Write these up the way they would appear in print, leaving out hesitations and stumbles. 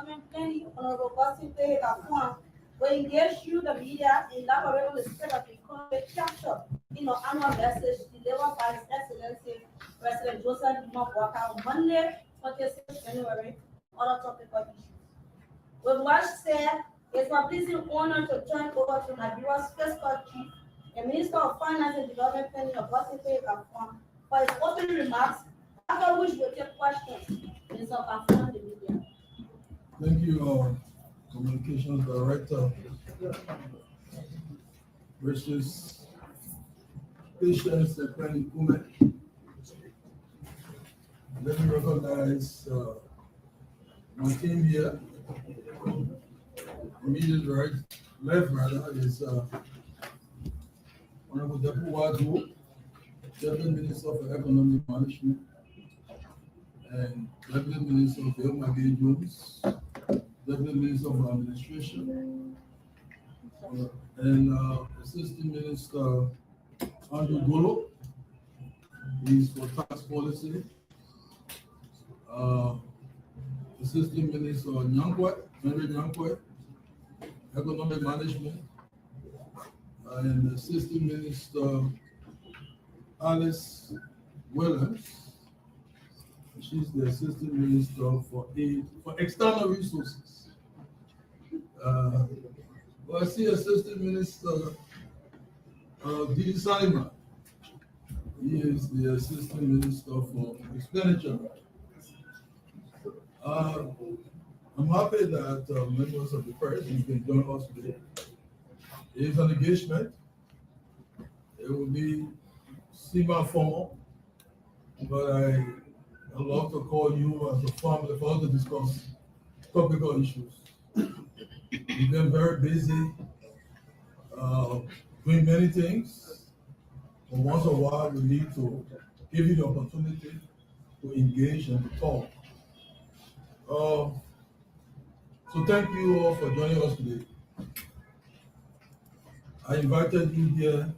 development planning, Honorable Gustin P. Gafuan, will engage you, the media, in elaborating the state of the economy capture in our annual message delivered by His Excellency President Joseph Numa Walker on Monday, 26 January, on other topical issues. With much said, it's my pleasing honor to turn over to Nigeria's fiscal chief and Minister of Finance and Development Planning of Gustin P. Gafuan for his opening remarks, after which we'll take questions. Minister Gafuan, the media. Thank you, Communications Director, Precious Patience Ekweni Kume. Let me recognize my team here. Immediate left is Honorable Depu Wadu, Deputy Minister for Economic Management, and Deputy Minister of Yomage Jones, Deputy Minister for Administration, and Assistant Minister Andrew Golo, he's for Tax Policy, Assistant Minister Henry Nyankwe, Economic Management, and Assistant Minister Alice Williams. She's the Assistant Minister for External Resources. I see Assistant Minister Didi Salima. He is the Assistant Minister for Expenditure. I'm happy that members of the press can join us today. It is an engagement. It will be semi-formal, but I love to call you as a family for us to discuss topical issues. We've been very busy doing many things, but once in a while we need to give you the opportunity to engage and to talk. So thank you all for joining us today. I invited you here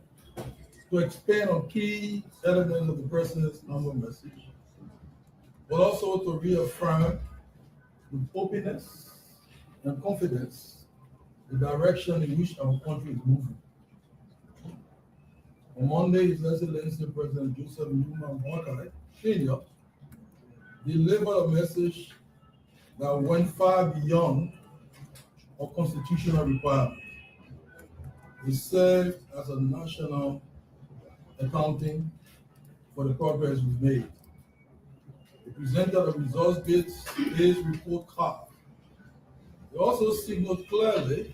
to expand on key elements of the President's annual message, but also to reaffirm with openness and confidence the direction in which our country is moving. On Monday, His Excellency President Joseph Numa Walker Sr. delivered a message that went far beyond our constitutional requirement. He served as a national accounting for the progress we've made. He presented a results-based report card. He also signaled clearly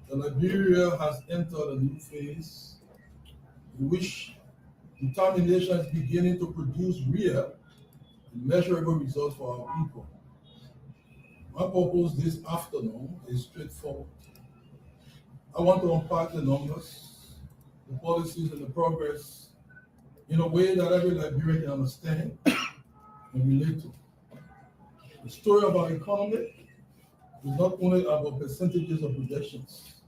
that Liberia has entered a new phase in which determination is beginning to produce real and measurable results for our people. My purpose this afternoon is straightforward. I want to unpack the numbers, the policies, and the progress in a way that every Liberian can understand and relate to. The story of our economy is not only about percentages of projections.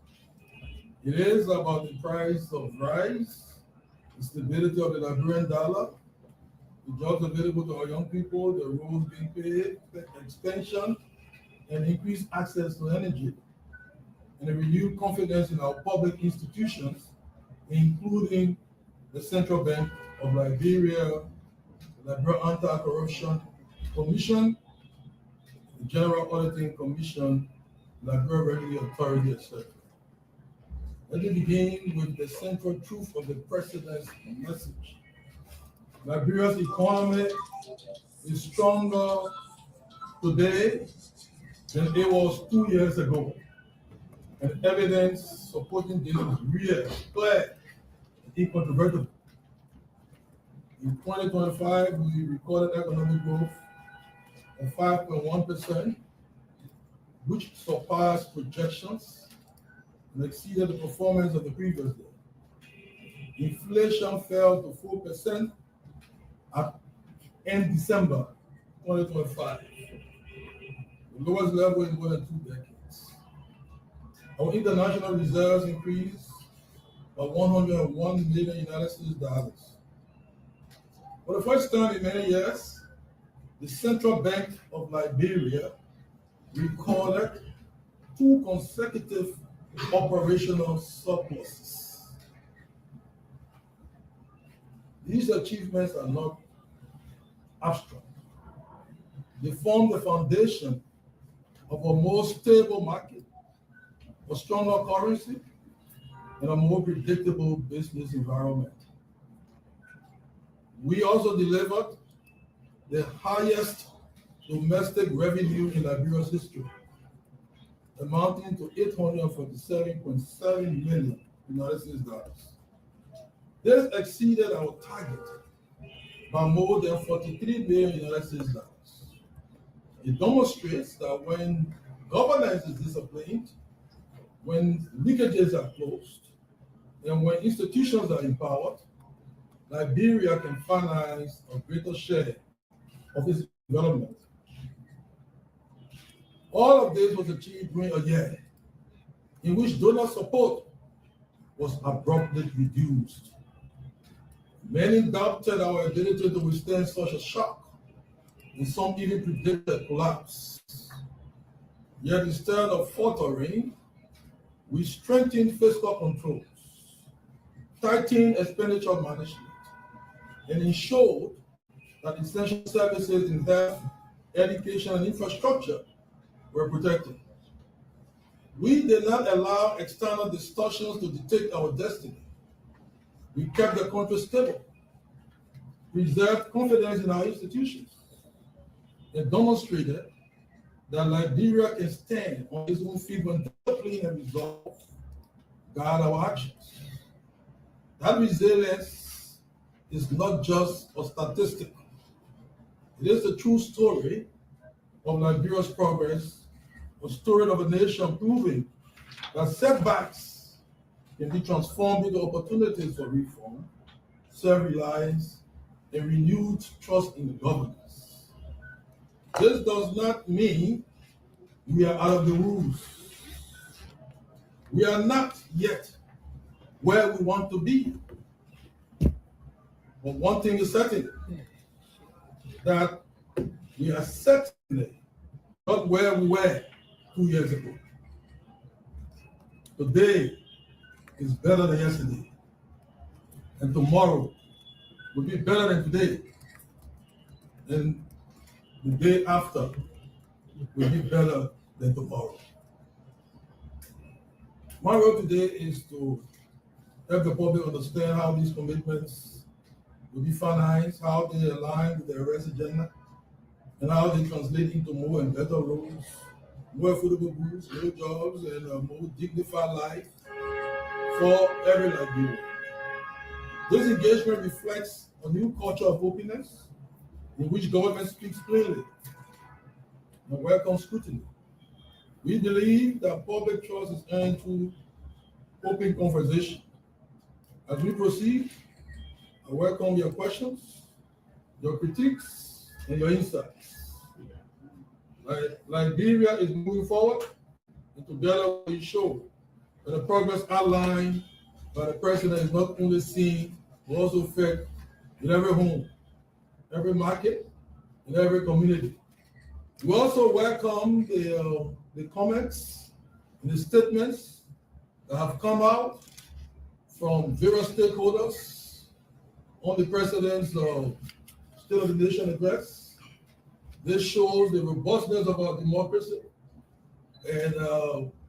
It is about the price of rice, the stability of the Liberian dollar, the jobs available to our young people, the roads being paid, expansion, and increased access to energy, and a renewed confidence in our public institutions, including the Central Bank of Liberia, the Liberia Anti-Corruption Commission, the General Auditing Commission, Liberia Revenue Authority, etc. Let me begin with the central truth of the President's message. Liberia's economy is stronger today than it was 2 years ago. And evidence supporting this is real, clear, and incontrovertible. In 2025, we recorded economic growth of 5.1%, which surpassed projections and exceeded the performance of the previous year. Inflation fell to 4% in December 2025, the lowest level in more than 2 decades. Our international reserves increased by $101 million US. For the first time in many years, the Central Bank of Liberia recorded 2 consecutive operational surpluses. These achievements are not abstract. They form the foundation of a more stable market, a stronger currency, and a more predictable business environment. We also delivered the highest domestic revenue in Liberia's history, amounting to $847.7 million United States dollars. This exceeded our target by more than 43 billion United States dollars. It demonstrates that when governance is disciplined, when leakages are closed, and when institutions are empowered, Liberia can finance a greater share of its development. All of this was achieved during a year in which donor support was abruptly reduced. Many doubted our ability to withstand such a shock, and some even predicted collapse. Yet instead of faltering, we strengthened fiscal controls, tightened expenditure management, and ensured that essential services in health, education, and infrastructure were protected. We did not allow external distortions to dictate our destiny. We kept the country stable, preserved confidence in our institutions, and demonstrated that Liberia can stand on its own feet when discipline and resolve guide our actions. That resilience is not just a statistic. It is the true story of Liberia's progress, a story of a nation proving that setbacks can be transformed into opportunities for reform, self-reliance, and renewed trust in the governance. This does not mean we are out of the woods. We are not yet where we want to be. But one thing is certain, that we are certainly not where we were 2 years ago. Today is better than yesterday, and tomorrow will be better than today, and the day after will be better than tomorrow. My role today is to help the public understand how these commitments will be financed, how they align with the arrest agenda, and how they translate into more and better roads, more affordable goods, more jobs, and a more dignified life for every Liberian. This engagement reflects a new culture of openness in which government speaks plainly and welcomes scrutiny. We believe that public trust is earned through open conversation. As we proceed, I welcome your questions, your critiques, and your insights. Liberia is moving forward, and together we show that the progress outlined by the president is not only seen, but also felt in every home, every market, and every community. We also welcome the comments and the statements that have come out from various stakeholders on the president's State of the Nation address. This shows the robustness of our democracy, and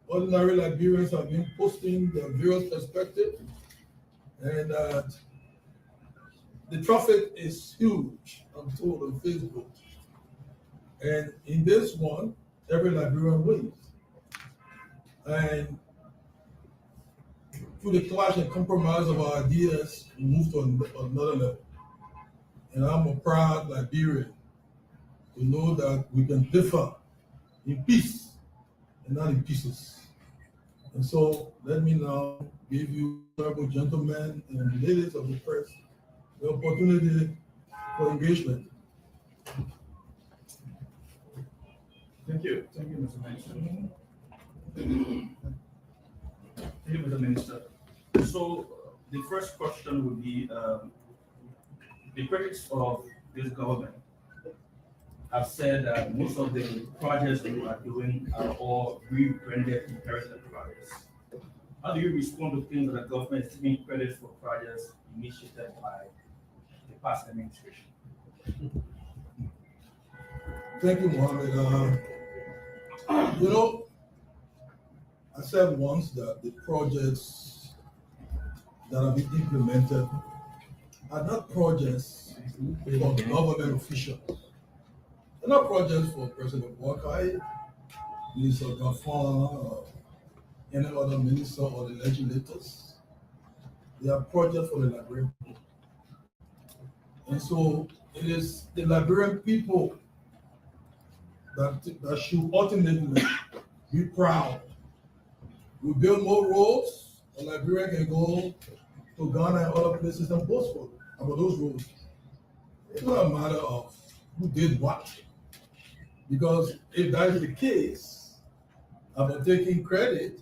ordinary Liberians have been posting their various perspectives, and the traffic is huge, I'm told, on Facebook. And in this one, every Liberian wins. And through the clash and compromise of our ideas, we move to another level. And I'm a proud Liberian to know that we can differ in peace and not in pieces. And so let me now give you, honorable gentlemen and ladies of the press, the opportunity for engagement. Thank you. Thank you, Mr. Minister. Thank you, Mr. Minister. So the first question would be the critics of this government have said that most of the projects that you are doing are all rebranded inherited projects. How do you respond to things that the government is taking credit for projects initiated by the past administration? Thank you, Mohammed. I said once that the projects that have been implemented are not projects for government officials. They're not projects for President Wakai, Minister Gafan, or any other minister or the legislators. They are projects for the Liberian people. And so it is the Liberian people that should ultimately be proud. We build more roads, and Liberia can go to Ghana and other places and boast about those roads. It's not a matter of who did what. Because if that is the case, about taking credit,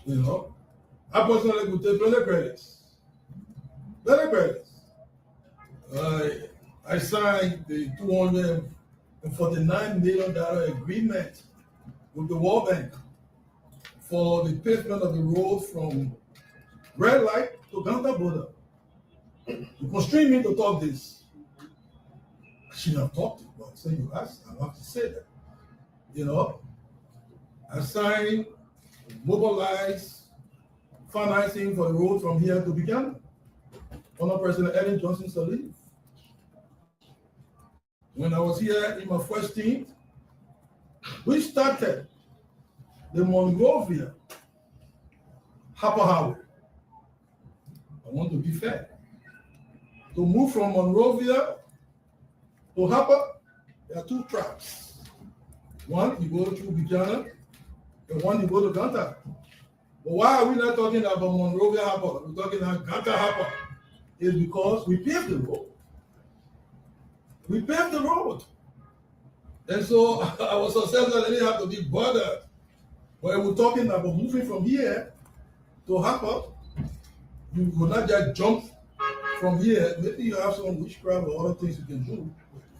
I personally would take better credits. Better credits. I signed the $249 million agreement with the World Bank for the pavement of the road from red light to Ganta border. You constrain me to talk this. I shouldn't have talked it, but so you asked, I have to say that. I signed, mobilized financing for the road from here to Buchanan under President Ellen Johnson Sirleaf. When I was here in my first team, we started the Monrovia Harper Highway. I want to be fair. To move from Monrovia to Harper, there are two tracks. One, you go through Buchanan, and one, you go to Ganta. But why are we not talking about Monrovia Harper? We're talking about Ganta Harper. It's because we paved the road. We paved the road. And so I was successful, I didn't have to be bothered. But we're talking about moving from here to Harper. You will not just jump from here. Maybe you have some witchcraft or other things you can do.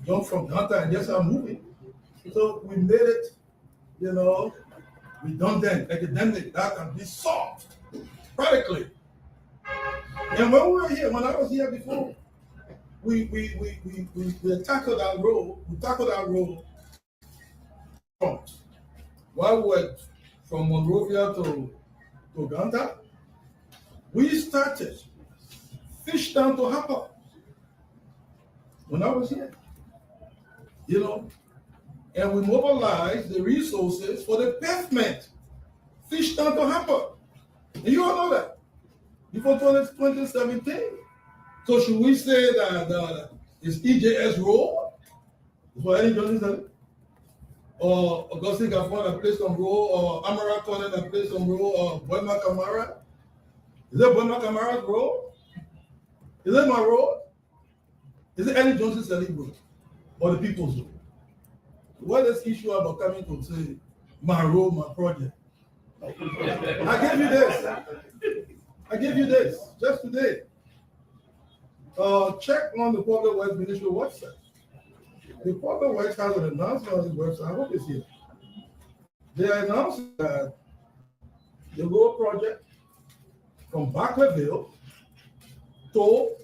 Jump from Ganta and just start moving. So we made it, redundant, academic, that can be solved practically. And when we were here, when I was here before, we tackled that road. We tackled that road front. While we were from Monrovia to Ganta, we started Fish Town to Harper. When I was here, and we mobilized the resources for the pavement, Fish Town to Harper. And you all know that before 2017. So should we say that it's EJS Road? For any journalist, or Augustine Gafon that placed on road, or Amara Conan that placed on road, or Boema Kamara? Is it Boema Kamara's road? Is it my road? Is it Eddie Johnson Sirleaf road? Or the people's road? What is the issue about coming to say my road, my project? I gave you this just today. Check on the Public Works Ministry website. The Public Works has an announcement on the website. I hope it's here. They announced that the road project from Barclayville to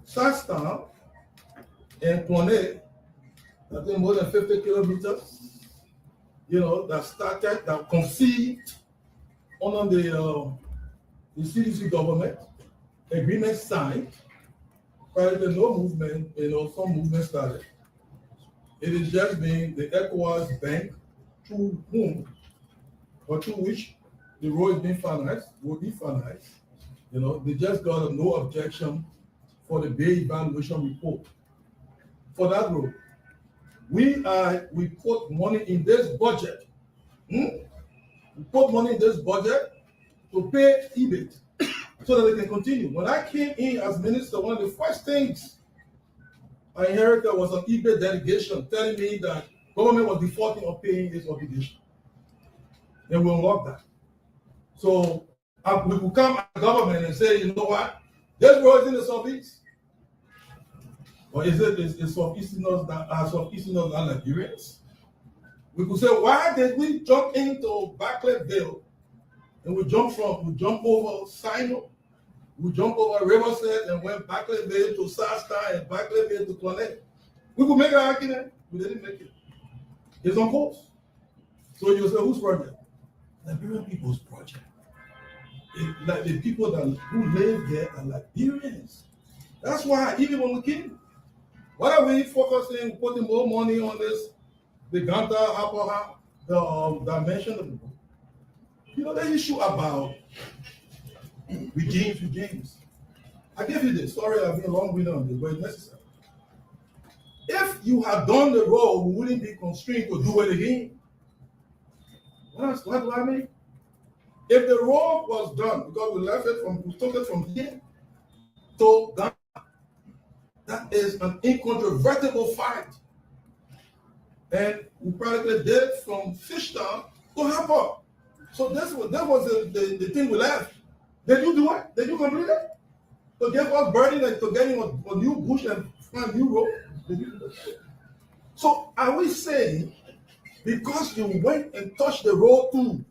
Sastown and Cloney, I think more than 50 kilometers, that conceived under the CDC government, agreement signed, prior to no movement, some movement started. It is just being the ECOWAS bank through whom or through which the road is being financed, will be financed. They just got a no objection for the Bay evaluation report for that road. We put money in this budget. We put money in this budget to pay EBIT so that they can continue. When I came in as minister, one of the first things I inherited was an EBIT delegation telling me that government was defaulting on paying its obligation. And we unlocked that. So we could come as government and say, you know what? This road is in the southeast. Or is Southeasterners that are Southeasterners are Nigerians? We could say, why did we jump into Barclayville and we jump over Sino, we jump over Riverside and went Barclayville to Southtown and Barclayville to Connect? We could make an argument. We didn't make it. It's on course. So you say, whose project? Liberian people's project. Like the people who live there are Liberians. That's why even when we came, why are we focusing, putting more money on this? The Ganta Apaha, the dimension of the book. You know, the issue about regimes. I give you this. Sorry, I've been long-winded on this, but it's necessary. If you had done the role, we wouldn't be constrained to do it again. What do I mean? If the role was done, because we took it from here to Ghana, that is an incontrovertible fact. And we practically did from Fishtown to Harper. So that was the thing we left. Did you do it? Did you complete it? To get us burning and to getting a new bush and find new road? Did you do that? So are we saying because you went and touched the road too,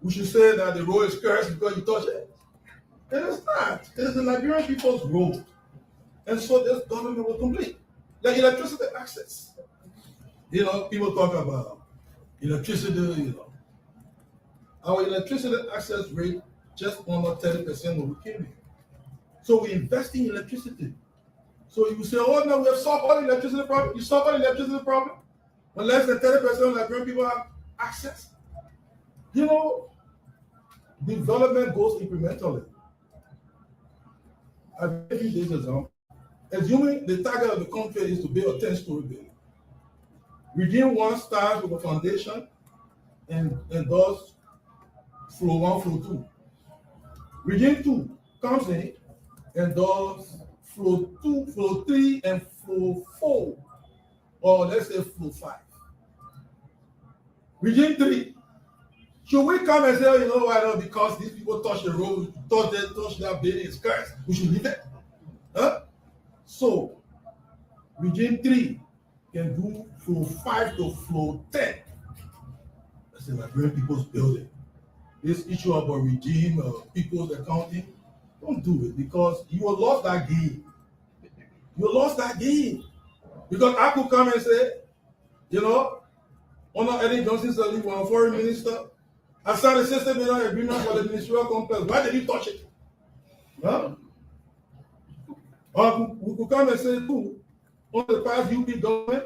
we should say that the road is cursed because you touched it? It is not. It is the Nigerian people's road. And so this government will complete. Like electricity access. You know, people talk about electricity, Our electricity access rate just under 30% when we came here. So we invest in electricity. So you say, oh no, we have solved all the electricity problem. You solve all the electricity problem when less than 30% of Liberian people have access. Development goes incrementally. I'll give you this example. Assuming the target of the country is to build a 10-story building. Regime 1 starts with a foundation and does floor 1, floor 2. Regime 2 comes in and does floor 2, floor 3, and floor 4, or let's say floor 5. Regime 3, should we come and say, you know what, because these people touch the road, touch that building, it's cursed, we should leave it? Huh? So, regime 3 can do floor 5 to floor 10. That's the Liberian people's building. This issue about regime, people's accounting, don't do it because you will lost that game. You lost that game. Because I could come and say, Honor Eddie Johnson said, one foreign minister, I signed a $60 million agreement for the ministerial complex. Why did you touch it? Huh? Or we could come and say, too, on the past UP government,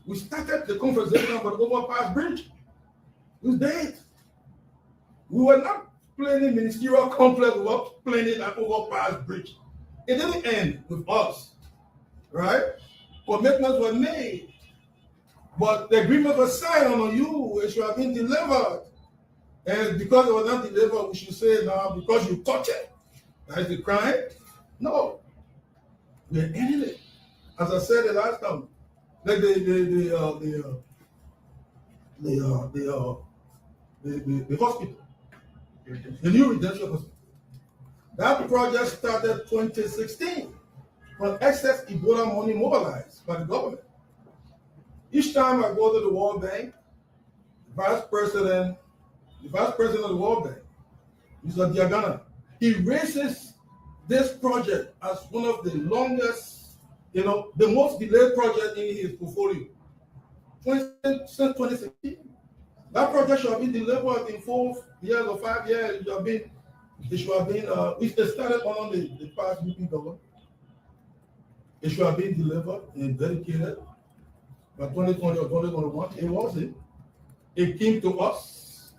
we started the conversation about the overpass bridge. It was dead. We were not planning ministerial complex, we were planning an overpass bridge. It didn't end with us, right? Commitments were made, but the agreement was signed on you, it should have been delivered. And because it was not delivered, we should say now, because you touch it, that is the crime? No. We're ending it. As I said the last time, like the hospital, the new redemption hospital. That project started 2016 from excess Ebola money mobilized by the government. Each time I go to the World Bank, the vice president of the World Bank, Mr. Diagana, he raises this project as one of the longest, the most delayed project in his portfolio. Since 2016. That project should have been delivered in 4 years or 5 years. It should have been, it started on the past UP government. It should have been delivered and dedicated by 2020 or 2021. It wasn't. It came to us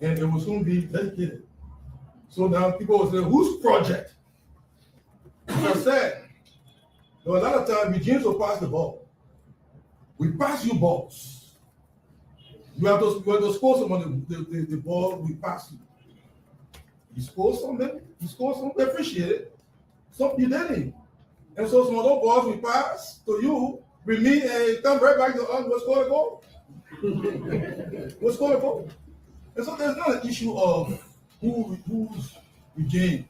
and it will soon be dedicated. So now people will say, whose project? As I said, there was a lot of times regimes will pass the ball. We pass you balls. You have to score some on the ball, we pass you. You score something, we appreciate it. Some you didn't. And so some of those balls we pass to you, remain and come right back to us, we'll score a goal. We'll score a goal. And so there's not an issue of who's regime.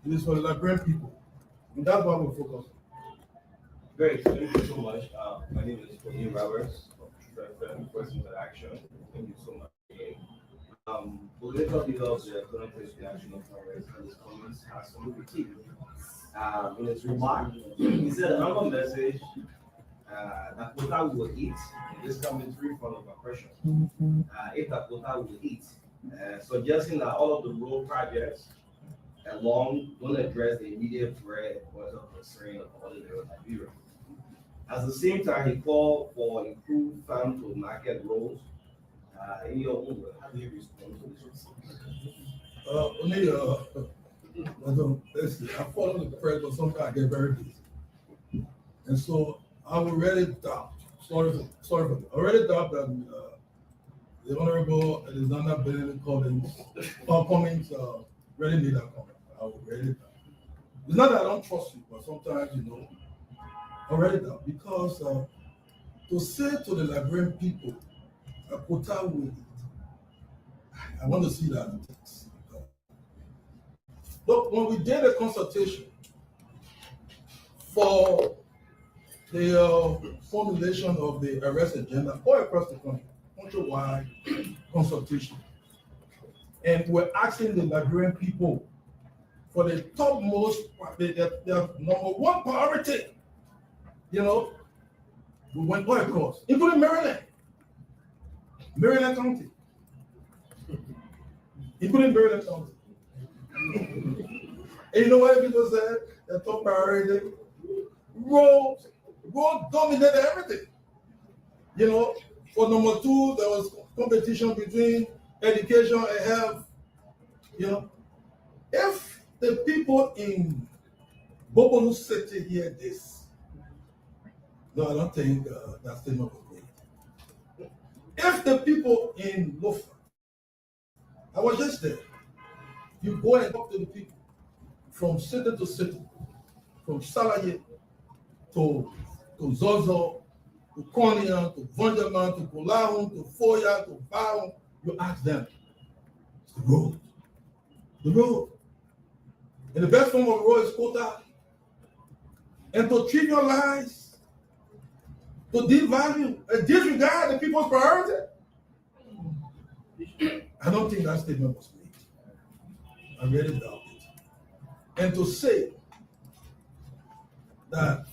It is for the Liberian people. And that's what we're focusing on. Great, thank you so much. My name is Tony Roberts, First Interaction. Thank you so much again. Political leader of the Economic National Congress and his comments has some critique. In his remark, he said another message that quota will eat in this coming free form of oppression. If that quota will eat, suggesting that all of the road projects along don't address the immediate threat or the concern of ordinary Nigeria. At the same time, he called for improved farm to market roads. In your own way, how do you respond to this? I follow the press, but sometimes I get very busy. And so I already doubt, sorry for that. I already doubt that the Honorable Alexander Benedict Cummings really made that comment. I already doubt. It's not that I don't trust you, but sometimes, I already doubt. Because to say to the Liberian people, a quota will eat, I want to see that in text. Look, when we did a consultation for the formulation of the arrest agenda all across the country, countrywide consultation, and we're asking the Liberian people for the topmost, their number one priority, we went all across, including Maryland County, including Maryland County. And you know what people said? The top priority, road dominated everything. For number two, there was competition between education and health. If the people in Bobolu City hear this, no, I don't think that statement was made. If the people in Lofa, I was just there, you go and talk to the people from city to city, from Salaye to Zozo, to Konya, to Vonjaman, to Kulahun, to Foya, to Baum, you ask them, it's the road. The road. And the best form of road is quota. And to trivialize, to devalue, and disregard the people's priority. I don't think that statement was made. I really doubt it. And to say that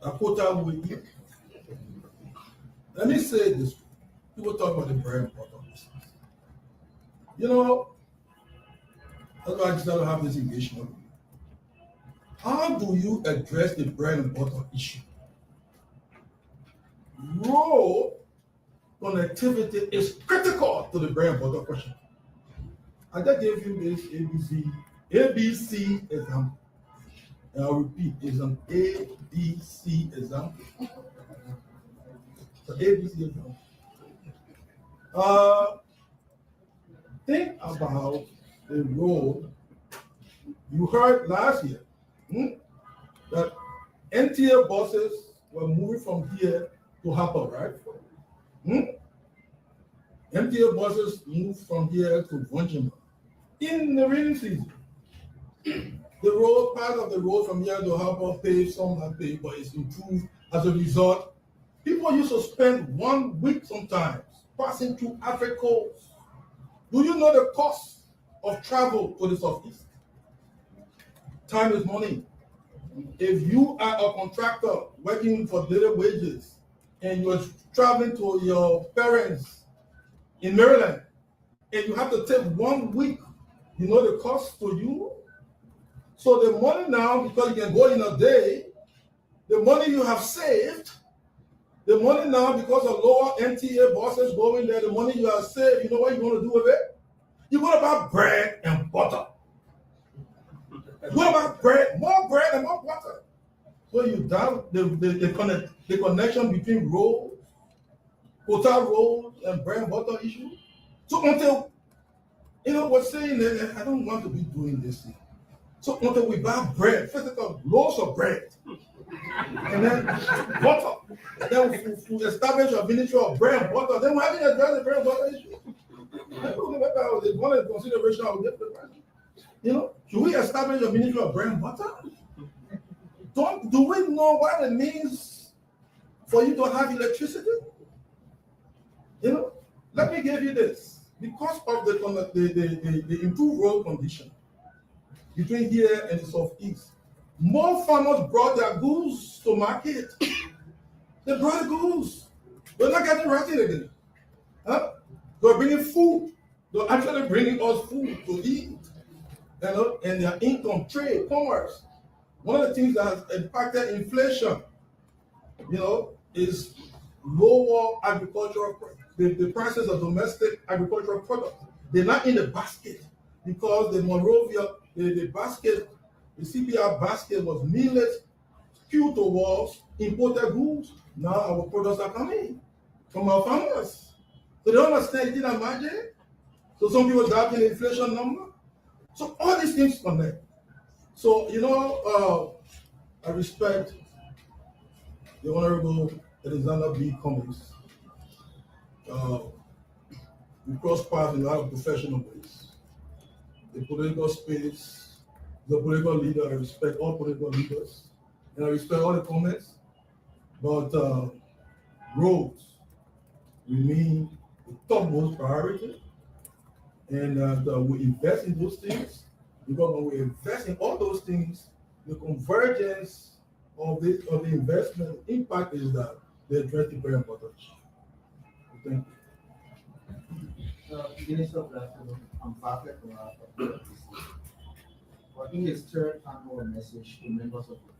a quota will eat. Let me say this. People talk about the bread and butter business. That's why I decided to have this engagement. How do you address the bread and butter issue? Road connectivity is critical to the bread and butter question. I just gave you this ABC example. And I'll repeat, it's an ABC example. So ABC example. Think about the road you heard last year that NTA buses were moving from here to Harper, right? NTA buses moved from here to Vonjaman in the rainy season. The road, part of the road from here to Harper paved, some have paved, but it's improved as a result. People used to spend 1 week sometimes passing through Africa. Do you know the cost of travel to the Southeast? Time is money. If you are a contractor working for daily wages and you're traveling to your parents in Maryland and you have to take 1 week, you know the cost to you? So the money now, because you can go in a day, the money you have saved, the money now, because of lower NTA buses going there, the money you have saved, you know what you're going to do with it? You're going to buy bread and butter. What about bread? More bread and more butter. So you doubt the connection between roads, quota roads, and bread and butter issue? So until, what's saying that I don't want to be doing this thing. So until we buy bread, first of all, loaves of bread, and then butter, and then we establish a ministry of bread and butter, then we're having to address the bread and butter issue. I don't know if that was one of the considerations I would get to the Should we establish a ministry of bread and butter? Do we know what it means for you to have electricity? Let me give you this. Because of the improved road condition between here and the southeast, more farmers brought their goods to market. They brought the goods. They're not getting rotten again. Huh? They're bringing food. They're actually bringing us food to eat. And their income, trade, commerce. One of the things that has impacted inflation, is lower agricultural, the prices of domestic agricultural products. They're not in the basket because the Monrovia, the basket, the CPR basket was millet skewed towards imported goods. Now our products are coming from our farmers. So they don't understand, you didn't imagine? So some people doubting the inflation number. So all these things connect. So, I respect the Honorable Alexander B. Cummings. We cross paths in a lot of professional ways. The political space, the political leader, I respect all political leaders, and I respect all the comments. But roads remain the topmost priority, and we invest in those things, because when we invest in all those things, the convergence of the investment impact is that they address the bread and butter issue. Thank you. Minister of Labour, I'm Farfet from our in his third annual message to members of the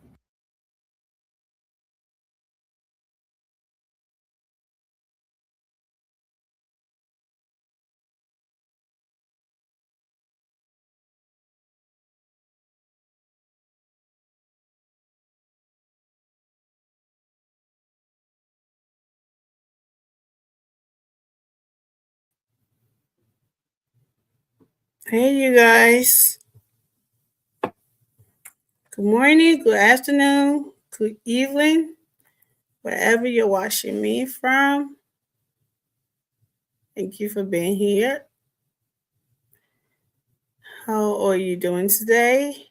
Hey, you guys. Good morning, good afternoon, good evening, wherever you're watching me from. Thank you for being here. How are you doing today?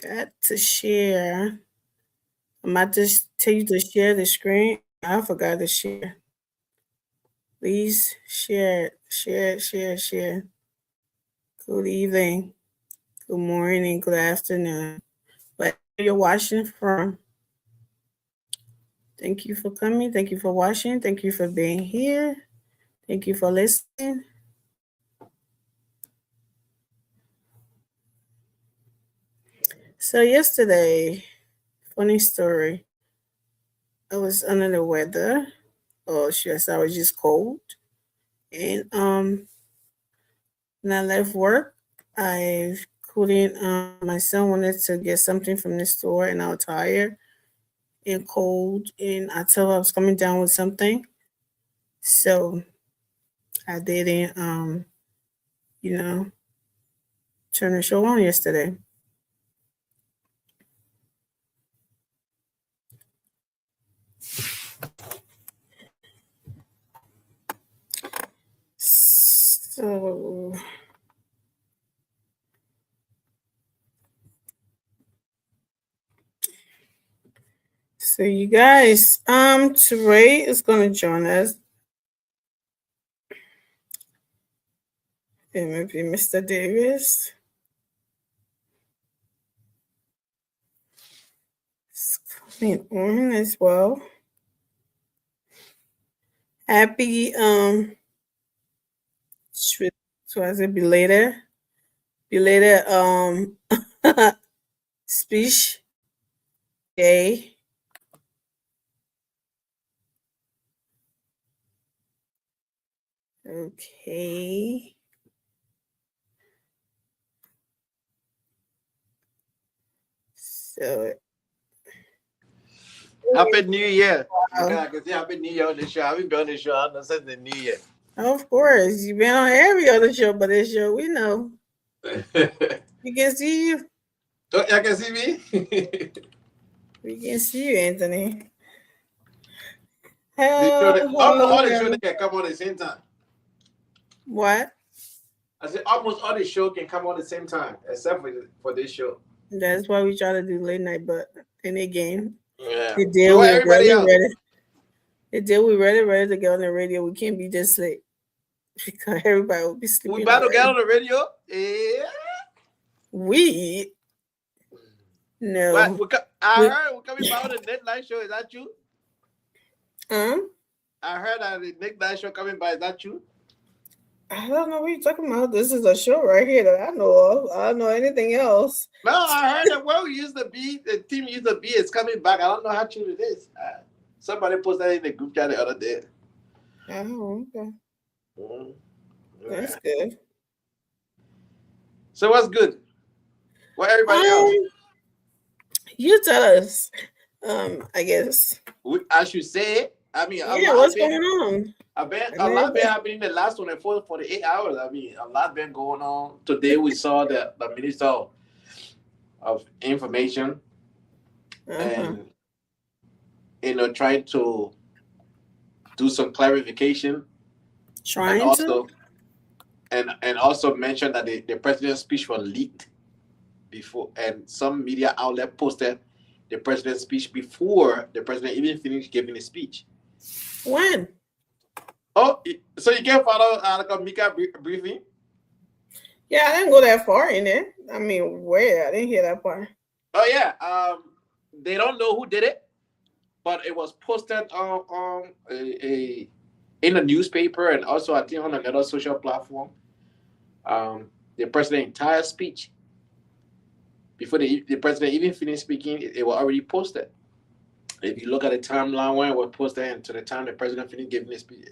Forgot to share. I might just tell you to share the screen. I forgot to share. Please share. Good evening, good morning, good afternoon. Wherever you're watching from. Thank you for coming. Thank you for watching. Thank you for being here. Thank you for listening. So yesterday, funny story. I was under the weather, or should I say I was just cold. And when I left work, I couldn't. My son wanted to get something from the store, and I was tired and cold, and I told him I was coming down with something. So I didn't, turn the show on yesterday. So you guys, Teray is gonna join us. And maybe Mr. Davis. It's coming on as well. Happy so I said belated speech day. Okay. So Happy New Year. I can say Happy New Year on the show. I haven't been on the show since the New Year. Of course, you've been on every other show but this show. We know. We can see you. Oh, you can see me? We can see you, Anthony. Almost all the show Hello. they can come on at the same time. What? I said almost all the show can come on at the same time, except for this show. That's why we try to do late night, but then again, Yeah. the day So what we're everybody else? ready. The day we're ready to get on the radio, we can't be this late because everybody will be sleeping. We about to get already. on the radio? Yeah. We no. I heard we're coming back on the Night show. Is that true? I heard that the Night show coming by. Is that true? I don't know what you're talking about. This is a show right here that I know of. I don't know anything else. No, I heard that where we used to be, the team used to be, is coming back. I don't know how true it is. Somebody posted that in the group chat the other day. Oh, okay. Mm. That's good. So what's good? What everybody else? You tell us. I guess. I should say it. I mean, Yeah, what's going on? A lot been happening in the last 24, 48 hours. I mean, a lot been going on. Today we saw the Minister of Information and trying to do some clarification. Trying and also mention that the president's speech was leaked before, and some media outlet posted the president's speech before the president even finished giving his speech. When? Oh, so you can't follow like a Mika briefing? Yeah, I didn't go that far in it. I mean, where? I didn't hear that part. Oh yeah. They don't know who did it, but it was posted on in a newspaper and also I think on another social platform. The president's entire speech, before the president even finished speaking, it was already posted. If you look at the timeline when it was posted and to the time the president finished giving his speech,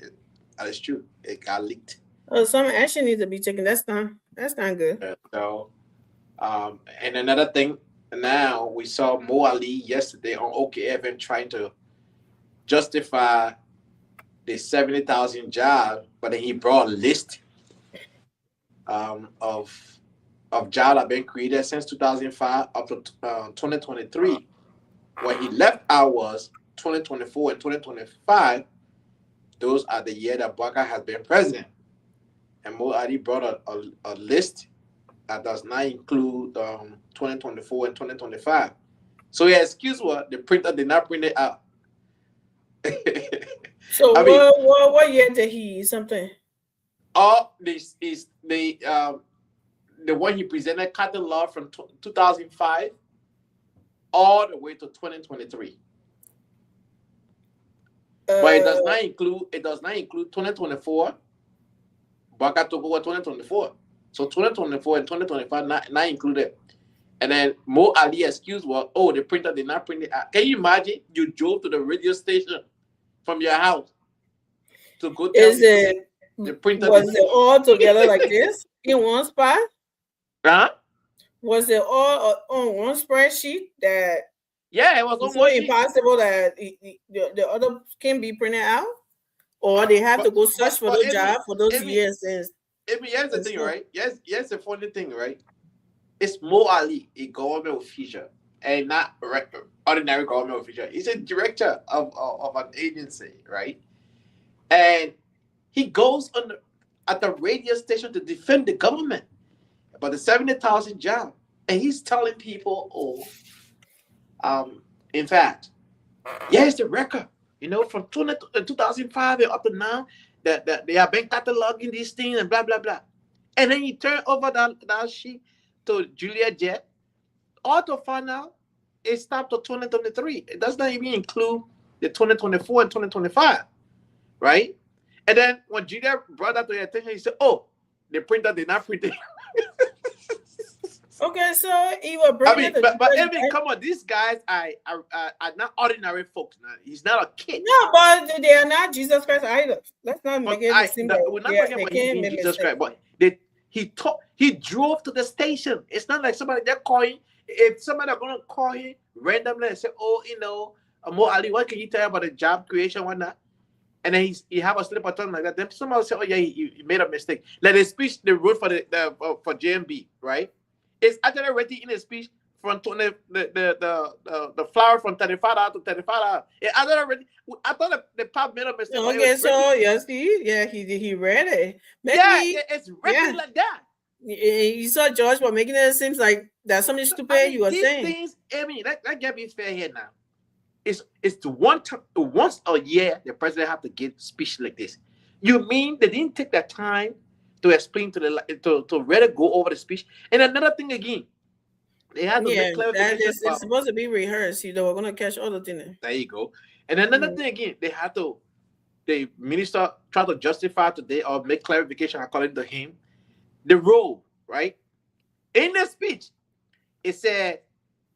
that is true. It got leaked. Oh, some action needs to be taken. That's not good. So, and another thing, now we saw Mo Ali yesterday on OKFM trying to justify the 70,000 jobs, but then he brought a list of jobs that have been created since 2005 up to 2023. When he left out was 2024 and 2025. Those are the year that Bouakai has been president. And Mo Ali brought a list that does not include 2024 and 2025. So yeah, excuse what the printer did not print it out. So what year did he something? All this is the one he presented catalog from 2005 all the way to 2023. But it does not include 2024. Bouakai took over 2024. So 2024 and 2025 not included. And then Mo Ali excuse what? Oh, the printer did not print it out. Can you imagine? You drove to the radio station from your house to go tell the printer. Was it all together like this in one spot? Huh? Was it all on one spreadsheet that? Yeah, it was so impossible that the other can be printed out, or they have to go search for the job for those years. Here's the thing, right? Yes, the funny thing, right? It's Mo Ali, a government official, and not ordinary government official. He's a director of an agency, right? And he goes at the radio station to defend the government about the 70,000 job, and he's telling people, in fact, here's the record. You know, from 2005 and up to now, that they have been cataloging these things and blah blah blah. And then you turn over that sheet to Julia Jett, all to find out it stopped to 2023. It does not even include the 2024 and 2025, right? And then when Julia brought that to your attention, he said, "Oh, the printer did not print it." Okay, so he will bring it. But Evan, come on, these guys are not ordinary folks. Now he's not a kid. No, but they are not Jesus Christ either. Let's not make it seem like we're not talking about him being Jesus Christ, but he drove to the station. It's not like somebody they're calling. If somebody are gonna call him randomly and say, "Oh, you know, Mo Ali, what can you tell about the job creation, whatnot?" And then he have a slip of tongue like that. Then somebody will say, "Oh yeah, he made a mistake." Like the speech they wrote for JMB, right? It's actually written in a speech from 20 the flour from $35 to $35. I thought already. I thought the pop made a mistake. but it Okay, was so written. yes, he read it. Maybe Yeah, it's written yeah. like that. You saw George for making it seems like that's something stupid I mean, you were these saying. things. I mean, let get me fair here now. It's the one time once a year the president have to give speech like this. You mean they didn't take the time to explain to the to really go over the speech? And another thing again, they had to Yeah, make clarification. it's supposed to be rehearsed. You know, we're gonna catch all the things. There you go. And another Mhm. thing again, the minister tried to justify today or make clarification according to him, the role, right? In the speech, it said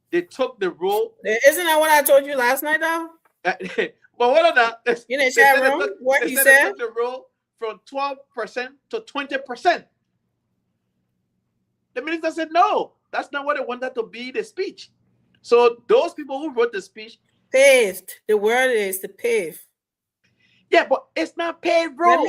they took the role. Isn't that what I told you last night, though? But what on that? In the chat room, what he They said? took the role from 12% to 20%. The minister said, no, that's not what they wanted to be the speech. So those people who wrote the speech, Paved. The word is the pave. yeah, but it's not paid role.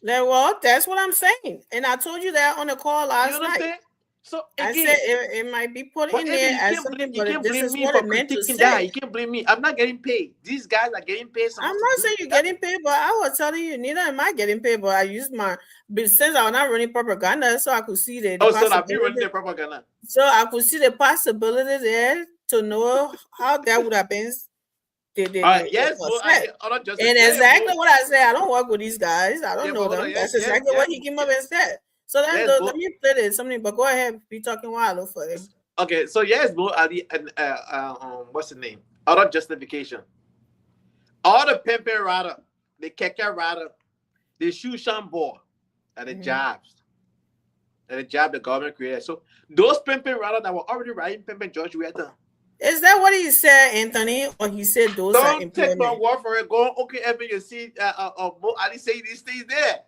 Well, that's what I'm saying. And I told you that on the call last You night. understand? So I again, said it might be put in there as something, you but can't this blame is me what for it meant to critiquing that. say. You can't blame me. I'm not getting paid. These guys are getting paid. I'm not saying you're getting paid, but I was telling you, neither am I getting paid. But I used since I was not running propaganda, so I could see the Oh, so I've been possibility. running the propaganda. So I could see the possibility there to know how that would have been. Yes, but and exactly what I said. I don't work with these guys. I don't know them. That's exactly what he came up and said. So that's let me play this something. But go ahead, be talking while I look for it. Okay, so yes, Mo Ali and what's the name? Other justification. All the pimping rider, the keke rider, the shoe shine ball, and the jobs. And the job the government created. So those pimping riders that were already riding pimping George Weah. Is that what he said, Anthony? Or he said those are employment? Don't take my word for it. Go okay, Evan, you see Mo Ali say these things there.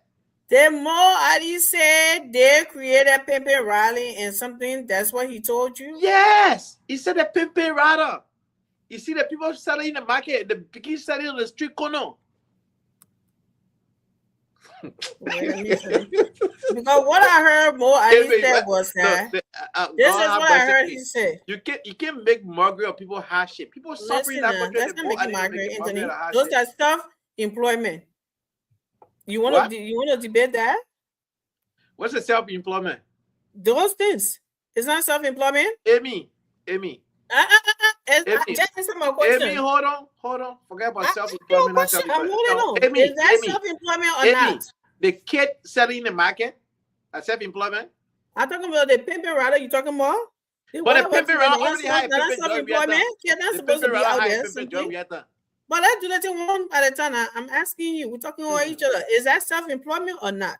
Then Mo Ali said they created pimping rally and something. That's what he told you? Yes. He said the pimping rider. You see the people selling in the market, the people selling on the street corner. Because what I heard Mo Ali said was that this is what I heard he said. You can't make mockery of people hardship. People suffering that country. That's not making mockery, Anthony. Those are self-employment. You want to debate that? What's the self-employment? Those things. It's not self-employment. Amy. Just answer my question. Amy, hold on. Forget about self-employment. I'm holding on. Is that self-employment or not? The kid selling in the market, a self-employment. I'm talking about the pimping rider. You talking about? But the pimping rider already had self-employment. Yeah, that's supposed to be out there. But let's do that thing one at a time. I'm asking you. We're talking about each other. Is that self-employment or not?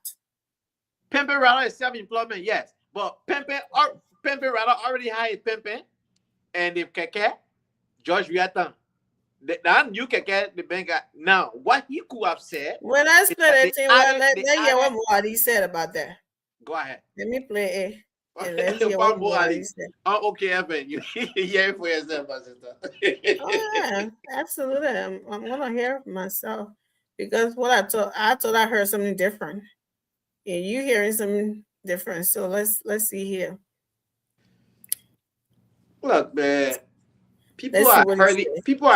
Pimping rider is self-employment, yes. But pimping rider already hired pimping, and the keke, George Weah. That new keke, the bank. Now, what he could have said. Well, let's play that thing. Let's hear what Moadi said about that. Go ahead. Let me play it. And let's hear what Moadi said. Oh, okay, Evan. You hear it for yourself, my sister. Oh, yeah, absolutely. I'm gonna hear it myself because what I thought I heard something different. And you hearing something different. So let's see here. Look, man. People are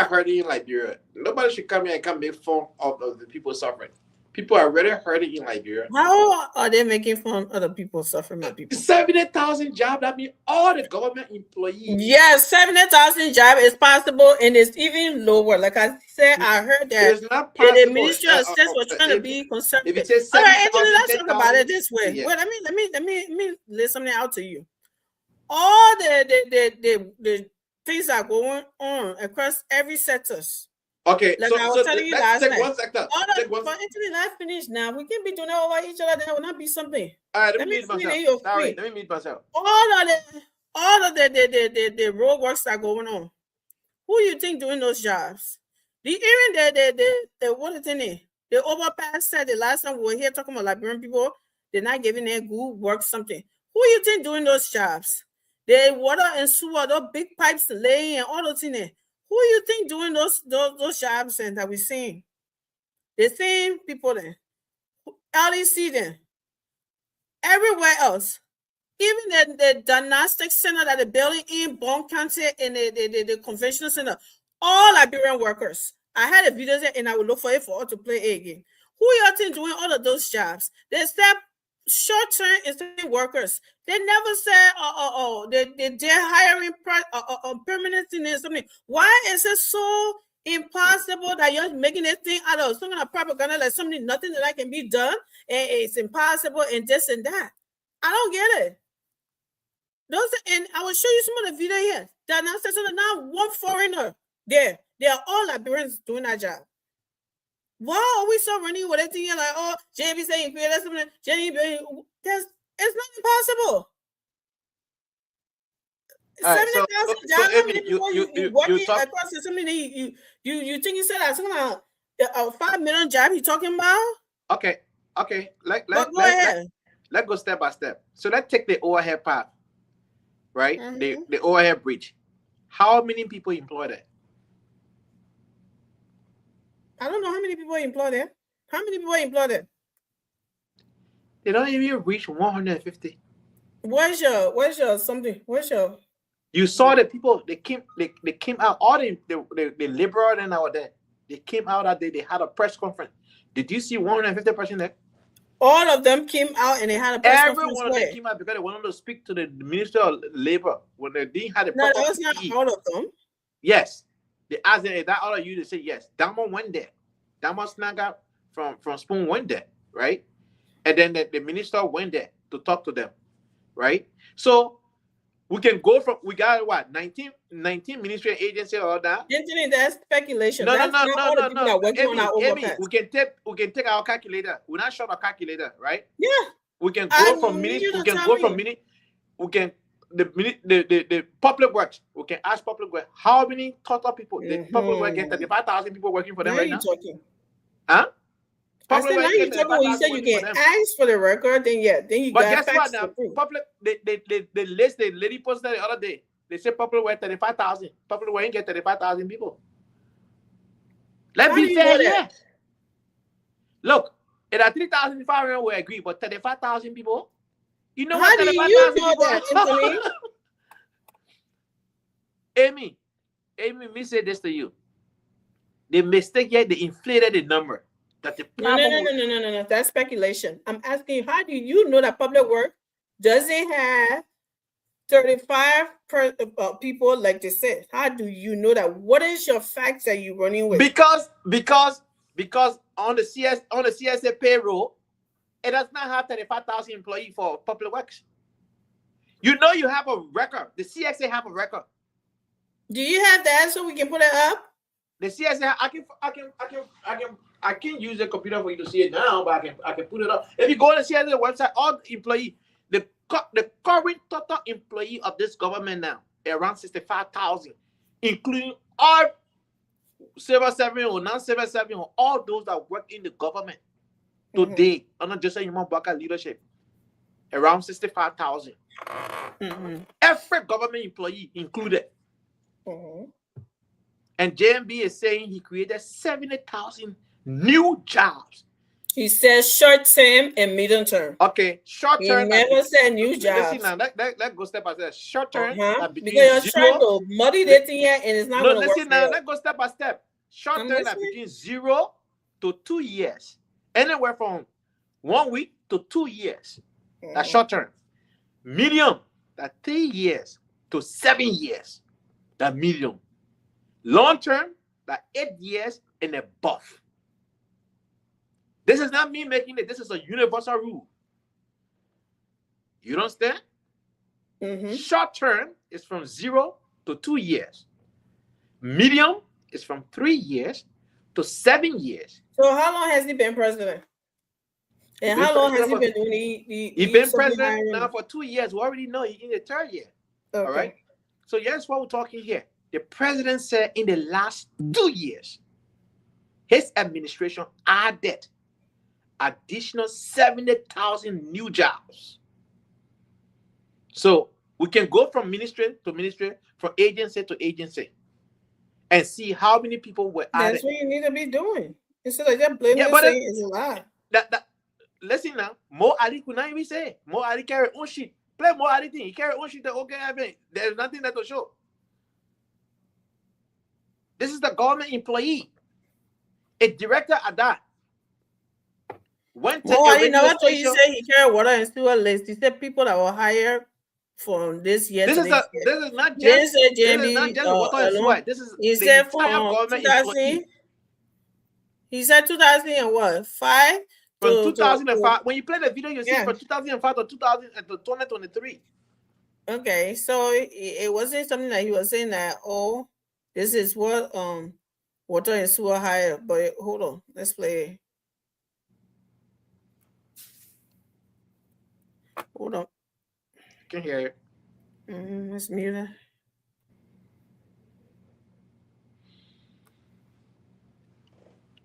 hurting in Liberia. Nobody should come here and come make fun of the people suffering. People are really hurting in Liberia. How are they making fun of other people suffering? 70,000 jobs. That means all the government employees. Yes, 70,000 jobs is possible, and it's even lower. Like I said, I heard that it's not possible. The Ministry of State was trying to be conservative. If it says all right, Anthony, let's talk about it 10,000, this way. yeah. Wait, let me lay something out to you. All the things are going on across every sectors. Okay, like I was telling you last night. One sector. But Anthony, let's finish now. We can't be doing that over each other. That will not be something. All right, let me meet myself. Let me meet myself. All of the road works that are going on. Who you think doing those jobs? Even the what is in it? The overpass said the last time we were here talking about Liberian people, they're not giving their good work something. Who you think doing those jobs? The water and sewer, those big pipes laying and all those in there. Who you think doing those jobs and that we're seeing? The same people there. LEC then. Everywhere else. Even the diagnostic center that they're building in Bond County and the conventional center, all Liberian workers. I had a video there and I will look for it for all to play it again. Who y'all think doing all of those jobs? They step short-term instead workers. They never said, they're hiring permanent thing and something. Why is it so impossible that you're making this thing out of some kind of propaganda like something, nothing that can be done, and it's impossible and this and that? I don't get it. Those, and I will show you some of the video here. They're not now one foreigner there. They are all Liberians doing that job. Why are we so running with everything here? Like, oh, JB saying create something. JB, it's not impossible. All right, 70,000 so jobs. Amy, you working talk. across something that you think you said that something like 5 million job you talking about? Okay. But go ahead. Let's go step by step. So let's take the overhead path, right? Mhm. The overhead bridge. How many people employed there? I don't know how many people employed there. How many people employed there? They don't even reach 150. Where's your something? Where's your You saw the people. They came out. All the liberal and out there. They came out that day. They had a press conference. Did you see 150 person there? all of them came out and they had a press Every conference one of them where? came out because they wanted to speak to the Minister of Labor when they didn't have the No, that proper was not PPE. all of them. Yes. They asked them, is that all of you? They say yes. Damo went there. Damo Snaga from Spoon went there, right? And then the minister went there to talk to them, right? So we can go from, we got what, 19 ministry and agency, all that. Anthony, that's speculation. No, That's not all the people that working on our Amy, overpass. we can take our calculator. We're not short of calculator, right? Yeah. We can I go from need minute. you to We can tell go me. from minute. We can the public works. We can ask public works how many total people. The public works get 35,000 people working for them Now right you now. talking. Huh? I said, Public now works you get talking when you said 35,000 you working can for them. ask for the record, then yeah, then you But got guess what? facts Now to prove. public the list the lady posted the other day. They said public work 35,000. Public work ain't get 35,000 people. Let's How do be you fair know here. that? Look, it are 3,500 we agree, but 35,000 people. You know How what do you 35,000 know that, Anthony? Amy, me say this to you. The mistake here, they inflated the number. That the No. problem That's speculation. I'm asking you, how do you know that public work doesn't have 35 people like they said? How do you know that? What is your facts that you're running with? because on the CSA payroll, it does not have 35,000 employees for public works. You know you have a record. The CSA have a record. Do you have that so we can put it up? The CSA, I can use the computer for you to see it now, but I can put it up. If you go to the CSA website, all employee, the current total employee of this government now around 65,000, including all civil servant or non-civil servant or all those that work in the government today under Joseph Yuma Baka leadership, around 65,000. Every government employee included. And JMB is saying he created 70,000 new jobs. He says short term and medium term. Okay, short He term. never said new jobs. Listen now, let's go step by step. Short term. Because you're trying to muddy the thing here and it's not No, going to work. listen now, let's go step by step. Short I'm term is listening. between 0 to 2 years. Anywhere from 1 week to 2 years. That's short term. Medium, that's 3 years to 7 years. That's medium. Long term, that's 8 years and above. This is not me making it. This is a universal rule. You understand? Short term is from 0 to 2 years. Medium is from 3 years to 7 years. So how long has he been president? And how long has he been doing He's been president now for 2 years. We already know he's in the 3rd year. Okay. All right. So here's what we're talking here. The president said in the last 2 years, his administration added additional 70,000 new jobs. So we can go from ministry to ministry, from agency to agency, and see how many people were added. That's what you need to be doing. Instead of just blaming but saying it's a lie. Listen now, Mo Ali could not even say. Mo Ali carry own shit. Play more anything. He carry one sheet. Okay, I mean, there's nothing that to show. This is the government employee, a director at that. Went to Well, a I radio never told you station. say he carried water and sewer list. He said people that were hired from this year This to is next a, year. this is not He didn't just say this is not JB just water and alone. sewer. This is He the said entire from government 2000. employee. He said 2005 From to 2005. When you play the video, you see Yeah. from 2005 to 2023. Okay, so it wasn't something that he was saying that, oh, this is what water and sewer hire. But hold on, let's play. Hold on. Can hear you. Let's mute it.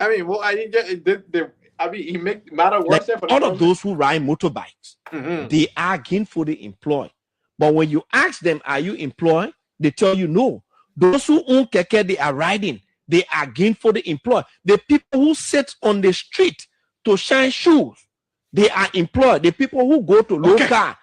I mean, well, I didn't just he make matter worse. Like for the all of government. those who ride motorbikes, Mhm. they are gainfully employed. But when you ask them, are you employed? They tell you no. Those who own keke, they are riding. They are gainfully employed. The people who sit on the street to shine shoes, they are employed. The people who go to local,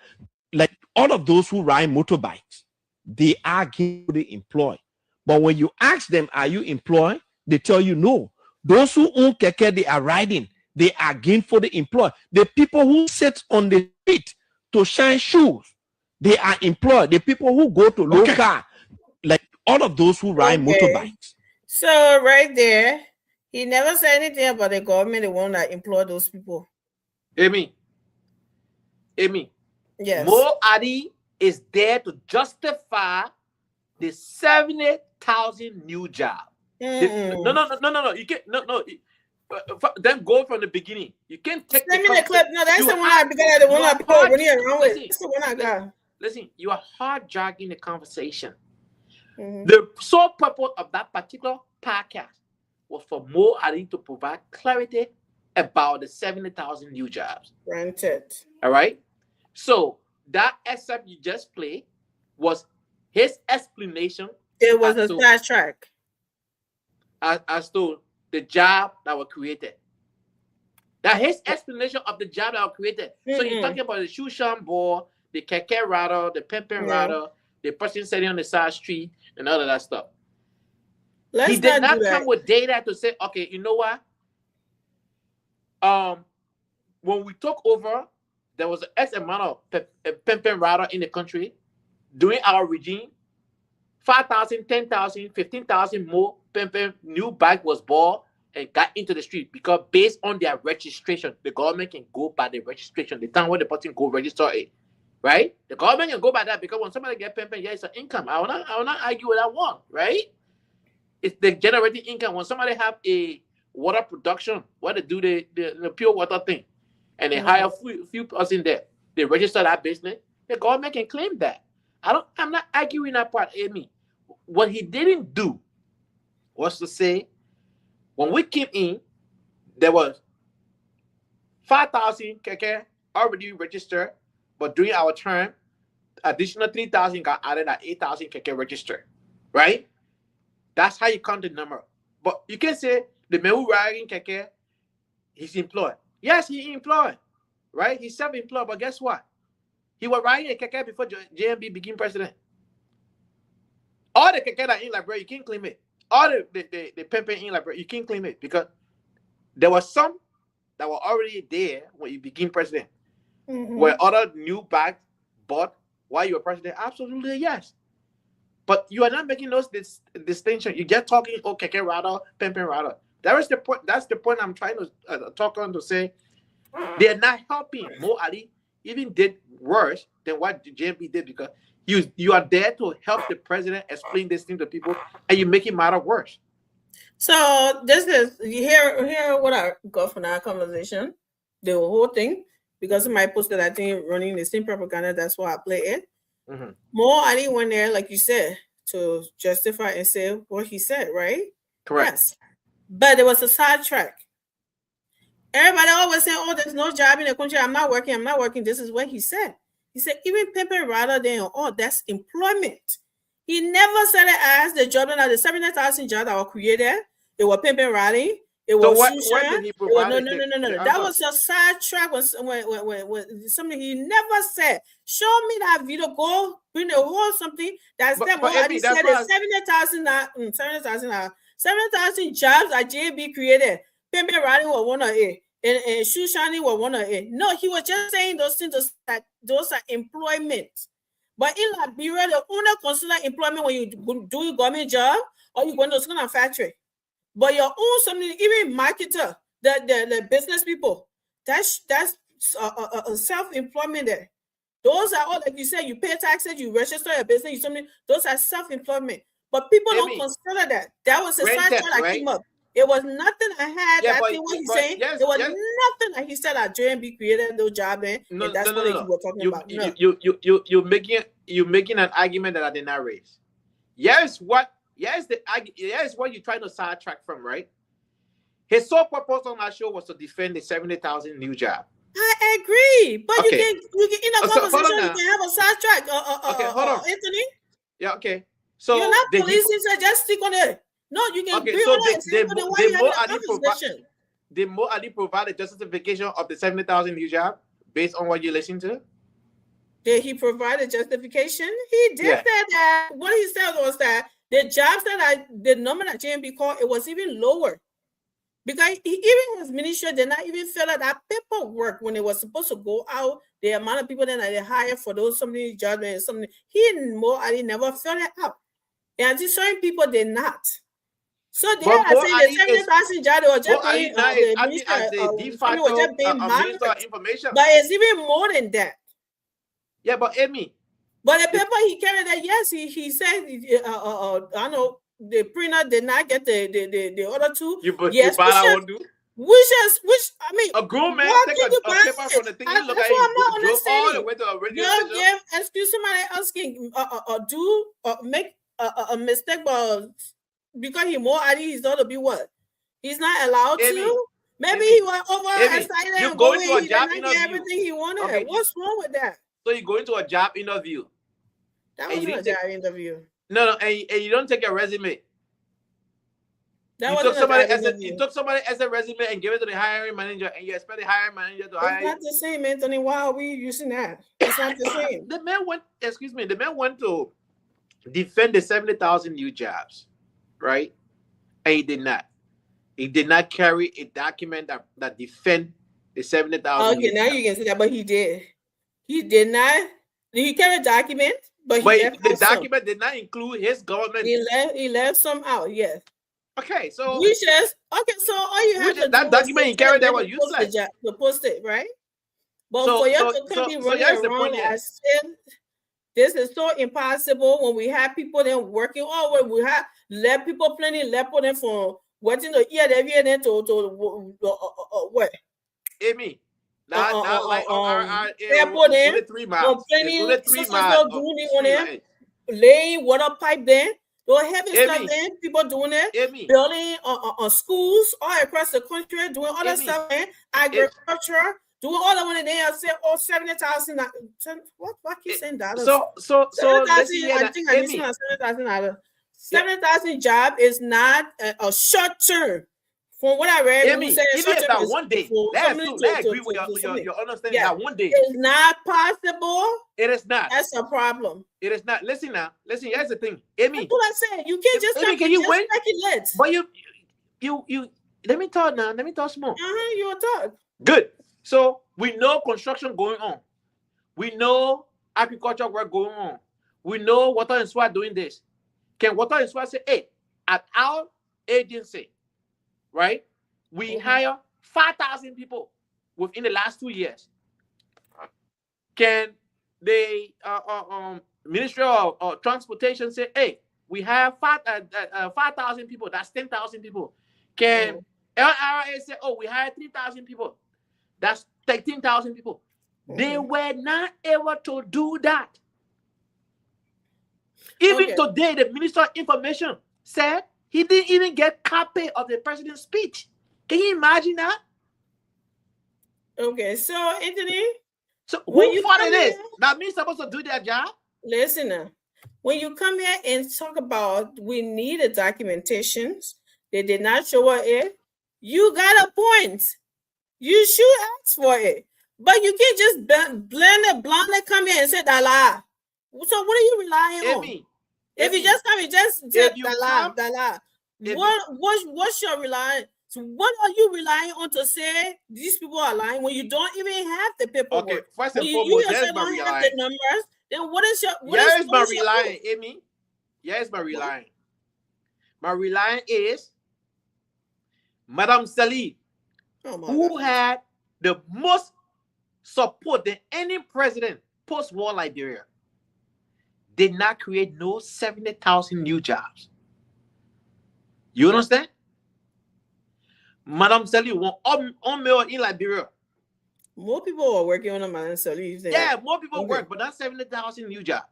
like all of those who ride motorbikes, they are gainfully employed. But when you ask them, are you employed? They tell you no. Those who own keke, they are riding. They are gainfully employed. The people who sit on the street to shine shoes, they are employed. The people who go to local, like all of those who ride motorbikes. So right there, he never said anything about the government, the one that employed those people. Amy. Yes. Mo Adi is there to justify the 70,000 new jobs. No. You can't. No. Then go from the beginning. You can't take Send me the clip. No, that's the one I began. The one I people running around with. That's the one I got. Listen, you are hard jogging the conversation. Mhm. The sole purpose of that particular podcast was for Mo Ali to provide clarity about the 70,000 new jobs. Granted. All right. So that excerpt you just played was his explanation. It was a sidetrack. As to the job that were created. That his explanation of the job that were created. So you're talking about the shoe shine boy, the keke rider, the pimping rider, the person sitting on the side street, and all of that stuff. He did not come with data to say, okay, you know what? When we took over, there was an X amount of pimping rider in the country. During our regime, 5,000, 10,000, 15,000 more pimping new bike was bought and got into the street because based on their registration, the government can go by the registration, the time when the person go register it, right? The government can go by that because when somebody get pimping, yeah, it's an income. I will not argue with that one, right? It's the generating income. When somebody have a water production, what they do the pure water thing, and they hire a few person there, they register that business, the government can claim that. I'm not arguing that part, Amy. What he didn't do was to say, when we came in, there was 5,000 keke already registered, but during our term, additional 3,000 got added at 8,000 keke registered, right? That's how you count the number. But you can say the man who riding keke, he's employed. Yes, he's employed, right? He's self-employed, but guess what? He was riding a keke before JMB became president. All the keke that in Liberia, you can't claim it. All the pimping in Liberia, you can't claim it because there was some that were already there when you became president. Were other new bags bought while you were president? Absolutely yes. But you are not making those distinction. You get talking, keke rider, pimping rider. That is the point. That's the point I'm trying to talk on to say. They're not helping. Mo Ali even did worse than what JMB did because you are there to help the president explain this thing to people, and you make it matter worse. So this is here what I got from our conversation, the whole thing, because somebody posted that thing running the same propaganda. That's why I play it. Mo Ali went there, like you said, to justify and say what he said, right? Correct. Yes. But there was a sidetrack. Everybody always say, "Oh, there's no job in the country. I'm not working. This is what he said. He said, even pimping rather than, oh, that's employment. He never said it as the job that the 70,000 jobs that were created. They were pimping riding. It So was what Shushan. did he It was, no, provide? no. That was a sidetrack when something he never said. Show me that video. Go bring the whole something that's But that more. Amy, I that's said why- 70,000 jobs that JB created. Pembe Riding was one of it, and Shushani was one of it. No, he was just saying those things. Those are employment. But in Liberia, they only consider employment when you do your government job or you go into some kind of factory. But your own something, even marketer, the business people, that's self-employment there. Those are all, like you said, you pay taxes, you register your business, you something. Those are self-employment. But people don't Amy, consider that. That was a rent side test, that right? came up. It was nothing I had. Yeah, that but- thing what he's but saying. yes, it was yes. nothing that he said that JMB created no job in. No, and that's no, what no, you no. were talking about. No. You're making an argument that I did not raise. Here's what you're trying to sidetrack from, right? His sole purpose on that show was to defend the 70,000 new job. I agree, but Okay. you can in a So, hold on conversation you now. can have a sidetrack. Okay, hold on. Anthony, Yeah, okay. So you're not did he- policing, so just stick on it. No, you can Okay, agree so on the- it. Stick the on it mo- while the you're more having Ali a provi- conversation. Did Mo Ali provide a justification of the 70,000 new job based on what you listened to? Did he provide a justification? He did Yeah. say that. What he said was that the jobs the number that JMB called, it was even lower. Because even his ministry did not even fill out that paperwork when it was supposed to go out. The amount of people that they hired for those something jobs and something, he never filled it out. And these certain people did not. So they But are Mo saying Ali the 70,000 jobs they were just Mo Ali being now the is acting minister, as the de something facto was just being minister of monitored. information. But it's even more than that. Yeah, but Amy, But the paper he carried that, yes, he said, I know the printer did not get the other two. Yes, which I mean, a grown man what take did you a buy paper from the thing, it? you look That's at it, what I'm not you drove all the understanding. way to a radio You station. give excuse somebody asking make a mistake, but because he more ID, he's not to be what? He's not allowed Amy, to. Maybe Amy, he was overexcited you and go going. into a He did job not get interview. everything he wanted. Okay, What's wrong with that? So you go into a job interview. That And you wasn't a didn't job interview. No, and you don't take a resume. That You wasn't took somebody a job as a, interview. you took somebody as a resume and gave it to the hiring manager, and you expect the hiring manager to hire It's you. not the same, Anthony. Why are we using that? It's not the same. The man went to defend the 70,000 new jobs, right? And he did not. He did not carry a document that defend the 70,000. Okay, now you can see that, but he did. He did not. He carried a document, but But he left the out some. document did not include his government. He left some out. Yes. Okay, so We just so all you have Which to is- that do document is he carried that to was post the useless. to post it, right? But So- for you so- to so- come be so running here's the around point here. as if this is so impossible when we have people then working. Oh, when we have let people plenty left for them for waiting to hear them here then to what? Amy, not like airport there, it's only 3 miles. plenty It's only 3 so miles. of doing it street on there. line. Laying water pipe then. Those heavy stuff Amy. then. People doing it. Amy, Building on schools all across the country, doing other Amy, stuff, agriculture, doing all the money there. Say, 70,000. What keep saying that? so listen 70,000. here. I That, think I Amy, listened to $7,000. 70,000 job is not a short term. From what I read, Amy, you said even short if term that is one day, for that's somebody true. to- I agree with to somebody. your understanding. Yeah. That one day, It's not possible. it is not. That's a problem. It is not. Listen now. Listen. Here's the thing, That's Amy. what I said. You can't just Amy, can you just wait? speculate. But you. Let me talk now. Let me talk small. You will talk. Good. So we know construction going on. We know agriculture work going on. We know Water and Swat doing this. Can Water and Swat say, hey, at our agency, right? We hire 5,000 people within the last 2 years. Can the Ministry of Transportation say, hey, we have 5,000 people, that's 10,000 people. Can LRA say, oh, we hired 3,000 people, that's 13,000 people. They were not able to do that. Even today, the Minister of Information said he didn't even get copy of the president's speech. Can you imagine that? Okay, so Anthony, So When who you thought come it is? here- That means supposed to do their job? listen now. When you come here and talk about we need the documentations, they did not show us it. You got a point. You should ask for it. But you can't just blindly come here and say Dala. So what are you relying on? Amy, If you Amy, just come and just say if you Dala, come- if you- what's your relying? So what are you relying on to say these people are lying when you don't even have the paperwork? Okay, first When and you foremost, yourself here's my don't have the relying. numbers, then what is your Here's my what is your relying, Amy. Here's my relying. My relying is Madame Sali, Oh my who God. had the most support than any president post-war Liberia, did not create no 70,000 new jobs. You understand? Madame Sali won on million in Liberia. More people are working on a man salary. Yeah, more people Okay. work, but not 70,000 new jobs.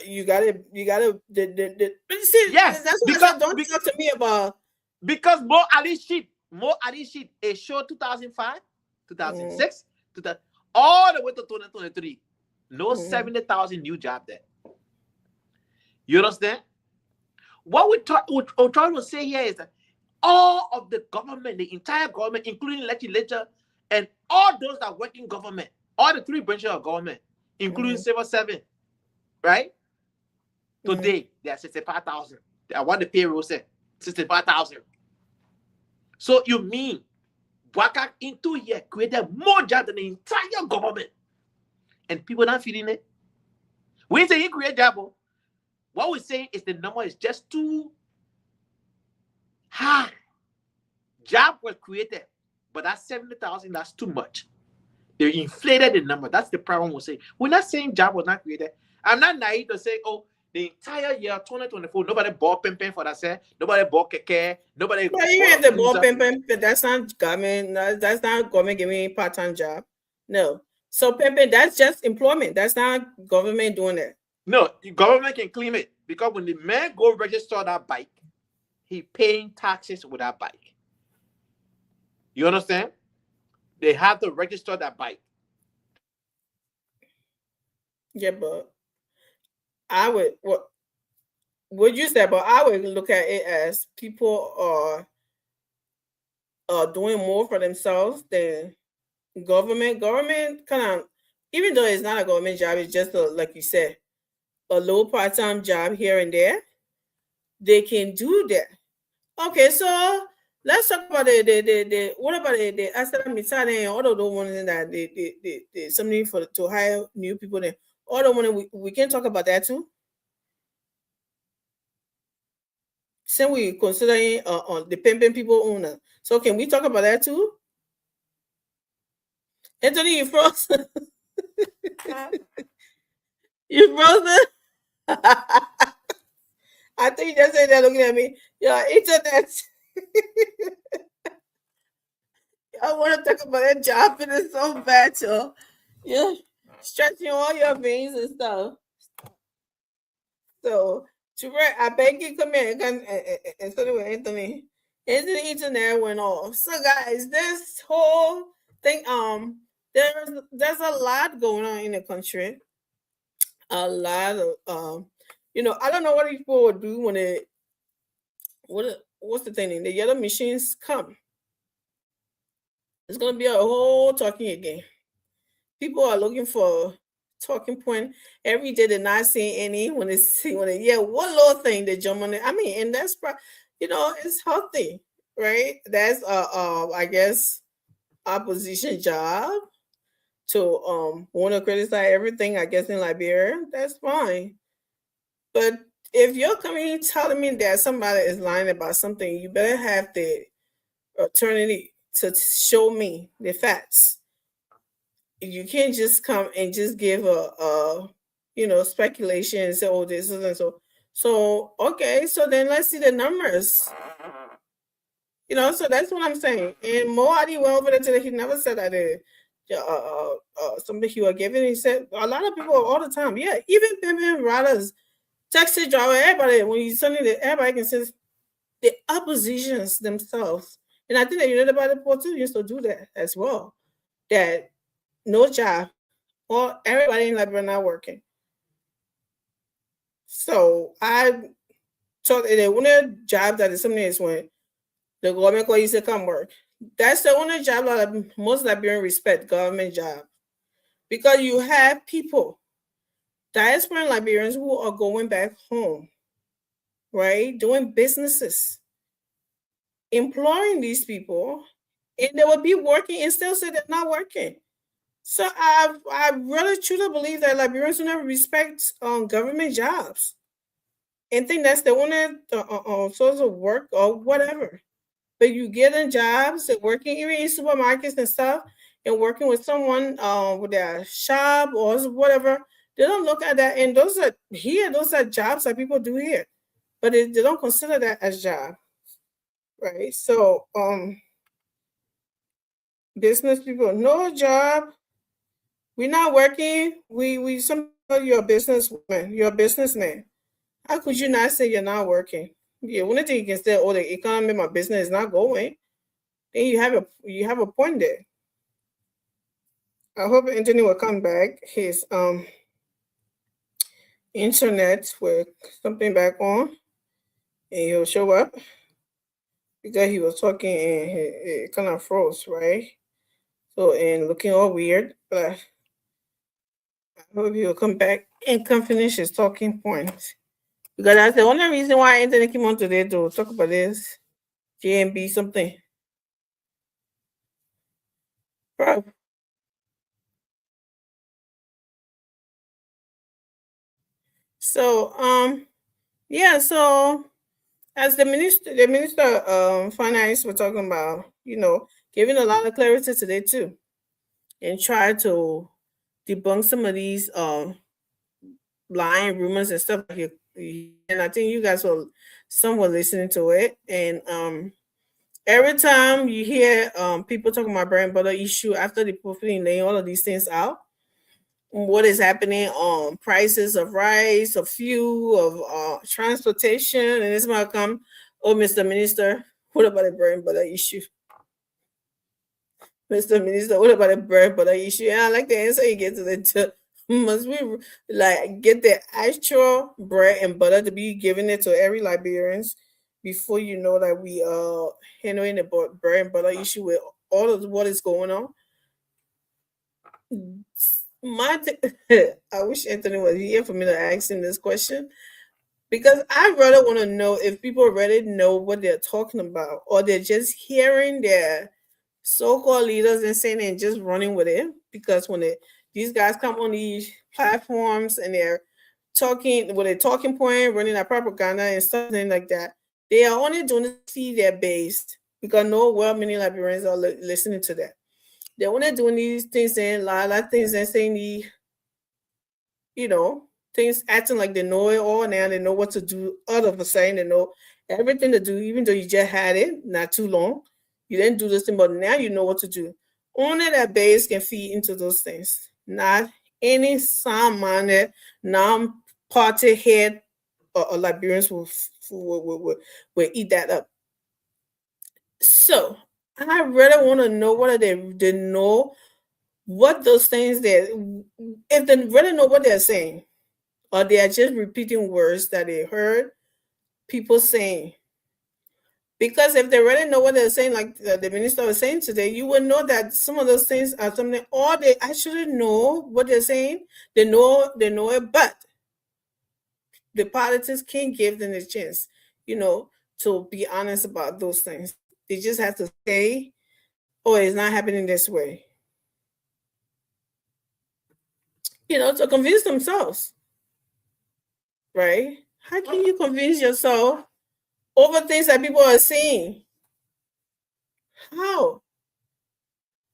You gotta but you see, Yes, that's why I because- said don't talk to me about Because Mo Ali sheet is show 2005, 2006, 2000, all the way to 2023. No 70,000 new jobs there. You understand? What we're trying to say here is that all of the government, the entire government, including legislature, and all those that work in government, all the three branches of government, including civil servant, right? Today, they are 65,000. What the payroll said, 65,000. So you mean Waka in 2 years created more jobs than the entire government, and people not feeling it? We say he create job. What we're saying is the number is just too high. Job was created, but that 70,000, that's too much. They inflated the number. That's the problem we're saying. We're not saying job was not created. I'm not naive to say, oh, the entire year 2024, nobody bought pen for that set, nobody bought keke, nobody. Well, you have the ball pimping, but that's not government. That's not government giving part-time job. No. So pimping, that's just employment. That's not government doing it. No, the government can claim it because when the man go register that bike, he paying taxes with that bike. You understand? They have to register that bike. Yeah, but I would you say, but I would look at it as people are doing more for themselves than government. Government kind of, even though it's not a government job, it's just like you said, a low part-time job here and there. They can do that. Okay, so let's talk about the what about the Astra Mitane and all of those ones that the something to hire new people there. All the one we can talk about that too. Since we considering on the pimping people owner. So can we talk about that too? Anthony, you froze. You frozen? I think you just said that looking at me. Your internet. I want to talk about that job and it's so bad, so you're stretching all your veins and stuff. So, Trevor, I beg you, come here and study with Anthony. Anthony internet went off. So, guys, this whole thing, there's a lot going on in the country. A lot of I don't know what people would do when what's the thing? The yellow machines come. It's gonna be a whole talking again. People are looking for talking point every day. They're not seeing any when they one little thing they jump on it. I mean, and that's it's healthy, right? That's I guess opposition job to want to criticize everything. I guess in Liberia, that's fine. But if you're coming telling me that somebody is lying about something, you better have the opportunity to show me the facts. You can't just come and just give a speculation and say, oh, this and so. So okay, so then let's see the numbers. So that's what I'm saying. And Mo Adi went over there today. He never said that something he was giving. He said a lot of people all the time. Yeah, even pimping riders, taxi driver, everybody. When you suddenly everybody can say the oppositions themselves. And I think that United by the Port too used to do that as well. That no job, or everybody in Liberia not working. So I thought that one job that is something is when The government call you say come work. That's the only job that most Liberians respect, government job. Because you have people, diasporan Liberians who are going back home, right? Doing businesses, employing these people, and they will be working and still say they're not working. So I really truly believe that Liberians do not respect government jobs and think that's the only source of work or whatever. But you getting jobs and working even in supermarkets and stuff and working with someone with their shop or whatever, they don't look at that. And those are jobs that people do here, but they don't consider that as job, right? So business people, no job. We're not working. We some you're a businesswoman, you're a businessman. How could you not say you're not working? The only thing you can say, oh, the economy, my business is not going. Then you have a point there. I hope Anthony will come back. His internet with something back on, and he'll show up because he was talking and it kind of froze, right? So and looking all weird, but I hope he'll come back and come finish his talking point. Because that's the only reason why Anthony came on today to talk about this JMB something. Bro. So yeah, so as the minister finance we're talking about, giving a lot of clarity today too, and try to debunk some of these lying rumors and stuff like and I think you guys were listening to it. And every time you hear people talking about bread and butter issue after the putting laying all of these things out, what is happening on prices of rice, of fuel, of transportation, and this might come, oh, Mr. Minister, what about the bread and butter issue? Mr. Minister, what about the bread and butter issue? And I like the answer you get to the must we like get the actual bread and butter to be giving it to every Liberians before you know that we are handling the bread and butter issue with all of what is going on. I wish Anthony was here for me to ask him this question, because I rather want to know if people really know what they're talking about, or they're just hearing their so-called leaders and saying and just running with it. Because when these guys come on these platforms and they're talking with a talking point, running a propaganda and something like that, they are only doing to see their base, because many Liberians are listening to that. They're only doing these things and a lot of things and saying things acting like they know it all now. They know what to do. All of a sudden, they know everything to do, even though you just had it not too long. You didn't do this thing, but now you know what to do. Only that base can feed into those things. Not any sound-minded, non-party head or Liberians will eat that up. So I really want to know what they know, what those things if they really know what they're saying, or they are just repeating words that they heard people saying. Because if they really know what they're saying, like the minister was saying today, you will know that some of those things are something, or they actually know what they're saying. They know it, but the politics can't give them a chance, to be honest about those things. They just have to say, oh, it's not happening this way. To convince themselves. Right? How can you convince yourself over things that people are saying? How?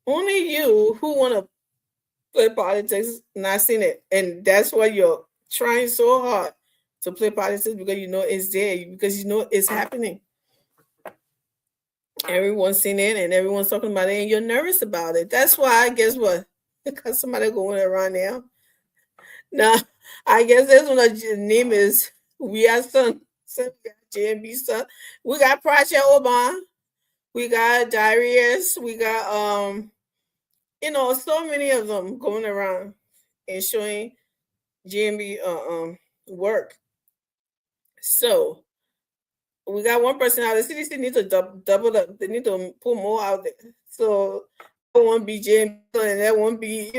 Only you who want to play politics not seeing it. And that's why you're trying so hard to play politics, because you know it's there, because you know it's happening. Everyone's seen it and everyone's talking about it, and you're nervous about it. That's why, guess what? Because somebody going around now. Now, I guess that's what the name is. We have some we got JMB stuff. We got Project Obama. We got Darius. We got so many of them going around and showing JMB work. So We got one person out. The CDC need to double up. They need to put more out there. So that won't be James and that won't be,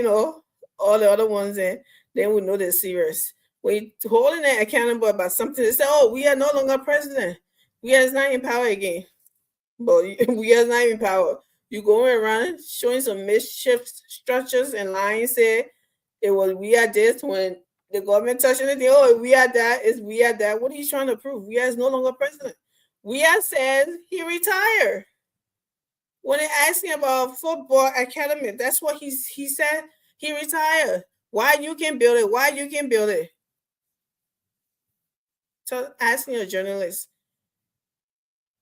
all the other ones, and then we know they're serious. When you holding them accountable about something, they say, oh, we are no longer president. We are not in power again. But we are not in power. You going around showing some mischief structures and lying, say it was we are this when the government touched anything. Oh, we are that, is we are that. What are you trying to prove? We are is no longer president. We are said he retired. When they asked him about football academy, that's what he said. He retired. Why you can build it? Why you can build it? So asking a journalist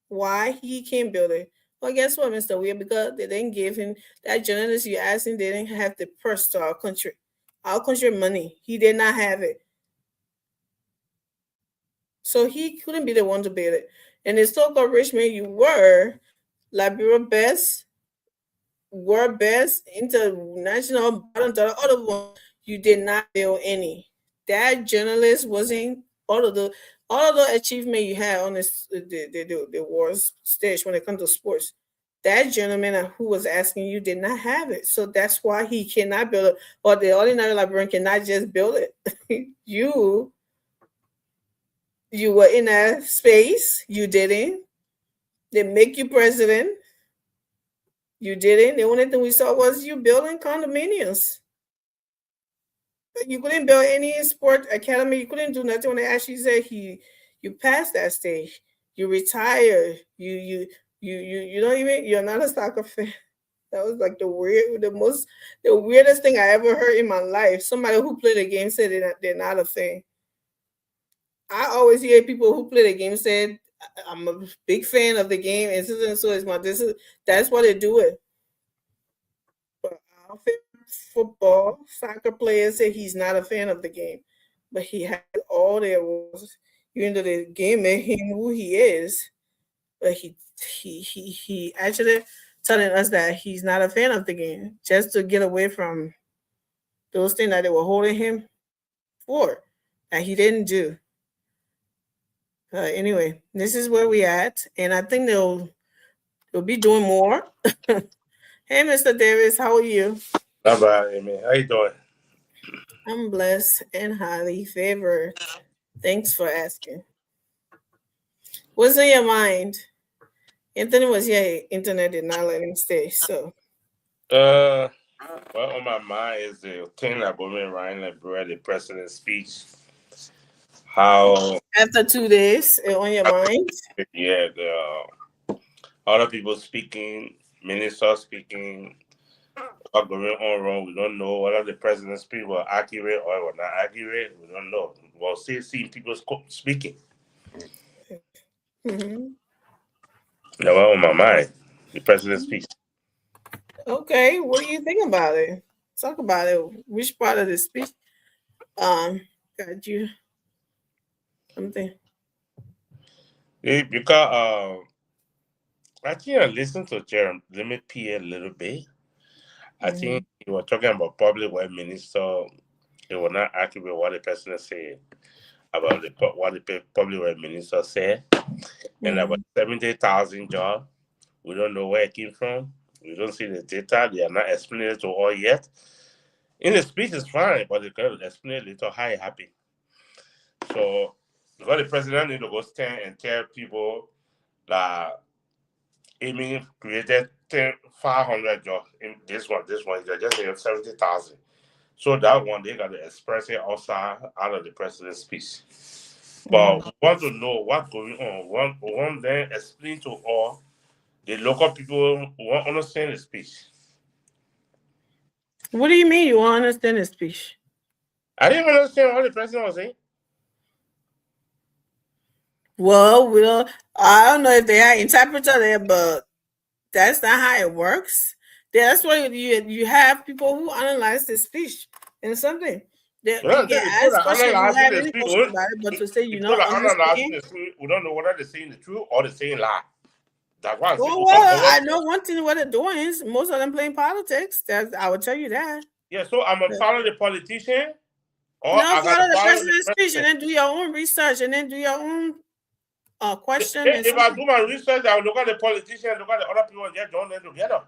why he can't build it. Well, guess what, Mr. Weir? Because they didn't give him that journalist you asked him, they didn't have the purse to our country. Our country money. He did not have it. So he couldn't be the one to build it. And the so-called rich man you were, Liberia best, world best, international, bottom dollar, other one, you did not build any. That journalist wasn't all of the achievement you had on the war stage when it comes to sports. That gentleman who was asking you did not have it. So that's why he cannot build it, or the ordinary Liberian cannot just build it. You were in that space. You didn't. They make you president. You didn't. The only thing we saw was you building condominiums. But you couldn't build any sport academy. You couldn't do nothing. When they actually said you passed that stage, you retired. You don't even. You're not a soccer fan. That was like the weirdest thing I ever heard in my life. Somebody who played the game said they're not a fan. I always hear people who play the game said, I'm a big fan of the game, and so is that's why they do it. But our favorite football, soccer player said he's not a fan of the game, but he had all the awards, even though the game made him who he is. But he actually telling us that he's not a fan of the game, just to get away from those things that they were holding him for, that he didn't do. Anyway, this is where we at, and I think they'll be doing more. Hey, Mr. Davis, how are you? Not bad, Amy. How you doing? I'm blessed and highly favored. Thanks for asking. What's in your mind? Anthony was here. Internet did not let him stay. So, well, on my mind is the thing that Bowman Ryan Liberia, the president's speech. How after 2 days, on your mind? Yeah, the other people speaking, ministers speaking, what going on wrong. We don't know whether the president's speech was accurate or it was not accurate. We don't know. We'll still see people speaking. Mm-hmm. That was on my mind, the president's speech. Okay, what do you think about it? Talk about it. Which part of the speech got you something? Because I think I listened to Jeremy P. a little bit. I think he was talking about public work minister. It was not accurate what the president said about what the public work minister said. And about 70,000 jobs. We don't know where it came from. We don't see the data. They are not explaining it to all yet. In the speech is fine, but they can explain a little how it happened. So, because the president need to go stand and tell people that Amy created 500 jobs in this one, they just have 70,000. So that one, they got to express it outside out of the president's speech. But we want to know what's going on. We want them to explain to all the local people who won't understand the speech. What do you mean you won't understand the speech? I didn't understand what the president was saying. Well, I don't know if they have interpreter there, but that's not how it works. That's why you have people who analyze the speech and something. They get asked questions, you have any question about it, but to say you know understand. We don't know whether they're saying the truth or they're saying lie. That's why. Well, I know one thing what they're doing is most of them playing politics. I will tell you that. Yeah, so I'm gonna follow the politician. Or no, follow the president's speech and then do your own research and then do your own question. If I do my research, I will look at the politicians, look at the other people, and just join them together.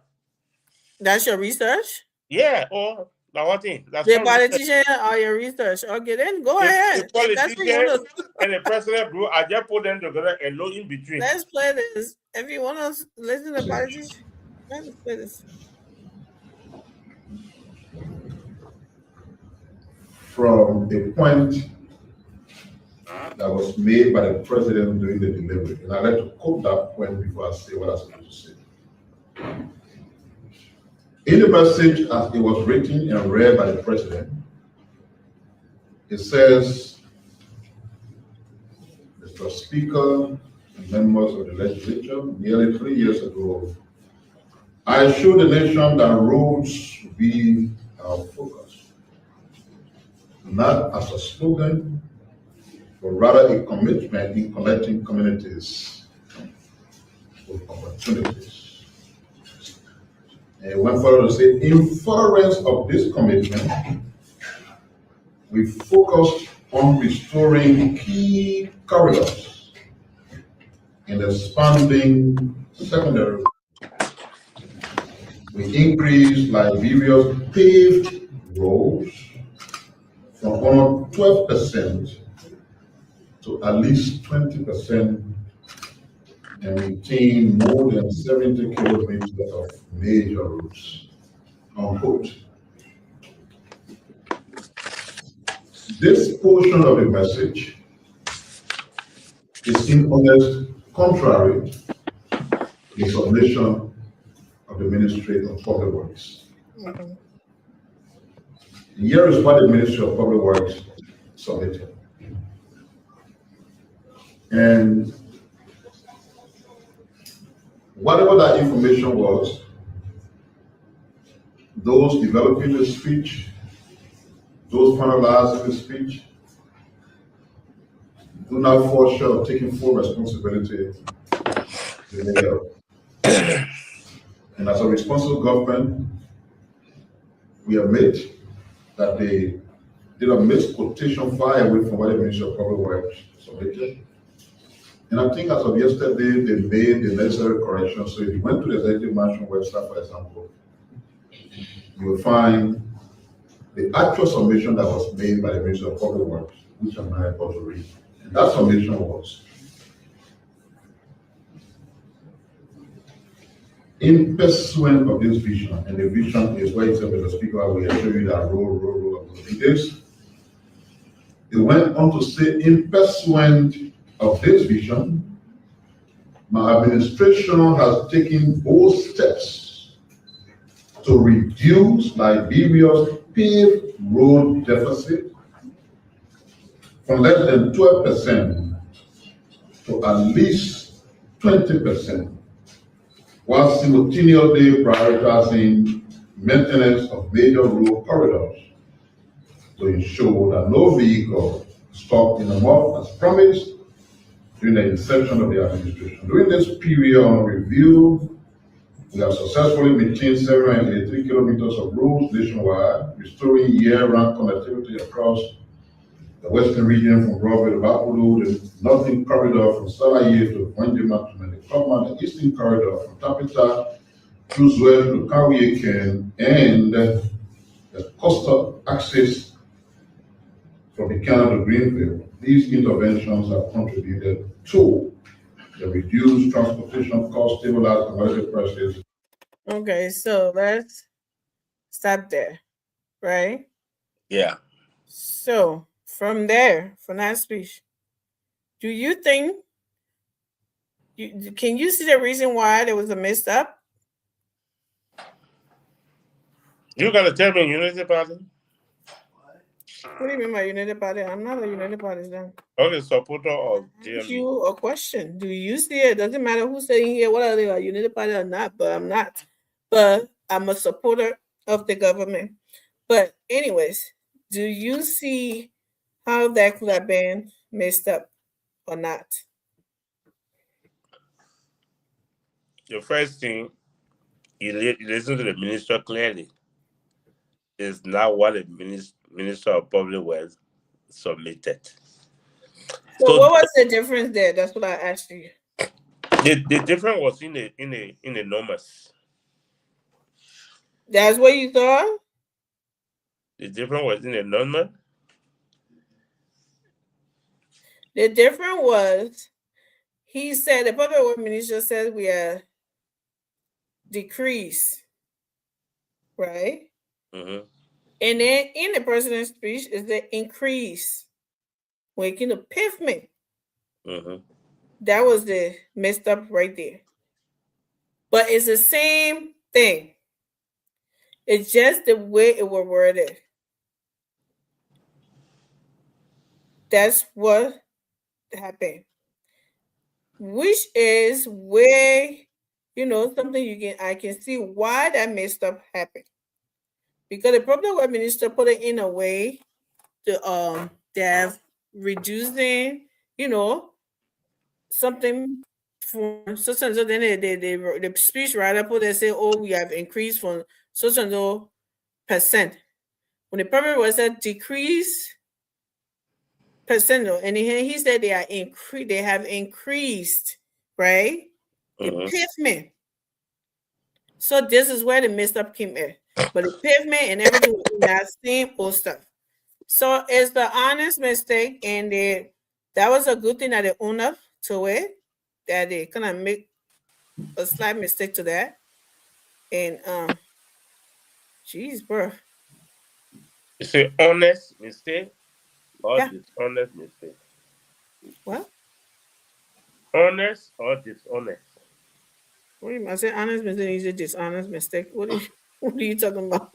That's your research? Yeah, or the one thing. That's The all research. politician or your research? Okay, then go The ahead. If that's what you politician want to, and the president group, I just put them together and look in between. let's play this. If you want to listen to politicians, let's play this. From the point that was made by the president during the delivery. And I'd like to quote that point before I say what I'm supposed to say. In the message as it was written and read by the president, it says, Mr. Speaker and members of the legislature, nearly 3 years ago, I assured the nation that roads would be our focus, not as a slogan, but rather a commitment in connecting communities with opportunities. And it went further to say, in furtherance of this commitment, we focused on restoring key corridors and expanding secondary. We increased Liberia's paved roads from almost 12% to at least 20% and maintain more than 70 kilometers of major routes. Unquote. This portion of the message is in honest contrary to the submission of the Ministry of Public Works. Here is what the Ministry of Public Works submitted. And whatever that information was, those developing the speech, those finalizing the speech, do not fall short of taking full responsibility to the mayor. And as a responsible government, we admit that they did a misquotation far away from what the Ministry of Public Works submitted. And I think as of yesterday, they made the necessary corrections. So if you went to the Executive Mansion website, for example, you will find the actual submission that was made by the Ministry of Public Works, which I'm not able to read. And that submission was, in pursuant of this vision, and the vision is where it said, Mr. Speaker, I will show you that roll of details. It went on to say, in pursuant of this vision, my administration has taken bold steps to reduce Liberia's paved road deficit from less than 12% to at least 20%, while simultaneously prioritizing maintenance of major road corridors to ensure that no vehicle stopped in the mud as promised during the inception of the administration. During this period of review, we have successfully maintained 783 kilometers of roads nationwide, restoring year-round connectivity across the western region from Broadway to Bapudu, the northern corridor from Salaye to Wanjima to Medikoma, the eastern corridor from Tapita to Zuel to Kawieken, and the coastal access from Buchanan to Greenville. These interventions have contributed to the reduced transportation costs, stabilized commodity prices. Okay, so let's stop there, right? Yeah. So from there, from that speech, do you think, can you see the reason why there was a messed up? You gotta tell me Unity Party. What do you mean by United Party? I'm not a United Party then. Okay, supporter of Ask GMB. you a question. Do you see it? Doesn't matter who's saying here, whether they are United Party or not, but I'm not. But I'm a supporter of the government. But anyways, do you see how that could have been messed up or not? The first thing, you listen to the minister clearly. Is not what the Minister of Public Works submitted. So what was the difference there? That's what I asked you. The difference was in the numbers. That's what you thought? The difference was in the number. The difference was, he said, the public works minister said we are decreased, right? Mm-hmm. And then in the president's speech is the increase. Making the pavement. Mm-hmm. That was the messed up right there. But it's the same thing. It's just the way it was worded. That's what happened. Which is where, something I can see why that messed up happened. Because the public works minister put it in a way to they have reducing, something from so then the speech writer put they say, oh, we have increased from so percent. When the public was said decrease percent, and he said they have increased, right? The pavement. So this is where the messed up came in. But the pavement and everything was in that same old stuff. So it's the honest mistake, and that was a good thing that they own up to it, that they kind of make a slight mistake to that. And jeez, bro. It's an honest mistake or Yeah. dishonest mistake? What? Honest or dishonest? What do you mean? I said honest mistake, you said dishonest mistake. What are you talking about?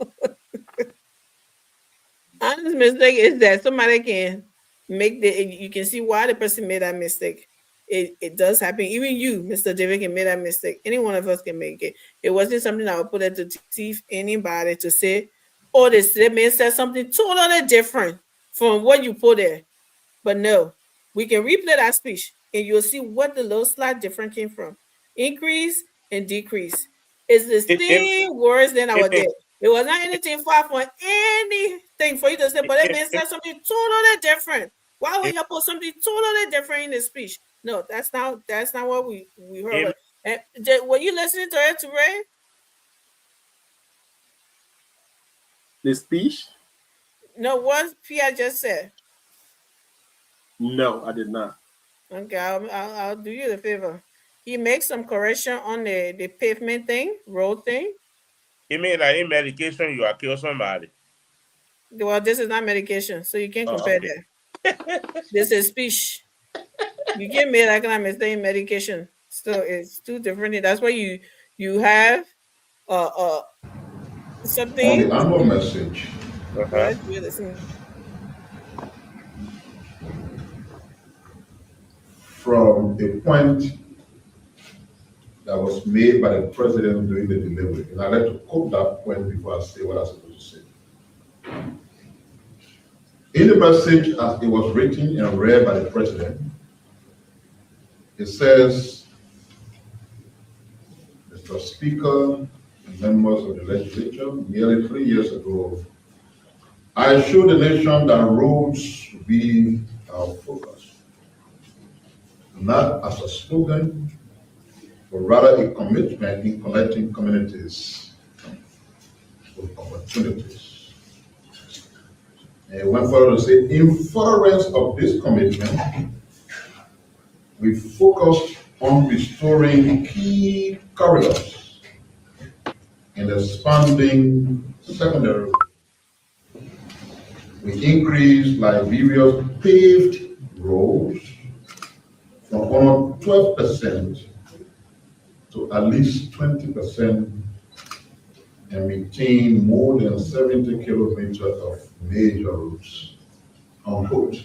Honest mistake is that somebody can make you can see why the person made that mistake. It does happen. Even you, Mr. David, can make that mistake. Any one of us can make it. It wasn't something I would put it to deceive anybody to say, oh, this man said something totally different from what you put there. But no, we can replay that speech and you'll see what the little slight difference came from. Increase and decrease. It's the same words than our day. It was not anything far from anything for you to say, but that man said something totally different. Why would you put something totally different in the speech? No, that's not what we heard. Were you listening to it, Ray? The speech? No, what Pia just said. No, I did not. Okay, I'll do you the favor. He makes some correction on the pavement thing, road thing. You mean like in medication you are kill somebody? Well, this is not medication, so you can't compare that. This is speech. You can't make that kind of mistake in medication. So it's two different things. That's why you have something. On the annual message. From a point that was made by the president during the delivery. And I'd like to quote that point before I say what I'm supposed to say. In the message as it was written and read by the president, it says, Mr. Speaker and members of the legislature, nearly 3 years ago, I assured the nation that roads will be our focus, not as a slogan, but rather a commitment in connecting communities with opportunities. And it went further to say, in furtherance of this commitment, we focused on restoring key corridors and expanding secondary. We increased Liberia's paved roads from almost 12% to at least 20% and maintain more than 70 kilometers of major roads on foot.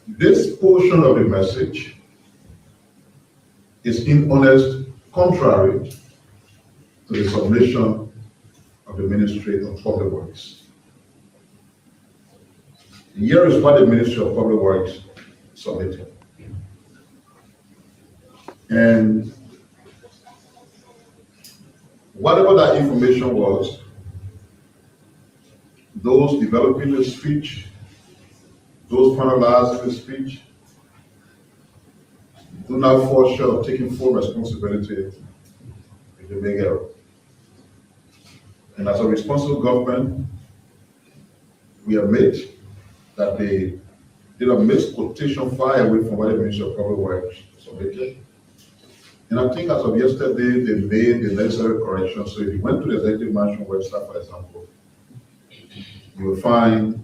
This portion of the message is in honest contrary to the submission of the Ministry of Public Works. Here is what the Ministry of Public Works submitted. And whatever that information was, those developing the speech those finalizing the speech do not fall short of taking full responsibility if they make error. And as a responsible government, we admit that they did a misquotation far away from what the Ministry of Public Works submitted. And I think as of yesterday, they made the necessary corrections. So if you went to the Executive Mansion website, for example, you will find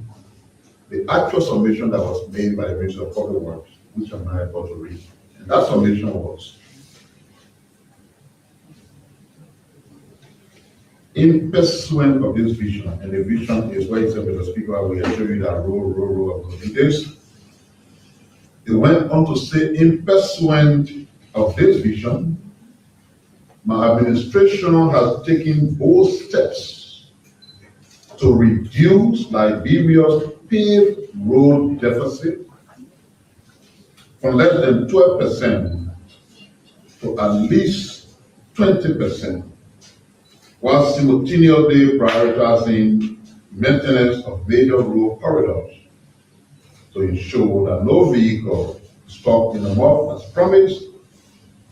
the actual submission that was made by the Ministry of Public Works, which I'm not able to read. And that submission was, in pursuant of this vision, and the vision is where it said, Mr. Speaker, we assure you that row of leaders. It went on to say, in pursuant of this vision, my administration has taken bold steps to reduce Liberia's paved road deficit from less than 12% to at least 20%, while simultaneously prioritizing maintenance of major road corridors to ensure that no vehicle stopped in the mud as promised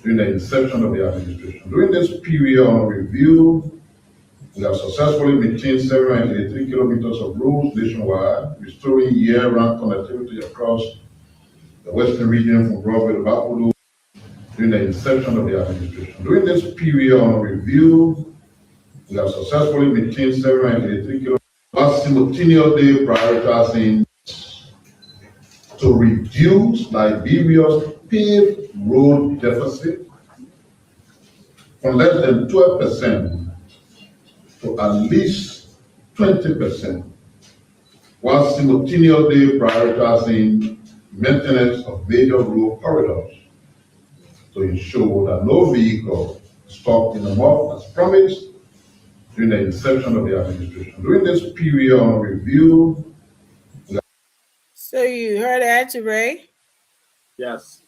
during the inception of the administration. During this period of review, we have successfully maintained 783 kilometers of roads nationwide, restoring year-round connectivity across the western region from Broadway to Bakudu during the inception of the administration. During this period of review, we have successfully maintained 783 kilometers, while simultaneously prioritizing to reduce Liberia's paved road deficit from less than 12% to at least 20%, while simultaneously prioritizing maintenance of major road corridors to ensure that no vehicle stopped in the mud as promised during the inception of the administration. During this period of review, So you heard that, Ray? Yes.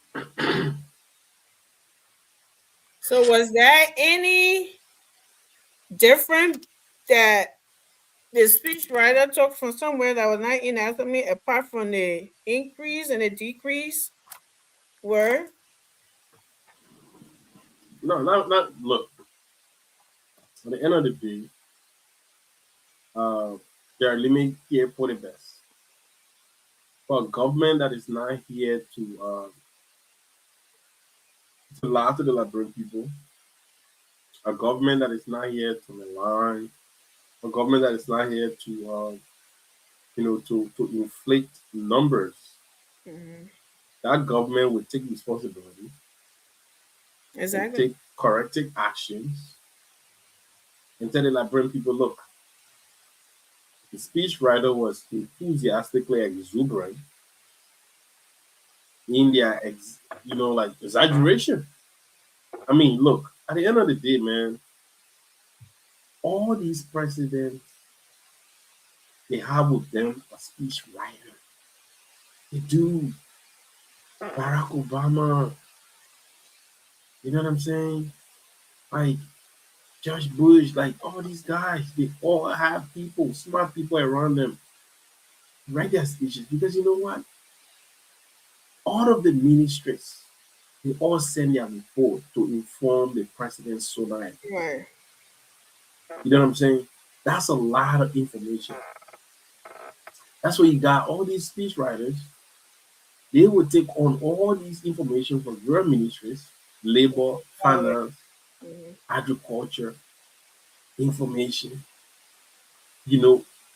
So was that any different that the speechwriter took from somewhere that was not inaccurate, apart from the increase and the decrease were? No, not look. At the end of the day, their limit here put it best. For a government that is not here to lie to the Liberian people, a government that is not here to malign, a government that is not here to to inflate numbers. Mm-hmm. That government will take responsibility. Exactly. Take corrective actions and tell the Liberian people, look, the speechwriter was enthusiastically exuberant in their exaggeration. I mean, look, at the end of the day, man, all these presidents, they have with them a speechwriter. They do. Barack Obama, you know what I'm saying? Like George Bush, like all these guys, they all have people, smart people around them, write their speeches. Because you know what? All of the ministries, they all send their report to inform the president's solar. Right. You know what I'm saying? That's a lot of information. That's why you got all these speechwriters. They will take on all these information from your ministries, labor, finance, agriculture, information,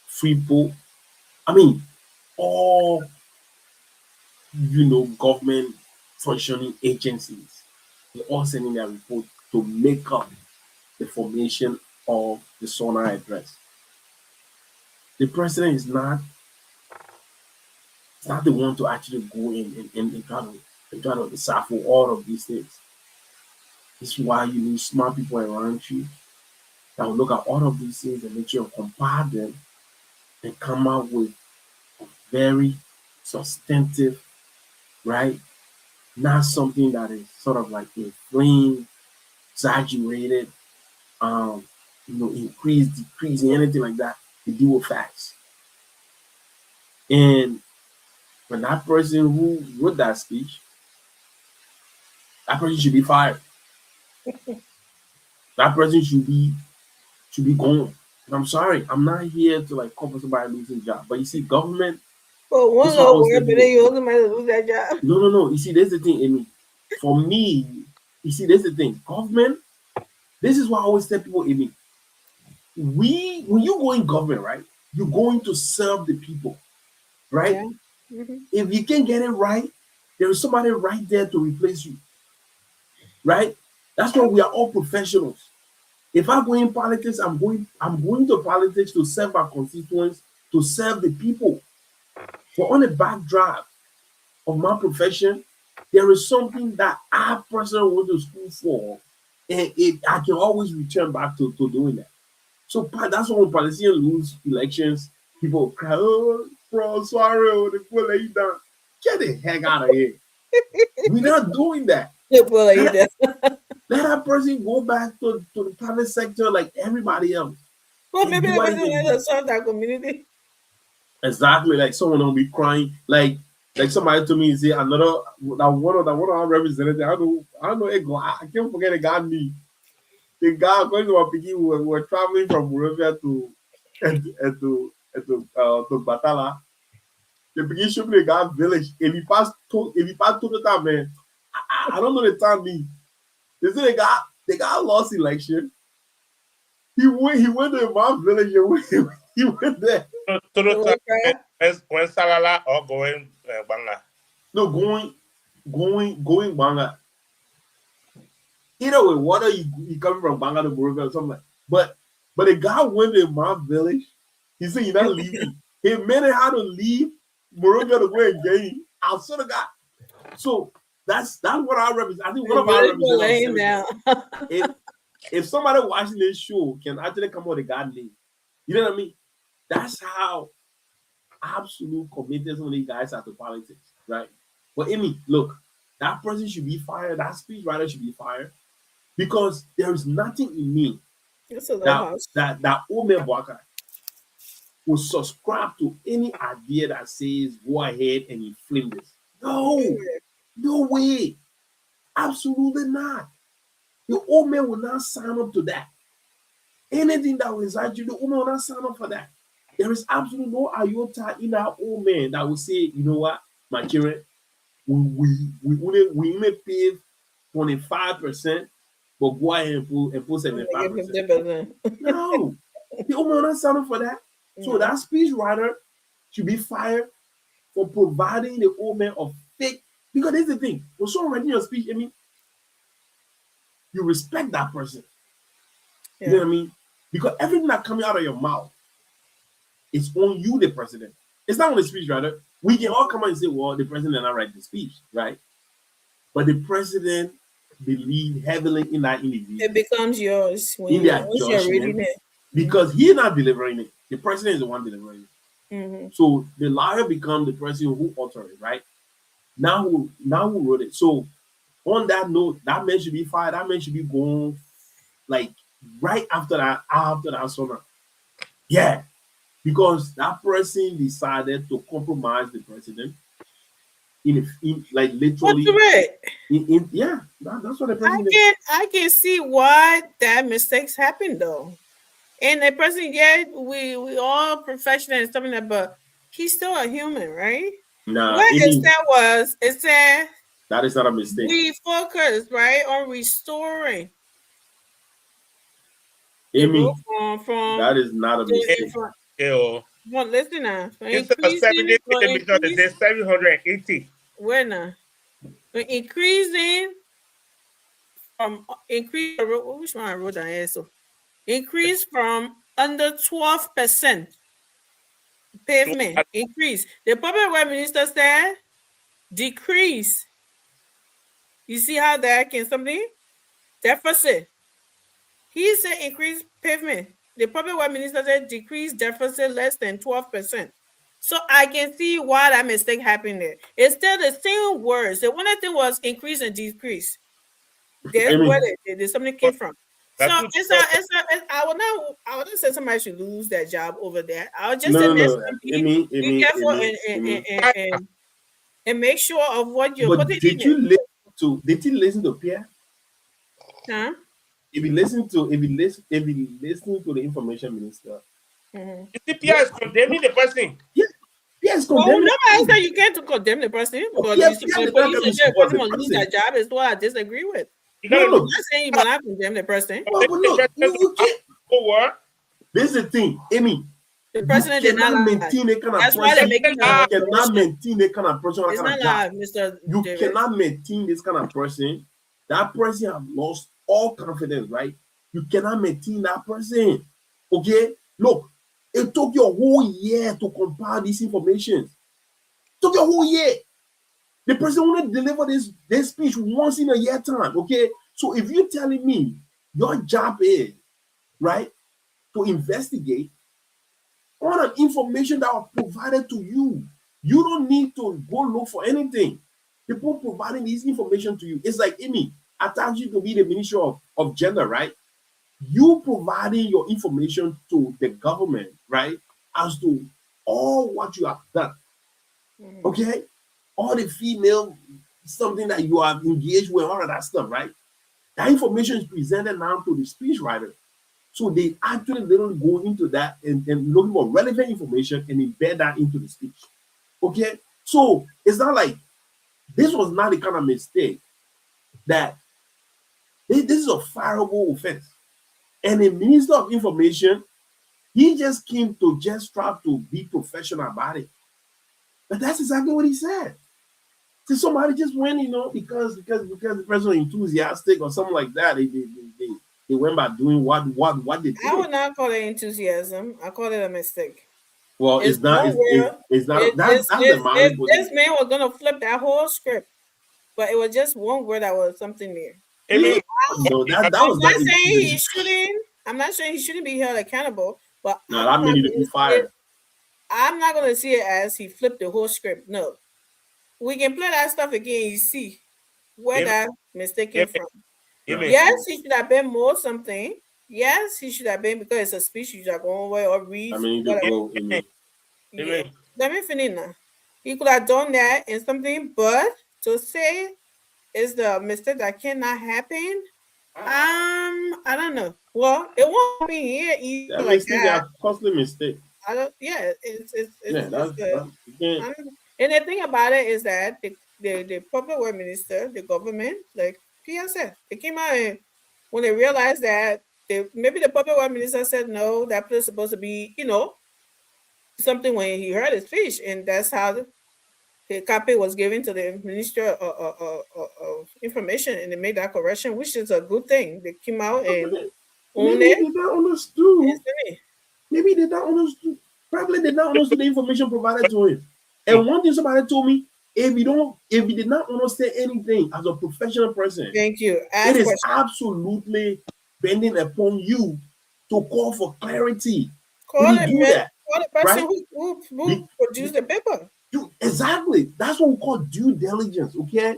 Freeport. I mean, all, government functioning agencies, they're all sending their report to make up the formation of the SONA address. The president is not the one to actually go in and try to decipher all of these things. This is why you need smart people around you that will look at all of these things and make sure you compare them and come out with a very substantive, right? Not something that is sort of like inflamed, exaggerated, increase, decrease, anything like that. To deal with facts. And But that person who wrote that speech, that person should be fired. That person should be gone. And I'm sorry, I'm not here to like cover somebody losing job. But you see, government. Well, one this is what I little was word, but telling then you. you also might lose that job. No. You see, there's the thing, Amy. For me, you see, there's the thing. Government. This is why I always tell people, Amy. When you go in government, right? You're going to serve the people, right? Yeah. Mm-hmm. If you can't get it right, there is somebody right there to replace you, right? That's why we are all professionals. If I go in politics, I'm going to politics to serve my constituents, to serve the people. But on the backdrop of my profession, there is something that I personally went to school for, and I can always return back to doing that. So that's why when politicians lose elections, people cry, "Oh, bro, sorry, they put you down." Get the heck out of here. We're not doing that. Let that person go back to the private sector like everybody else. Well, And maybe do the what person they has do. to serve that community. Exactly, like someone will be crying, like somebody told me, say another one of our representatives. I don't know. I can't forget the guy name. The guy going to our picking, we were traveling from Moravia to Batala. The beginning showed me the guy village. If he passed to the time, man, I don't know the time name. They say the guy lost election. He went to my village. He went there. To the time when Salala or going Banga. No, going Banga. Either way, whether you coming from Banga to Moravia or something like. But the guy went to my village. He said, "You're not leaving." He made it how to leave Moravia to go and game. I sort of got. So that's what I represent. I think one of our representatives. If somebody watching this show can actually come out with a God name, you know what I mean? That's how absolute committed some of these guys are to politics, right? But Amy, look, that person should be fired. That speechwriter should be fired because there is nothing in me that Omer Bwaka will subscribe to any idea that says go ahead and inflame this. No way, absolutely not. The old man will not sign up to that. Anything that will incite you, the old man will not sign up for that. There is absolutely no iota in our old man that will say, "You know what, my children, we may pay 25%, but go ahead and put 75%. No, the old man will not sign up for that. So that speechwriter should be fired for providing the old man of fake. Because here's the thing: when someone writing your speech, I mean, you respect that person. You know what I mean? Because everything that comes out of your mouth is on you, the president. It's not on the speechwriter. We can all come out and say, "Well, the president did not write the speech," right? But the president believes heavily in that individual. It becomes yours when in their judgment, because he's not delivering it. The president is the one delivering it. Mm-hmm. So the liar becomes the person who authored it, right? Now who wrote it? So on that note, that man should be fired. That man should be gone, like right after that summer. Yeah, because that person decided to compromise the president. In like literally. That's what the president. I can see why that mistakes happen though. And the person, we all professional and stuff like that, but he's still a human, right? Nah, what it said that is not a mistake. We focus right on restoring. Amy, from that is not a mistake. Well, listen now. Instead of 70 million, they say 780. Where now? Increasing from which one I wrote down here? So increase from under 12% pavement. Increase. The public works minister said decrease. You see how that can something? Deficit. He said increase pavement. The public works minister said decrease deficit less than 12%. So I can see why that mistake happened there. It's still the same words. The only thing was increase and decrease. That's where there's something came from. So I would not say somebody should lose their job over there. I would just say be careful and and make sure of what you're But putting did in you listen to? Did you listen to Pierre? it. Huh? If you listen to the information minister, Mhm. The CPI is condemning the person. Pierre is Well, condemning. nobody said you can't condemn the person, but Pierre the did not police come and to the support person the must lose person. their job is what I disagree with. You No, gotta no, I'm not saying you will not condemn the person. no, but look, you can't. What? This is the thing, Amy. The You president did not cannot lie. maintain a kind of That's why they're person. making You the cannot correction. maintain a kind of person, that It's kind of not job. live, Mr. You Davis. cannot maintain this kind of person. That person have lost all confidence, right? You cannot maintain that person. Okay? Look, it took you a whole year to compile this information. It took you a whole year. The person only deliver this speech once in a year time. Okay? So if you're telling me your job is, right, to investigate on an information that was provided to you, you don't need to go look for anything. People providing this information to you. It's like, Amy, I tasked you to be the Minister of Gender, right? You providing your information to the government, right? As to all what you have done. Okay? All the female, something that you have engaged with, all of that stuff, right? That information is presented now to the speechwriter. So they actually literally go into that and looking for relevant information and embed that into the speech. Okay? So it's not like this was not the kind of mistake that this is a fireable offense. And the Minister of Information, he just came to just try to be professional about it. But that's exactly what he said. So somebody just went, because the person was enthusiastic or something like that, they went by doing what they did. I would not call it enthusiasm. I call it a mistake. Well, it's not. It's not. That's the if this man was gonna flip that whole script, but it was just one word that was something there. No, that was not saying he shouldn't. I'm not saying he shouldn't be held accountable, but no, that means he to be fired. I'm not gonna see it as he flipped the whole script. No, we can play that stuff again. You see where that mistake came from. Yes, he should have been more something. Yes, he should have been, because it's a speech you are going away or read. I mean, let me finish now. He could have done that and something, but to say is the mistake that cannot happen. I don't know. Well, it won't be here either. Like that. A costly mistake. I don't. Yeah, it's yeah. And the thing about it is that the public work minister, the government, like Pierre said, they came out and when they realized that maybe the public work minister said no, that place is supposed to be, something when he heard his speech, and that's how the copy was given to the Minister of Information, and they made that correction, which is a good thing. They came out and owned it. They not understood. Maybe they not understood. Probably they not understood the information provided to him. And one thing somebody told me, if you did not understand anything as a professional person, thank you. It is absolutely bending upon you to call for clarity. Call the person who produced the paper. Exactly. That's what we call due diligence. Okay.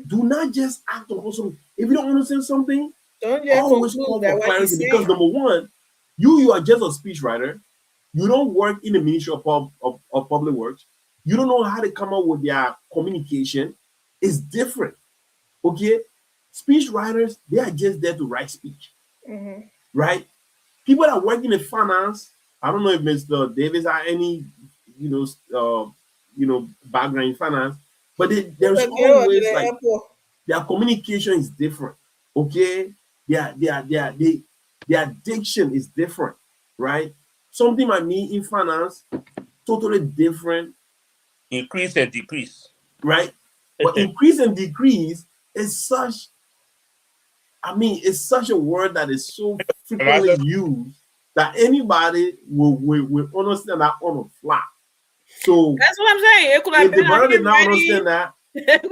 Do not just act on something. If you don't understand something, don't just always call for clarity. Because number one, you are just a speechwriter. You don't work in the Ministry of Public Works. You don't know how to come up with their communication. It's different. Okay. Speech writers, they are just there to write speech. Right? People that work in the finance, I don't know if Mr. Davis has any, background in finance, but there's always like their communication is different. Okay, their diction is different, right? Something might mean in finance, totally different. Increase and decrease, right? But increase and decrease is such. I mean, it's such a word that is so frequently used that anybody will understand that on the fly. So that's what I'm saying. It could have if the brother did not understand that, if the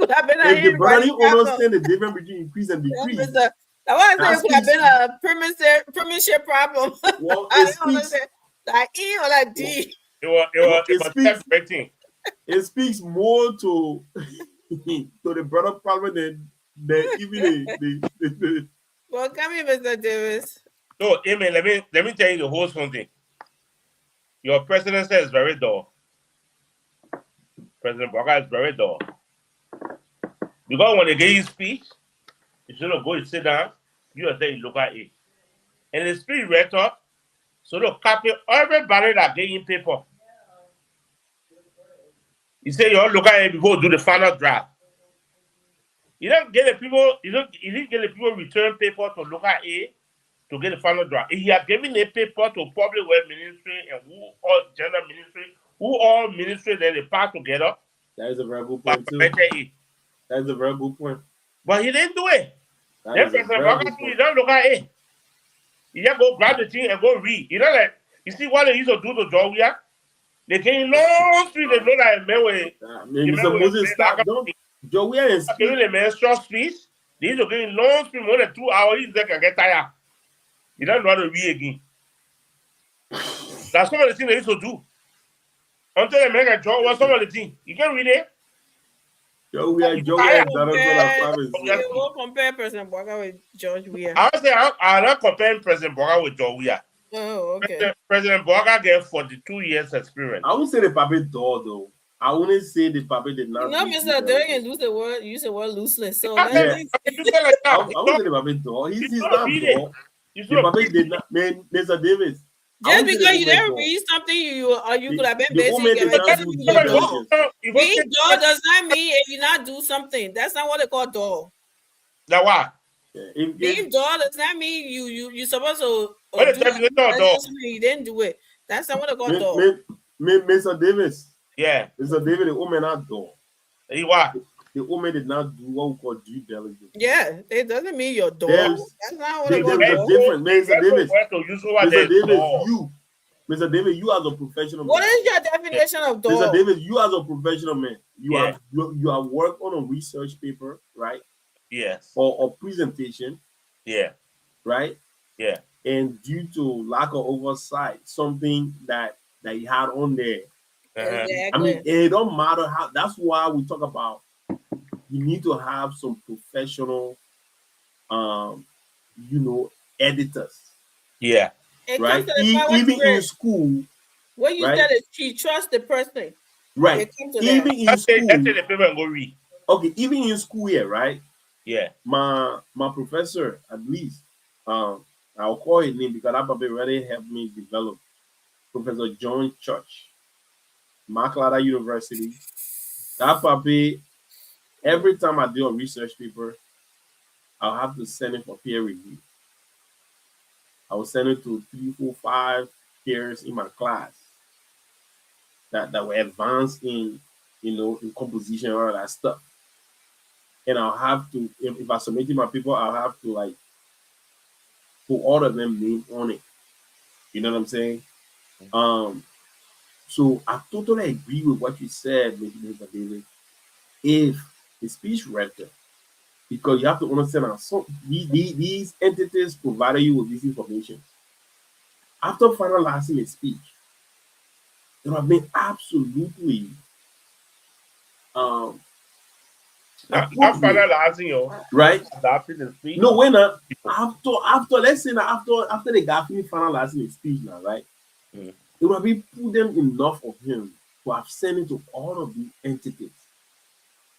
brother didn't understand the difference between increase and decrease, that's why I said it could have been a premiership problem. Well, I don't understand. Like E or like D. It speaks more to the brother probably than even the Well, come here, Mr. Davis. No, Amen. Let me tell you the whole something. Your presidency is very dull. President Boga is very dull. Because when they give you speech, you should not go and sit down. You are there in local aid. And the speech rector, so they'll copy everybody that getting paper. You say you're local aid before do the final draft. You don't get the people, you didn't get the people return paper to local aid to get the final draft. If you are giving a paper to public work ministry and who all general ministry, who all ministry that they pass together. That is a very good point too. That is a very good point. But he didn't do it. That Then is a President very Boga good too, point. he don't look at it. He just go grab the thing and go read. You know that, you see what they used to do to Georgia? They came long street, they know that man with Mr. Moses, stop. Don't. Joey and giving the man short speech. They used to give him long speech, more than 2 hours, he's there can get tired. He don't know how to read again. That's some of the things they used to do. Until the man can draw was some of the things. You can read it. Joey and You won't compare President Boga with George Weah. I would say I'm not comparing President Boga with George Weah. Oh, okay. President Boga get 42 years experience. I would say the Pape door though. I wouldn't say the Pape did not. No, Mr. Durian use the word loosely. So I let's would say the Pape door. He's not door. The Pape did not. Man, Mr. Davis. just because you didn't read something, you could have been busy. Being dull does not mean if you not do something. That's not what they call dull. Now what? Being dull does not mean you supposed to. What is dull? You didn't do it. That's not what they call dull. Mr. Davis. Yeah. Mr. David, the woman not dull. He what? The woman did not do what we call due diligence. Yeah, it doesn't mean you're dull. That's not what they call dull. Different, Mr. Davis. Mr. David, you as a professional. What is your definition of dull? Mr. David, you as a professional man, you have worked on a research paper, right? Yes. Or presentation. Yeah. Right? Yeah. And due to lack of oversight, something that you had on there. Exactly. I mean, it don't matter how. That's why we talk about you need to have some professional, editors. Yeah. Right. Even in school. What you said is she trusts the person. Right. Even in school. That's the paper and go read. Okay. Even in school here, right? Yeah. My professor, at least, I'll call his name because that probably really helped me develop. Professor John Church, Macarthur University. That probably every time I do a research paper, I'll have to send it for peer review. I will send it to 3, 4, 5 peers in my class that were advanced in in composition and all that stuff. And I'll have to, if I submit my paper, I'll have to put all of them name on it. You know what I'm saying? So I totally agree with what you said, Mr. David. If the speech rector, because you have to understand how these entities provided you with this information. After finalizing a speech, there have been absolutely not finalizing your right. Adopting the speech. No, we're not. After let's say that after they got me finalizing the speech now, right? It would have been put them enough of him to have sent it to all of the entities.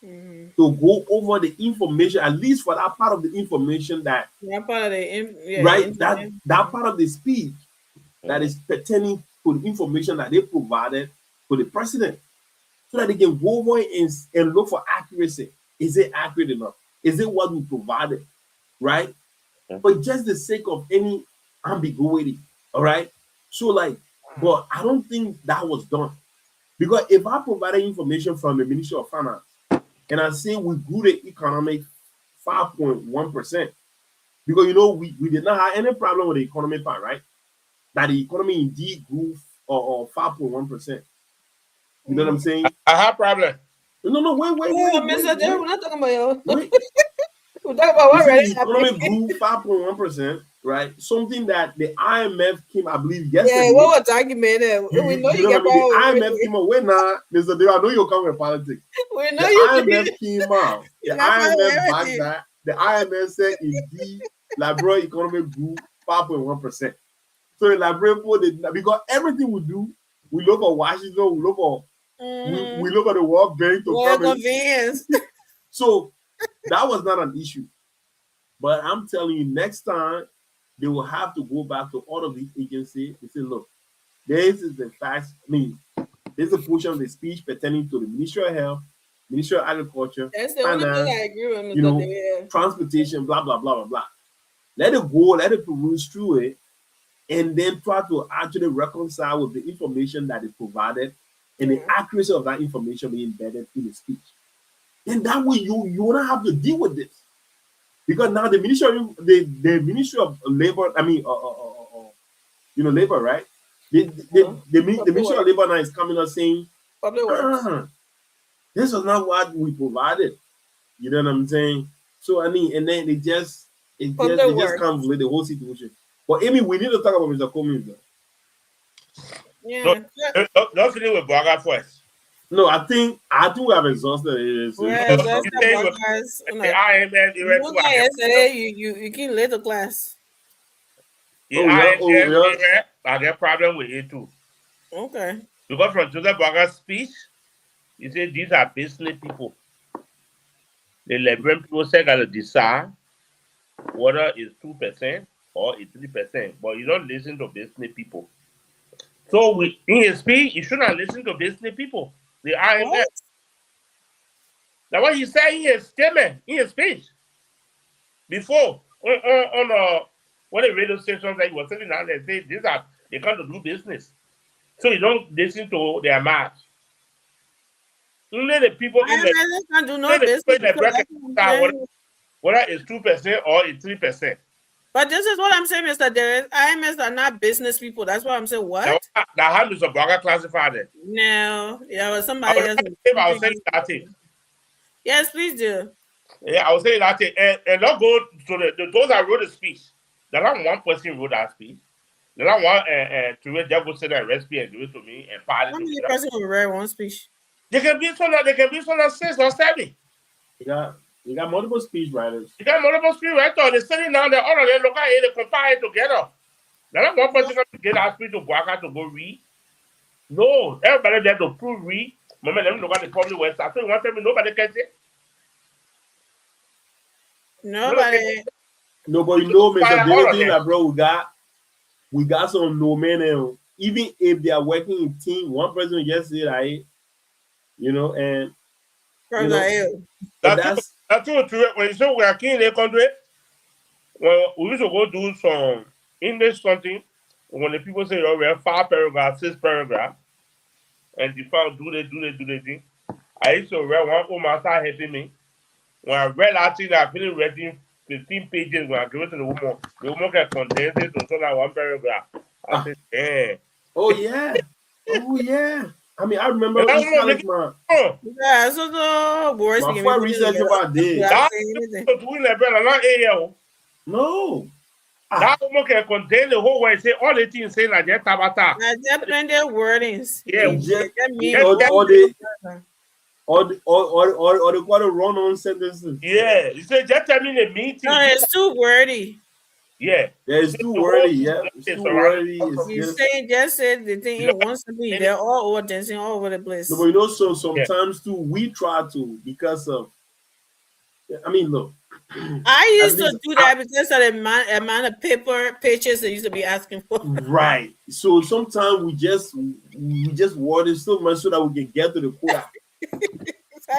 To go over the information, at least for that part of the information that part of the right, that part of the speech that is pertaining to the information that they provided to the president, so that they can go over and look for accuracy. Is it accurate enough? Is it what we provided? Right? But just the sake of any ambiguity, all right? So but I don't think that was done. Because if I provided information from the Ministry of Finance, and I say we grew the economic 5.1%, because we did not have any problem with the economy part, right? That the economy indeed grew 5.1%. You know what I'm saying? I have problem. No, wait. Mr. Derek, we're not talking about you. We're talking about what the economy grew 5.1%, right? Something that the IMF came, I believe, yesterday. Yeah, what was documented? We know you get the IMF came out. Wait now, Mr. Derek, I know you're coming with politics. We know the IMF came out. The IMF backed that. The IMF said indeed, Liberia economy grew 5.1%. So the Liberia, because everything we do, we look at Washington, we look at we look at the World Bank to convenience. So that was not an issue. But I'm telling you, next time they will have to go back to all of these agencies and say, look, this is the facts. I mean, this is a portion of the speech pertaining to the Ministry of Health, Ministry of Agriculture, That's the only thing Finance, I agree with Mr. you know, David. transportation, blah, blah, blah, blah, blah. Let it go, let it peruse through it, and then try to actually reconcile with the information that is provided and the accuracy of that information being embedded in the speech. And that way you won't have to deal with this. Because now the Ministry of Labor, I mean, Labor, right? The Ministry of Labor now is coming out saying, this is not what we provided. You know what I'm saying? So I mean, and then they just convolute the whole situation. But Amy, we need to talk about Mr. Cummings. Yeah. Don't finish with Braga first. No, I think we have exhausted it. Yeah, that's you can lead the class. I get problem with it too. Okay. Because from Joseph Braga's speech, he said these are business people. The Liberian people say got to decide whether it's 2% or it's 3%, but you don't listen to business people. So in his speech, you shouldn't listen to business people. The IMF. That's what he said in his statement, in his speech. Before, on one of the radio stations that he was sitting down there, say they come to do business. So you don't listen to their mouth. Only the people in the whether it's 2% or it's 3%. But this is what I'm saying, Mr. Derek. IMS are not business people. That's what I'm saying. What? Now, how does a Braga classify it? No. Yeah, well, somebody else. I was saying that thing. Yes, please do. Yeah, I was saying that thing. And not go to those that wrote the speech. There's not one person wrote that speech. There's not one to read Devil said and recipe and give it to me and file it. How many person will write one speech? They can be so that 6 or 7. You got multiple speech writers. You got multiple speech writers. They're sitting down there, all of them look at it, they compile it together. There's not one person to get that speech to Braga to go read. No, everybody there to prove read. Moment, let me look at the public website. So you want to tell me nobody can say? Nobody. Nobody know, Mr. David, that bro, we got some no men. Even if they are working in team, one person just say that, you know, and you know, that's true. When you say we are king in the country, well, we used to go do some English something. When the people say, oh, we have 5 paragraphs, 6 paragraphs, and the found do the thing. I used to read one woman started helping me. When I read that thing, I finished reading 15 pages. When I give it to the woman can condense it to so that 1 paragraph. I said, damn. Oh yeah. I mean, I remember my research about this. No. That woman can contain the whole way. Say all the things say like that. Tabata. That's plenty of wordings. Yeah. Or they got to run on sentences. Yeah. You say just tell me the meeting. No, it's too wordy. Yeah. It's too wordy. Yeah. It's too wordy. Just said the thing it wants to be. They're all over dancing all over the place. No, but you know, so sometimes too, we try to because of. I mean, look. I used to do that because of the amount of pages they used to be asking for. Right. So sometimes we just word it so much so that we can get to the quota.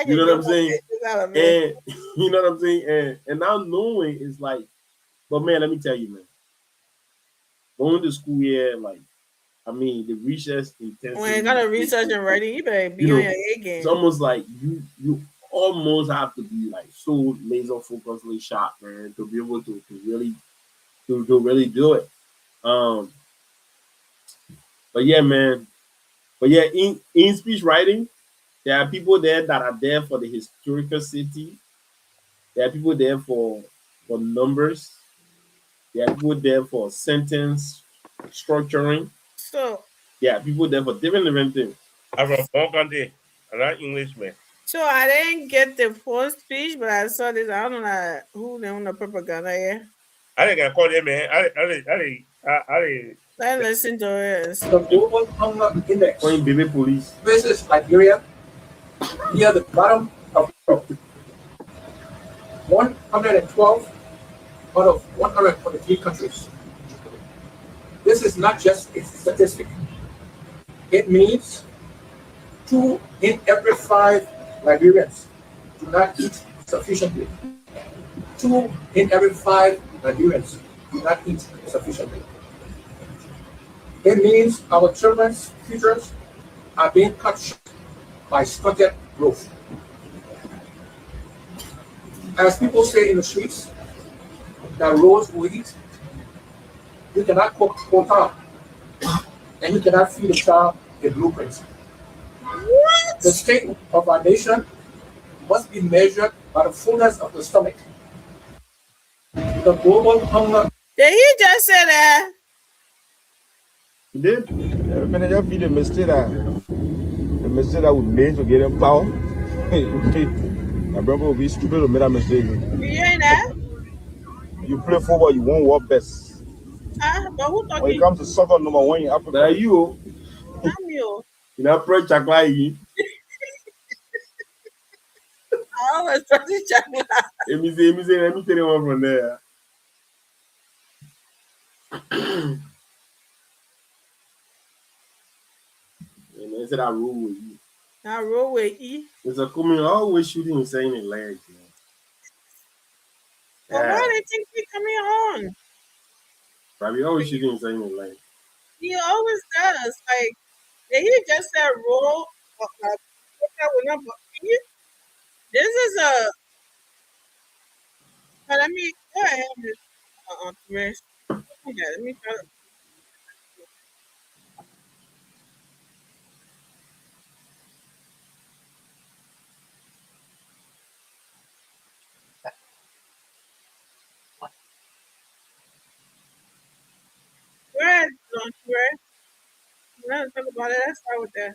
You know what I'm saying? And you know what I'm saying? And now knowing is like, but man, let me tell you, man. Going to school here, like, I mean, the research intensity. When you got to research and writing, you better be on your A game. It's almost like you almost have to be like so laser focusedly sharp, man, to be able to really do it. But yeah, man. But yeah, in speech writing, there are people there that are there for the historical city. There are people there for numbers. There are people there for sentence structuring. So yeah, people there for different things. I'm from Burgundy. I'm not Englishman. So I didn't get the full speech, but I saw this. I don't know who they on the propaganda here. I think I call them, man. I listen to it. The Global Hunger Index. Going baby police. Versus Liberia. Near the bottom of 112 out of 143 countries. This is not just a statistic. It means 2 in every 5 Liberians do not eat sufficiently. 2 in every 5 Liberians do not eat sufficiently. It means our children's futures are being cut short by stunted growth. As people say in the streets, that roads will eat. You cannot cook quota, and you cannot feed a child a blueprint. What? The state of our nation must be measured by the fullness of the stomach. The global hunger. Did he just say that? He did. Every minute you feed the mistake that we made to get him power. My brother will be stupid to make that mistake. You hear that? You play football, you won't work best. But who When talking? it comes to soccer, number 1 in Africa. That you. I'm you. You know, pray chaklai. I always try to check it out. Let me tell you one from there. And they said I rule with you. I roll with E. It's a coming always shooting and saying in legs. But why they think he coming on? Probably always shooting and saying in legs. He always does. Like, did he just said roll? This is a. But let me go ahead and Chris. Okay, let me try to. Where is Chris? Let's talk about it. Let's start with that.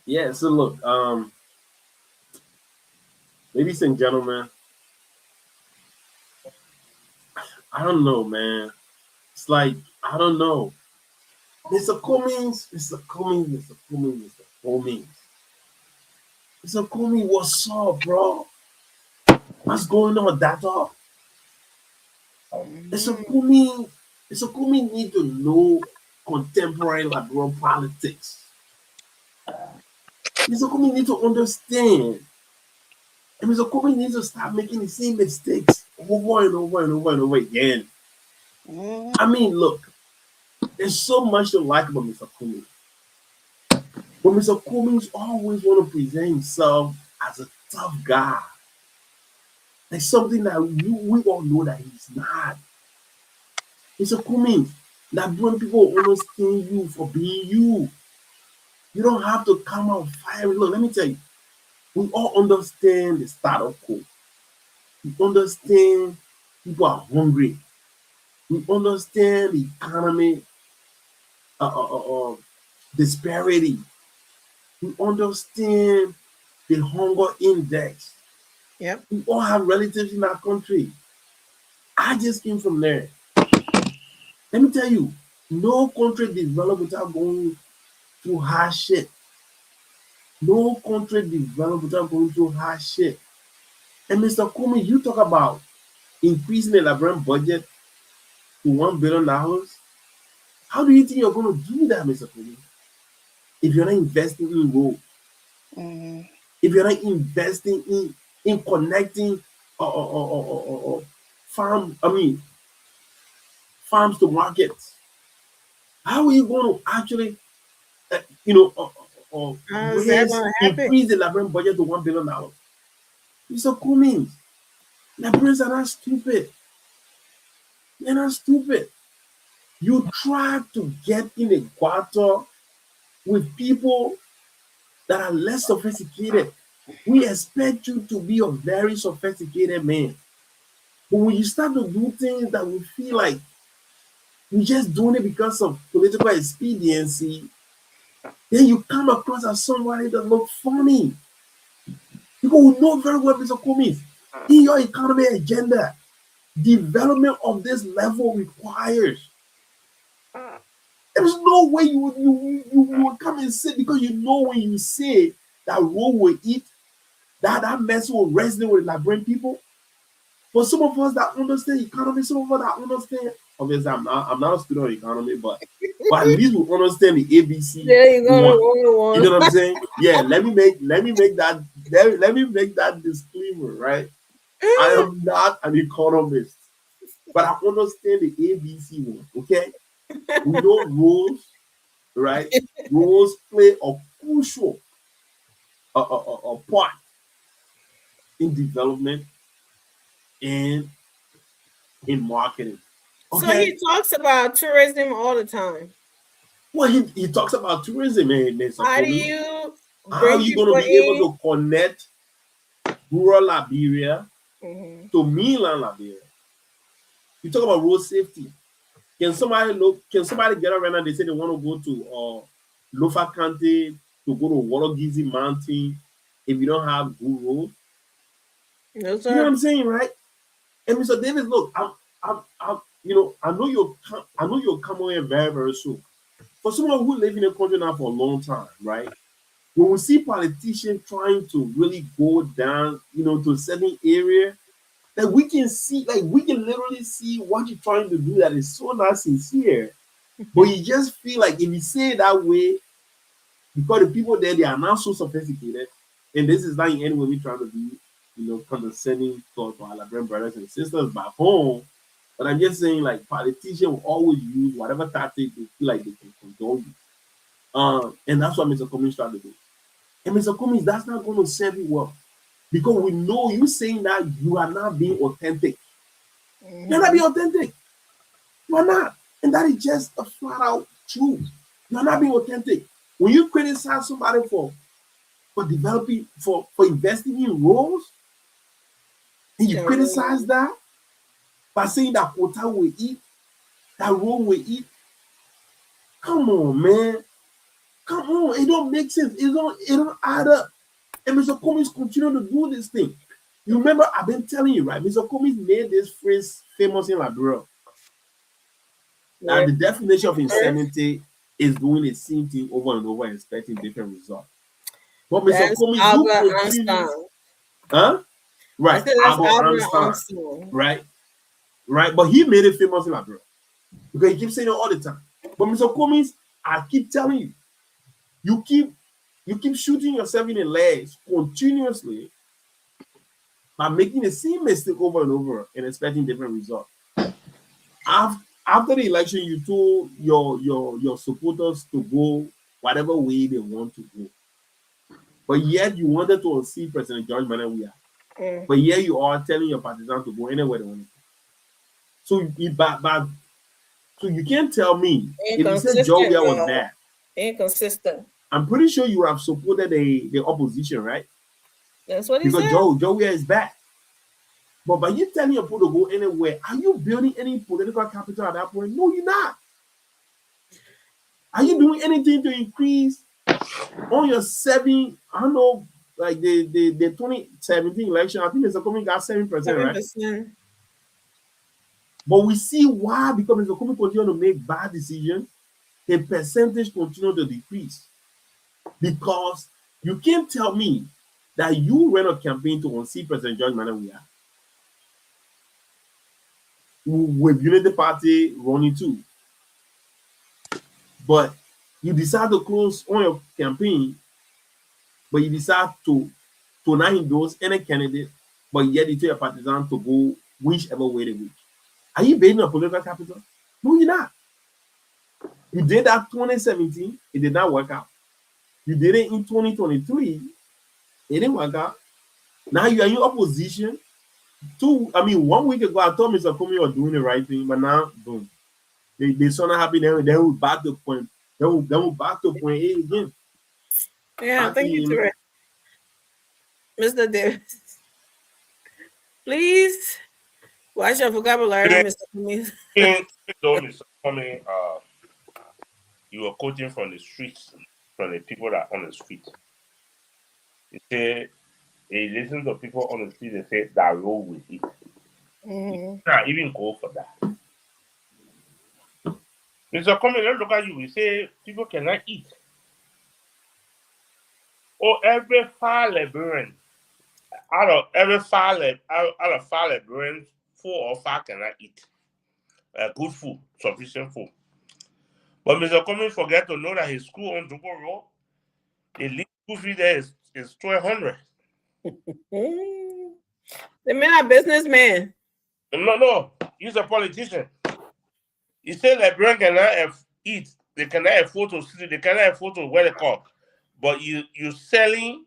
Yeah, so look, ladies and gentlemen, I don't know, man. It's like, I don't know. Mr. Cummings, what's up, bro? What's going on, Data? Mr. Cummings need to know contemporary Liberian politics. Mr. Cummings need to understand. And Mr. Cummings needs to stop making the same mistakes over and over and over and over again. I mean, look, there's so much to like about Mr. Cummings. But Mr. Cummings always want to present himself as a tough guy. Like something that we all know that he's not. Mr. Cummings, that when people understand you for being you, you don't have to come out firing. Look, let me tell you, we all understand the status quo. We understand people are hungry. We understand the economy disparity. We understand the hunger index. Yep. We all have relatives in our country. I just came from there. Let me tell you, no country developed without going through hardship. No country developed without going through hardship. And Mr. Cummings, you talk about increasing the Liberian budget to $1 billion. How do you think you're going to do that, Mr. Cummings? If you're not investing in roads, if you're not investing in connecting farms to markets, how are you going to actually, increase the Liberian budget to $1 billion? Mr. Cummings, Liberians are not stupid. They're not stupid. You try to get in a quarter with people that are less sophisticated. We expect you to be a very sophisticated man. But when you start to do things that we feel like you're just doing it because of political expediency, then you come across as somebody that looks funny. People who know very well, Mr. Cummings, in your economy agenda, development of this level requires. There's no way you would come and say, because you know when you say that road will eat, that mess will resonate with Liberian people. For some of us that understand economy, some of us that understand, obviously I'm not a student of economy, but at least we understand the ABC. There you go, one. You know what I'm saying? Yeah, let me make that disclaimer, right? I am not an economist, but I understand the ABC one, okay? We know rules, right? Rules play a crucial a part in development and in marketing. So he talks about tourism all the time. Well, he talks about tourism, man. How do you how are you going to be able to connect rural Liberia to mainland Liberia? You talk about road safety. Can somebody get around and they say they want to go to Lofa County to go to Wologizi Mountain if you don't have good roads? No, sir. You know what I'm saying, right? And Mr. Davis, look, I know you'll come away very, very soon. For someone who live in the country now for a long time, right? When we see politicians trying to really go down, to a certain area, that we can literally see what you're trying to do that is so not sincere. But you just feel like if you say it that way, because the people there, they are not so sophisticated, and this is not in any way we trying to be, condescending to our Liberian brothers and sisters back home. But I'm just saying, like, politicians will always use whatever tactic they feel like they can control you. And that's what Mr. Cummings tried to do. And Mr. Cummings, that's not going to serve you well. Because we know you saying that you are not being authentic. You're not being authentic. You are not. And that is just a flat out truth. You're not being authentic. When you criticize somebody for developing, for investing in roads, and you criticize that by saying that quota will eat, that road will eat. Come on, man. Come on. It don't make sense. It don't add up. And Mr. Cummings continue to do this thing. You remember, I've been telling you, right? Mr. Cummings made this phrase famous in Liberia. Now, the definition of insanity is doing the same thing over and over and expecting different results. But Mr. Cummings, Right. Albert Einstein. Right. Right. But he made it famous in Liberia. Because he keeps saying it all the time. But Mr. Cummings, I keep telling you, you keep shooting yourself in the legs continuously by making the same mistake over and over and expecting different results. After the election, you told your supporters to go whatever way they want to go. But yet you wanted to see President George Manneh Weah. But here you are telling your partisans to go anywhere they want to go. So you can't tell me if you said George Weah was bad. Inconsistent. I'm pretty sure you have supported the opposition, right? That's what he said. Because Joe Weah is bad. But by you telling your people to go anywhere, are you building any political capital at that point? No, you're not. Are you doing anything to increase on your like the 2017 election? I think Mr. Cummings got 7%, right? 7%. But we see why, because Mr. Cummings continue to make bad decisions, the percentage continue to decrease. Because you can't tell me that you ran a campaign to unseat President George Manneh Weah with Unity Party running too. But you decide to close on your campaign, but you decide to not endorse any candidate, but yet you tell your partisans to go whichever way they wish. Are you building a political capital? No, you're not. You did that 2017, it did not work out. You did it in 2023, it didn't work out. Now you are in opposition. 1 week ago, I thought Mr. Cummings was doing the right thing, but now, boom. They so not happy, then we back to point. Then we back to point A again. Yeah, thank you, Terry. Mr. Davis. Please watch your vocabulary, Mr. Cummings. Mr. Cummings, you were quoting from the streets, from the people that are on the street. You say, they listen to people on the street, they say, that road with it. Nah, even go for that. Mr. Cummings, let's look at you. You say, people cannot eat. Or every far Liberian, out of every five Liberians, 4 or 5 cannot eat. Good food, sufficient food. But Mr. Cummings forget to know that his school on Dugo Road, the least school fee there is 1,200. The man a businessman. No, he's a politician. He said Liberian cannot eat, they cannot afford to sleep, they cannot afford to wear the car. But you selling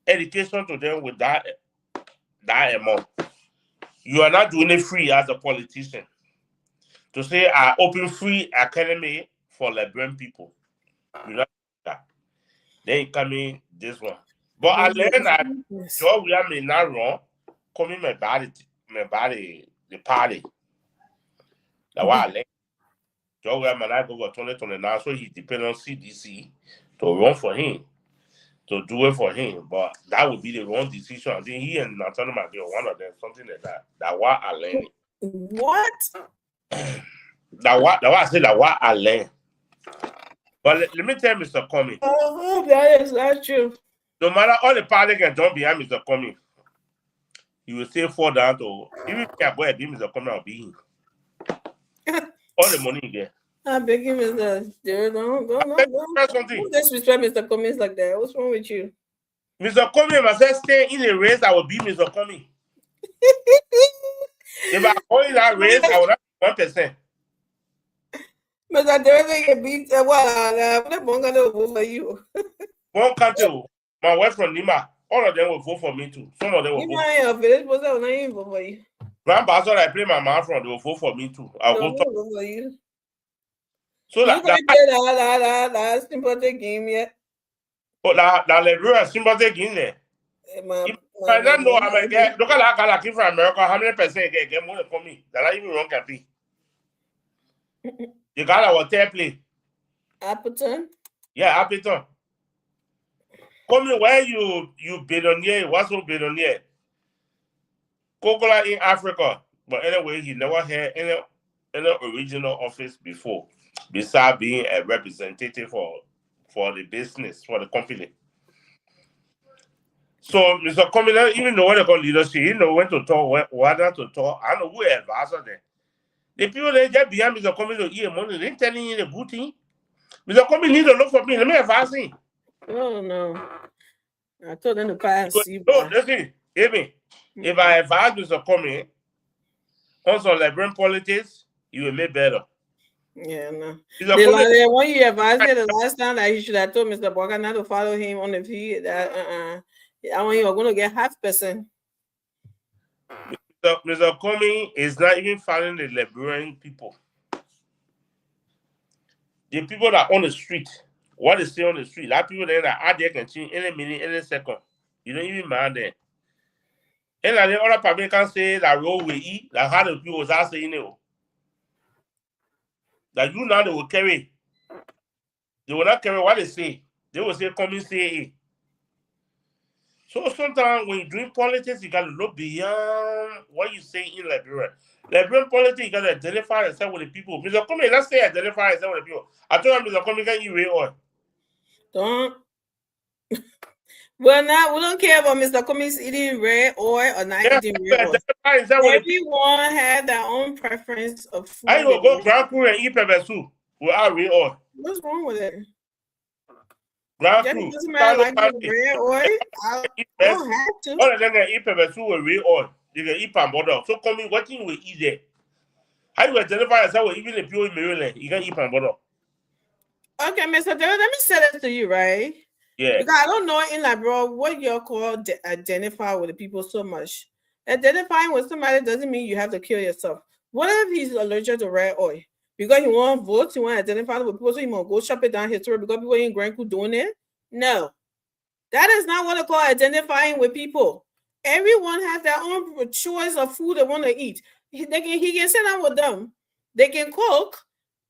education to them with that amount. You are not doing it free as a politician. To say I open free academy for Liberian people. You know that. Then you come in this one. But I learned that Georgia may not run, coming my body, the party. That's why I learned. Georgia may not go for 2029, so he depends on CDC to run for him, to do it for him. But that would be the wrong decision. I think he and Nathaniel might be one of them, something like that. That's why I learned. What? That's why I said that why I learned. But let me tell Mr. Cummings. Oh, that is not true. No matter all the party can jump behind Mr. Cummings, you will still fall down to even if I go and give Mr. Cummings, I'll be him. All the money you get. I beg you, Mr. Don't disrespect Mr. Cummings like that. What's wrong with you? Mr. Cummings must stay in the race. I will be Mr. Cummings. If I go in that race, I will not 1%. Mr. Derek can beat what going to vote for you. One country, my wife from Nima, all of them will vote for me too. Some of them will vote. Village was not even vote for you. Grandpa, I play my mom from, they will vote for me too. I'll go vote for you. So that sympathy game yet. But that Liberian sympathy game there. I don't know how I get. Look at that guy like from America. How many percent get more for me? That I even wrong can be. The guy that was there play. Appleton. Yeah, Appleton. Come in where you billionaire. What's so billionaire? Coca in Africa, but anyway, he never had any original office before, besides being a representative for the business, for the company. So Mr. Cummings, even know when they got leadership, he know when to talk, whether to talk. I know who advised them. The people that just behind Mr. Cummings to eat money, they telling you the good thing. Mr. Cummings need to look for me. Let me advise him. Oh no. I told them to pass. No, listen, hear me. If I advise Mr. Cummings on some Liberian politics, he will make better. Yeah, no. The one you advised me the last time that he should have told Mr. Walker not to follow him on the feed. I want you are going to get 0.5%. Mr. Cummings is not even following the Liberian people. The people that are on the street, what they say on the street, that people that are there can change any minute, any second. You don't even mind them. And the other public can say that road will eat, like how the people are saying it. That you now they will carry. They will not carry what they say. They will say, come and say it. So sometimes when you're doing politics, you got to look beyond what you say in Liberia. Liberian politics, you got to identify yourself with the people. Mr. Cummings, let's say identify yourself with the people. I told him, Mr. Cummings, can you read oil? Don't. We don't care about Mr. Cummings eating red oil or not eating red oil. Everyone had their own preference of food. I will go Grand Cru and eat pepper soup without red oil. What's wrong with it? Grand Cru. Doesn't matter like red oil. I don't have to. All of them can eat pepper soup with red oil. They can eat palm butter. So come in, what thing will eat there? How do you identify yourself with even the people in Maryland? You can eat palm butter. Okay, Mr. David, let me say this to you, right? Yeah. Because I don't know in Liberia what you're called identify with the people so much. Identifying with somebody doesn't mean you have to kill yourself. What if he's allergic to red oil? Because he want to vote, he want to identify with people, so he want to go shop it down his throat because people in Grand Cru doing it? No. That is not what I call identifying with people. Everyone has their own choice of food they want to eat. He can sit down with them. They can cook,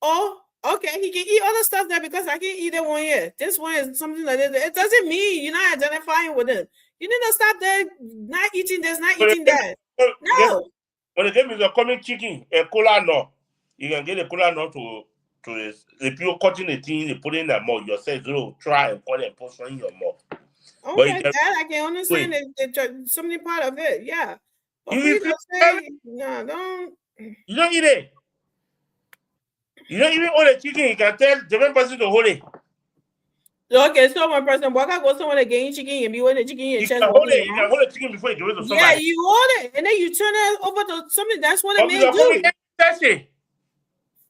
or okay, he can eat other stuff there because I can eat it one year. This one is something like that. It doesn't mean you're not identifying with them. You need to stop there, not eating this, not eating that. No. When the game is coming chicken, a cola no. You can get a cola no to the people cutting the thing, they put in their mouth. Yourself, you try and cut and put in your mouth. Okay, that I can understand it, something part of it, yeah. But You please don't say, no, don't. You don't eat it. You don't even own a chicken. You can tell the person to hold it. Okay, so one person walk out, go somewhere again, chicken, and be with the chicken and You chest. can hold it. You can hold a chicken before you give it to somebody. Yeah, you hold it, and then you turn it over to something. That's what a man do. That's it.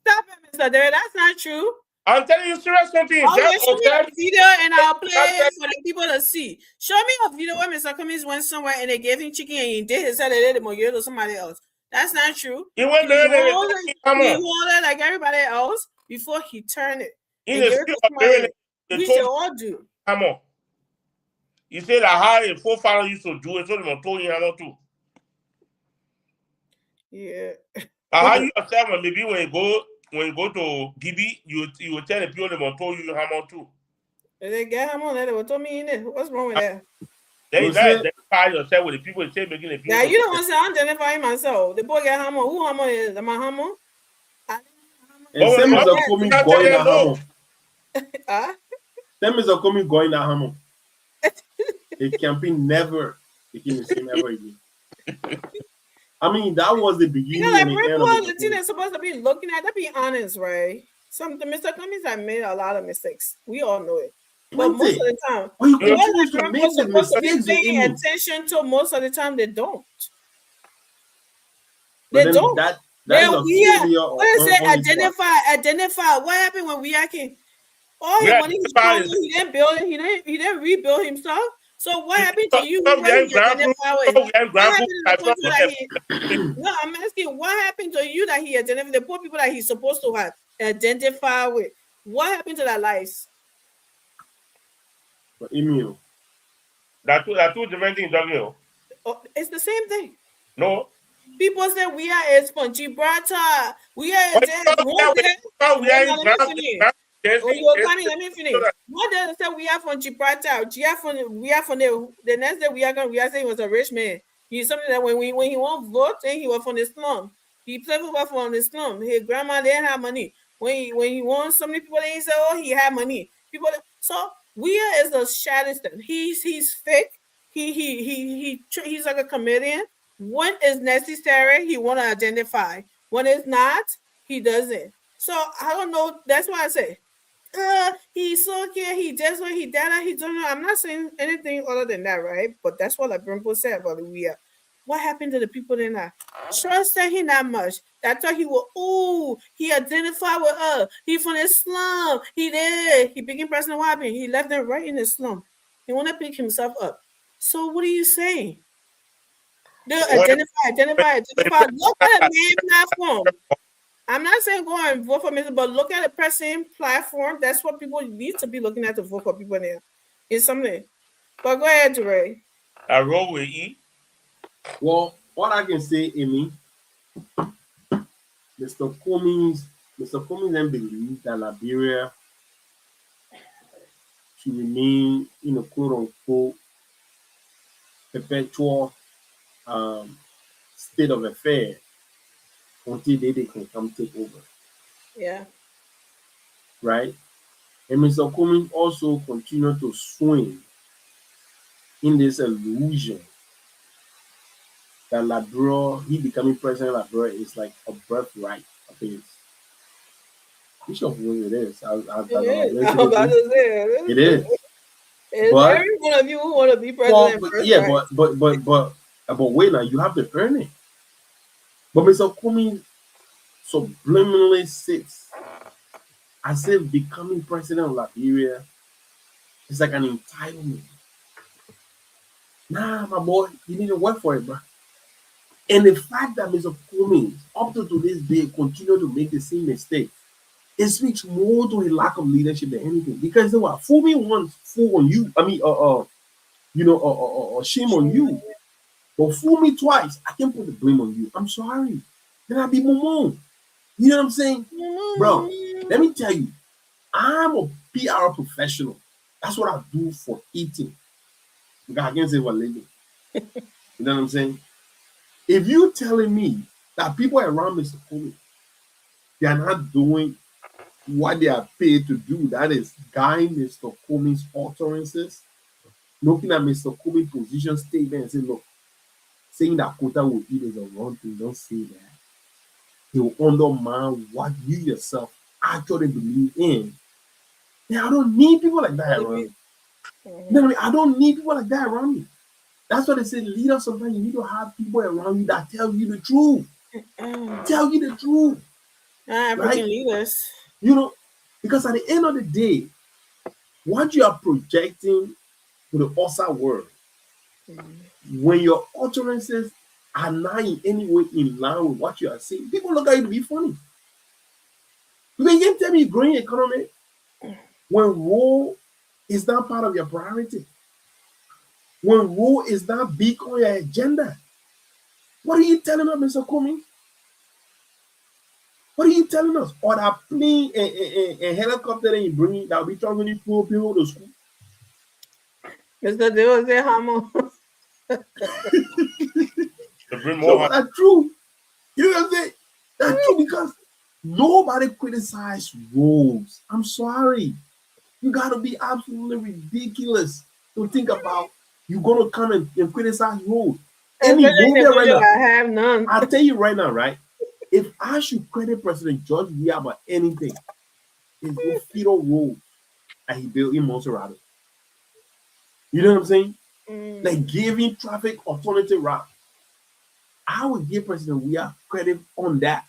Stop it, Mr. Derek. That's not true. I'm telling you serious something. Okay, show me a video and I'll play it for the people to see. Show me a video where Mr. Cummings went somewhere and they gave him chicken and he did his salad and to somebody else. That's not true. He went there and he hold it like everybody else before he turned it. In the spirit of Mary, we should all do. Come on. You said that how a forefather used to do it, so they told you how to. Yeah. How you yourself maybe when you go to Gibi, you will tell the people they will told you how much too. They get him on that. They will tell me in it. What's wrong with that? They identify yourself with the people. Say making the people. Yeah, you don't want to say I'm identifying myself. The boy get hammer. Who hammer is? Am I hammer? And same as a coming going that hammer. Same as a coming going that hammer. The campaign never became the same ever again. I mean, that was the beginning. You know, like Brentwood Latina is supposed to be looking at that. Be honest, right? Mr. Cummings have made a lot of mistakes. We all know it. But most of the time, they're supposed to be paying attention to. Most of the time, they don't. They don't. What is it? Identify. What happened when we acting? All his money he stole, he didn't build it. He didn't rebuild himself. So what happened to you? No, I'm asking, what happened to you that he identified the poor people that he's supposed to have identified with? What happened to their lives? Email. That's two different things, don't you? It's the same thing. No. People say we are from Gibraltar. We are let me finish. What does it say we are from Gibraltar? We are from the next day we are saying he was a rich man. He's something that when he won't vote, then he was from the slum. He played football from the slum. His grandma didn't have money. When he won, so many people they say, oh, he had money. So we are is a charlatan. He's fake. He's like a comedian. When is necessary, he want to identify. When it's not, he doesn't. So I don't know. That's why I say, he's so good. He does what he did. He don't know. I'm not saying anything other than that, right? But that's what like Brimpo said about it. What happened to the people that not trusting him that much? That thought he will. He identified with us. He from the slum. He did. He became president. What happened? He left them right in the slum. He want to pick himself up. So what are you saying? Identify. Look at the main platform. I'm not saying go and vote for me, but look at the pressing platform. That's what people need to be looking at to vote for people there. It's something. But go ahead, Ray. I roll with E. Well, what I can say, Amy, Mr. Cummings then believe that Liberia should remain in a quote unquote perpetual state of affairs until they can come take over. Yeah. Right? And Mr. Cummings also continue to swing in this illusion that Liberia, he becoming president of Liberia is like a birthright of his. Which of it is? It is. But every one of you who want to be president. But wait now, you have to earn it. But Mr. Cummings subliminally sits as if becoming president of Liberia is like an entitlement. Nah, my boy, you need to work for it, bro. And the fact that Mr. Cummings, up to today's day, continue to make the same mistake, it speaks more to a lack of leadership than anything. Because you know what, fool me once, fool on you. I mean, shame on you. But fool me twice, I can't put the blame on you. I'm sorry. Then I'll be Momo. You know what I'm saying? Bro, let me tell you, I'm a PR professional. That's what I do for eating. Because I can't say for living. You know what I'm saying? If you're telling me that people around Mr. Cummings, they are not doing what they are paid to do, that is guiding Mr. Cummings' utterances, looking at Mr. Kobe's position statement and saying, look, saying that quota will eat is a wrong thing. Don't say that. He will undermine what you yourself actually believe in. Yeah, I don't need people like that around me. You know what I mean? I don't need people like that around me. That's why they say leaders, sometimes you need to have people around you that tell you the truth. Tell you the truth. African leaders. You know, because at the end of the day, what you are projecting to the outside world, when your utterances are not in any way in line with what you are saying, people look at you to be funny. Because you can't tell me growing economy when role is not part of your priority. When role is not big on your agenda. What are you telling us, Mr. Comey? What are you telling us? Or that plane and helicopter that you bring that will be traveling poor people to school? Mr. Jose Hamo. So that's true. You know what I'm saying? That's true because nobody criticized roles. I'm sorry. You gotta be absolutely ridiculous to think about you're gonna come and criticize roles. Any go there right now. I have none. I'll tell you right now, right? If I should credit President George Weah about anything, it's the fetal role that he built in Monserrate. You know what I'm saying? Like giving traffic alternative route. I would give President Weah credit on that.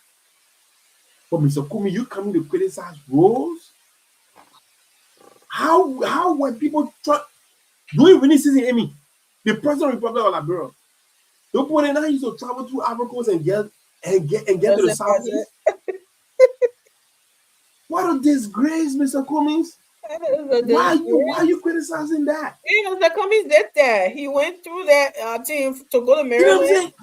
But Mr. Kumi, you coming to criticize roads? How were people try doing rainy season, Amy? The President of the Republic of Liberia. The people that now used to travel through Africa and get to the southeast. What a disgrace, Mr. Cummings. Why are you criticizing that? Mr. Cummings did that. He went through that team to go to Maryland. You know what I'm saying?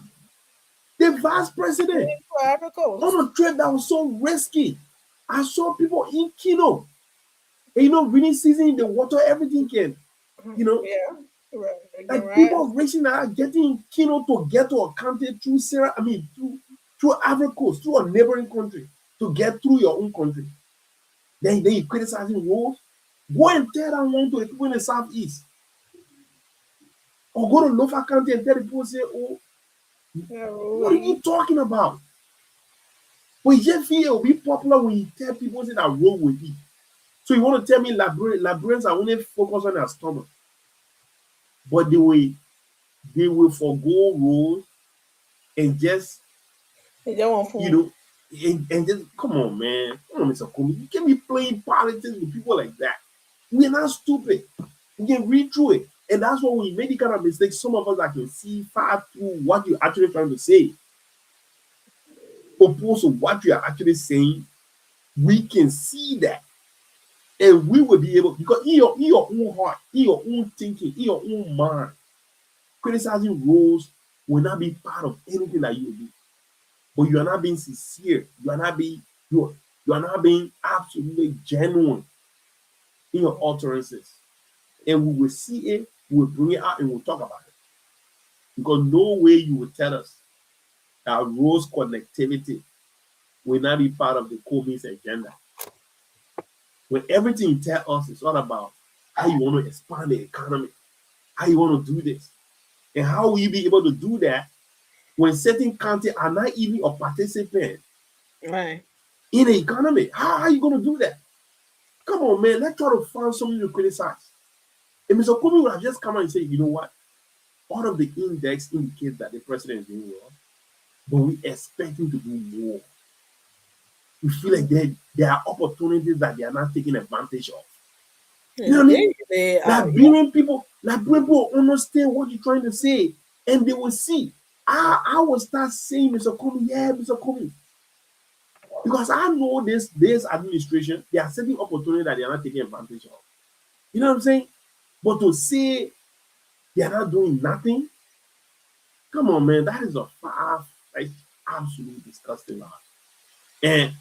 The vice president on a trip that was so risky. I saw people in Kino. And, you know, rainy season in the water, everything can, you know. Yeah. Right. Like people racing out, getting Kino to get to a country through through Ivory Coast, through a neighboring country, to get through your own country. Then you criticizing roads. Go and tell that one to the people in the southeast. Or go to Lofa County and tell the people, say, oh, what are you talking about? But yet it will be popular when you tell people say that road will be. So you want to tell me Liberians are only focused on their stomach. But they will forgo roads and just, you know, and just, come on, man. Come on, Mr. Comey. You can't be playing politics with people like that. We're not stupid. We can read through it. And that's why we make the kind of mistakes. Some of us that can see far through what you're actually trying to say. Opposed to what you are actually saying, we can see that. And we will be able, because in your own heart, in your own thinking, in your own mind, criticizing roles will not be part of anything that you do. But you are not being sincere. You are not being absolutely genuine in your utterances. And we will see it, we will bring it out, and we'll talk about it. Because no way you will tell us that roads connectivity will not be part of the Comey's agenda. When everything you tell us is all about how you want to expand the economy, how you want to do this, and how will you be able to do that when certain countries are not even a participant in the economy? How are you going to do that? Come on, man, let's try to find something to criticize. And Mr. Comey would have just come out and say, you know what? All of the index indicates that the president is doing well, but we expect him to do more. We feel like there are opportunities that they are not taking advantage of. You know what I mean? Liberian people understand what you're trying to say, and they will see. I will start saying, Mr. Comey, yeah, Mr. Comey. Because I know this administration, they are setting opportunities that they are not taking advantage of. You know what I'm saying? But to say they are not doing nothing, come on, man, that is absolutely disgusting. And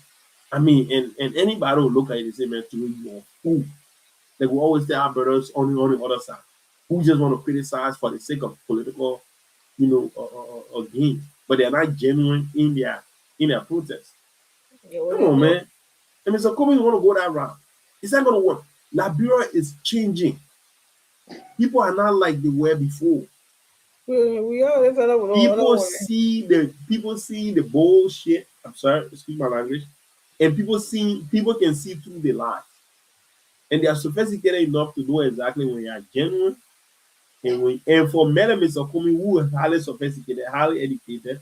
I mean, and anybody will look at it and say, man, to you are fool. They will always tell our brothers on the other side who just want to criticize for the sake of political, you know, gain, but they're not genuine in their protest. Come on, man. And Mr. Comey want to go that route. It's not going to work. Liberia is changing. People are not like they were before. We always fed up with all People see the bullshit. I'm sorry, excuse my language. And people can see through the lies. And they are sophisticated enough to know exactly when you are genuine. And for Madam Mr. Comey, who is highly sophisticated, highly educated,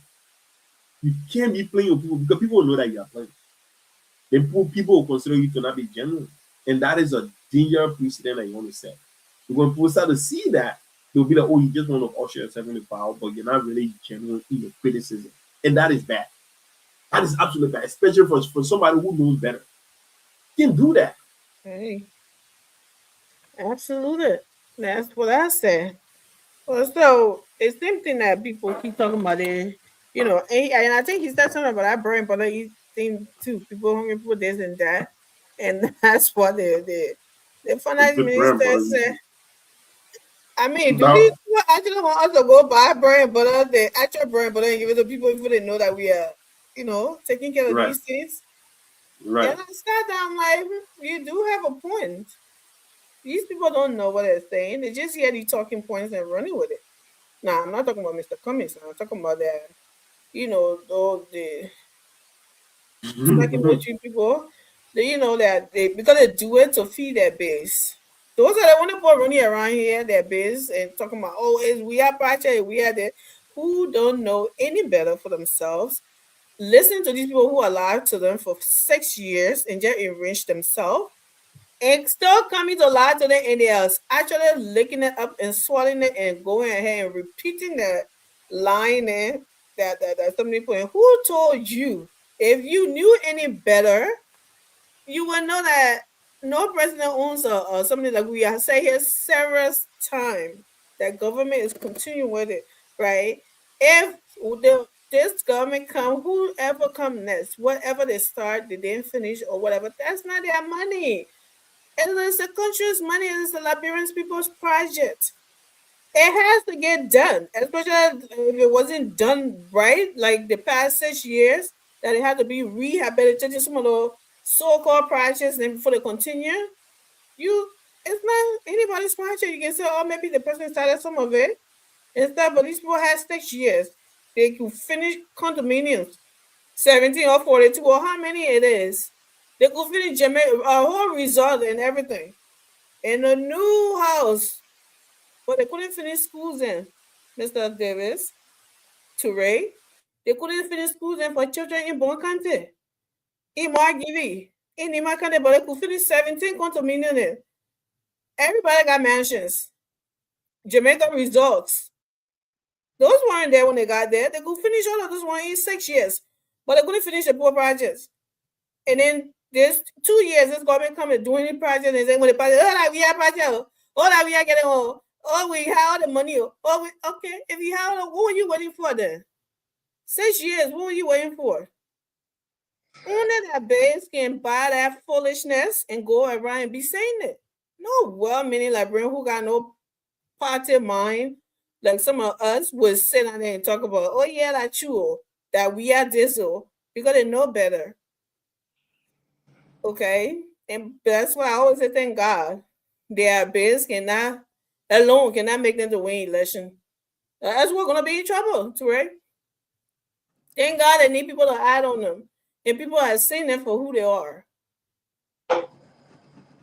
you can't be playing with people because people know that you are playing. Then people will consider you to not be genuine. And that is a dangerous precedent that you want to set. So when people start to see that, they'll be like, oh, you just want to usher yourself into power, but you're not really genuine in your criticism. And that is bad. That is absolutely bad, especially for somebody who knows better. You can't do that. Hey, absolutely. That's what I said. Well, so it's the same thing that people keep talking about it, and I think he said something about that brain, but he thing too. People hungry, people this and that. And that's what the finance minister said. I mean, do these people actually want us to go buy brand butter, the actual brand butter, and give it to people if they know that we are, taking care of these things? Right. And I sat down like, you do have a point. These people don't know what they're saying. They just hear these talking points and running with it. Now, I'm not talking about Mr. Cummings. I'm talking about that, the watching people. Because they do it to feed their base. Those are the only people running around here, their base, and talking about, we are project, we are there, who don't know any better for themselves. Listen to these people who are lied to them for 6 years and just enrich themselves, and still coming to lie to them, and they are actually licking it up and swallowing it and going ahead and repeating that line that some people. Who told you? If you knew any better, you would know that no president owns something like we have said here several times, that government is continuing with it, right? If this government come, whoever come next, whatever they start, they didn't finish or whatever, that's not their money. It is the country's money. It is the Liberian people's project. It has to get done, especially if it wasn't done right, like the past 6 years, that it had to be rehabilitated, some of the so-called projects, and before they continue, it's not anybody's project. You can say, maybe the person started some of it and stuff, but these people had 6 years. They could finish condominiums, 17 or 42, or how many it is. They could finish a whole resort and everything. And a new house, but they couldn't finish schools in, Mr. Davis, Toure. They couldn't finish schools in for children in Bonkante, in Margibi, in Imakande, but they could finish 17 condominiums in. Everybody got mansions. Jamaica resorts. Those weren't there when they got there. They could finish all of those one in 6 years, but they couldn't finish the poor projects. And then there's 2 years, this government come and doing the project and say, when the project, we have project, we are getting all, we have all the money, okay, if you have all, what were you waiting for then? 6 years, what were you waiting for? Only that base can buy that foolishness and go around and be saying it. No well-meaning Liberian who got no party mind, like some of us would sit down there and talk about, that's true, that we are this, because they know better. Okay, and that's why I always say thank God their base cannot make them to win election. That's we're gonna be in trouble, right? Thank God they need people to add on them, and people have seen them for who they are.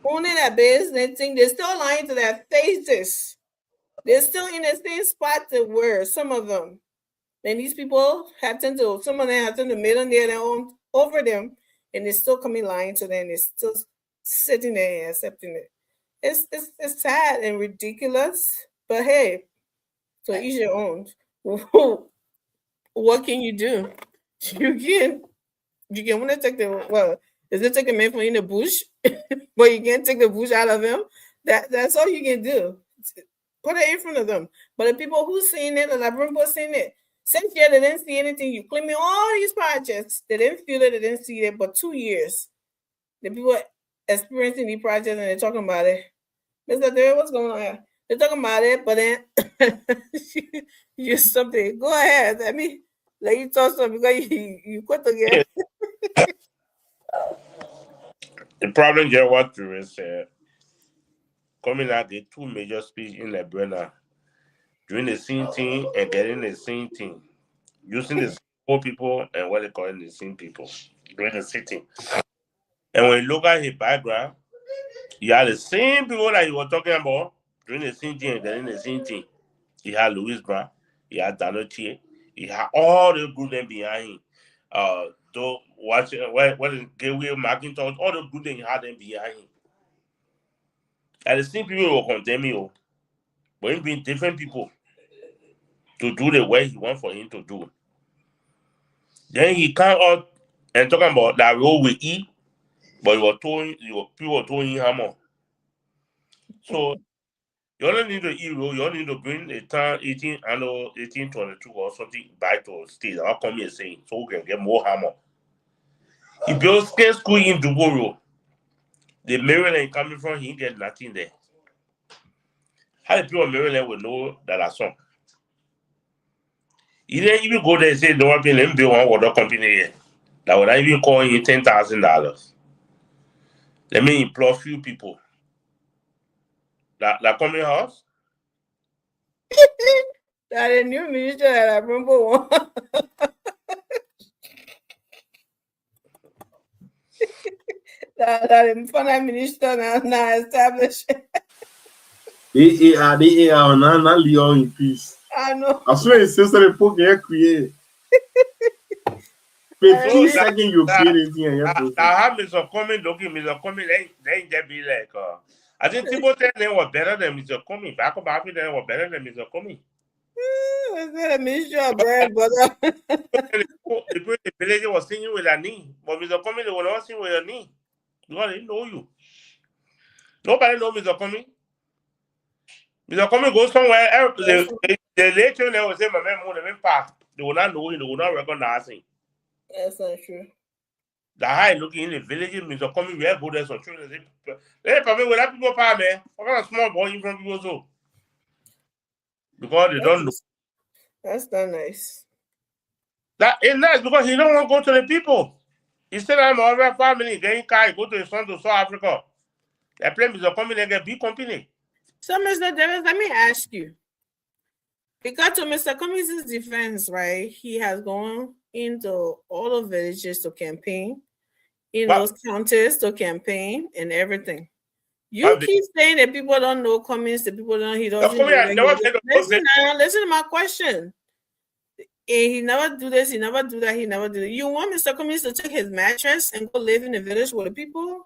Only that base, they think they're still lying to their faces. They're still in the same spot they were, some of them. And these people some of them have turned to millionaire their own over them, and they're still coming lying to them. They're still sitting there and accepting it. It's sad and ridiculous, but hey, so each your own. What can you do? You can want to take is it take a man from in the bush, but you can't take the bush out of him? That's all you can do. Put it in front of them. But the people who seen it, the Liberian people seen it. Since year they didn't see anything. You claiming all these projects, they didn't feel it, they didn't see it. But 2 years, the people experiencing these projects and they're talking about it. Mr. Derry, what's going on here? They're talking about it, but then you something. Go ahead. Let me let you talk something because you quit again. The problem here, what you said, coming out the two major speech in Liberia, doing the same thing and getting the same thing, using the same poor people and what they call the same people, doing the same thing. And when you look at his background, you have the same people that you were talking about doing the same thing and getting the same thing. He had Louis Brown, he had Daniel Tie, he had all the good men behind him. Though watching when Gabriel McIntosh, all the good things he had them behind him. And the same people will condemn you, but him being different people to do the way he want for him to do. Then he come out and talking about that role with E, but people were told him hammer. So you only need to E role, you only need to bring the town 1822 or something back to state. I'll come here saying so we can get more hammer. He built state school in Duboro. The Maryland coming from, he get nothing there. How the people of Maryland will know that are some? He didn't even go there and say, "Don't let me build one water company here." That would not even call him $10,000. Let me employ few people. That coming house? That a new minister that I remember one. that in finance minister now established. They are not Leon in peace. I know. I swear his sister they poke here create. 15 seconds you create anything and you I have Mr. Comey looking, Mr. Comey, they just be like, I think Timothy then was better than Mr. Comey. Back up after then was better than Mr. Comey. Is that a minister of bread, brother? The village was singing with a knee, but Mr. Comey, they were not singing with a knee. Because they didn't know you. Nobody know Mr. Comey. Mr. Comey goes somewhere, the later they will say, my man, the path. They will not know him, they will not recognize him. That's not true. The high looking in the village, Mr. Comey, we have go there, so true. They probably will have people pay, man. What kind of small boy in front of people so? Because they don't know. That's not nice. That is nice because he don't want to go to the people. He said, I'm over family, getting car, go to his son to South Africa. They play Mr. Comey, they get big company. So, Mr. Davis, let me ask you. Because to Mr. Comey's defense, right, he has gone into all the villages to campaign, in those counties to campaign and everything. You keep saying that people don't know Cummings, that people don't, he doesn't know. Listen to my question. He never do this, he never do that, he never do that. You want Mr. Cummings to take his mattress and go live in the village with the people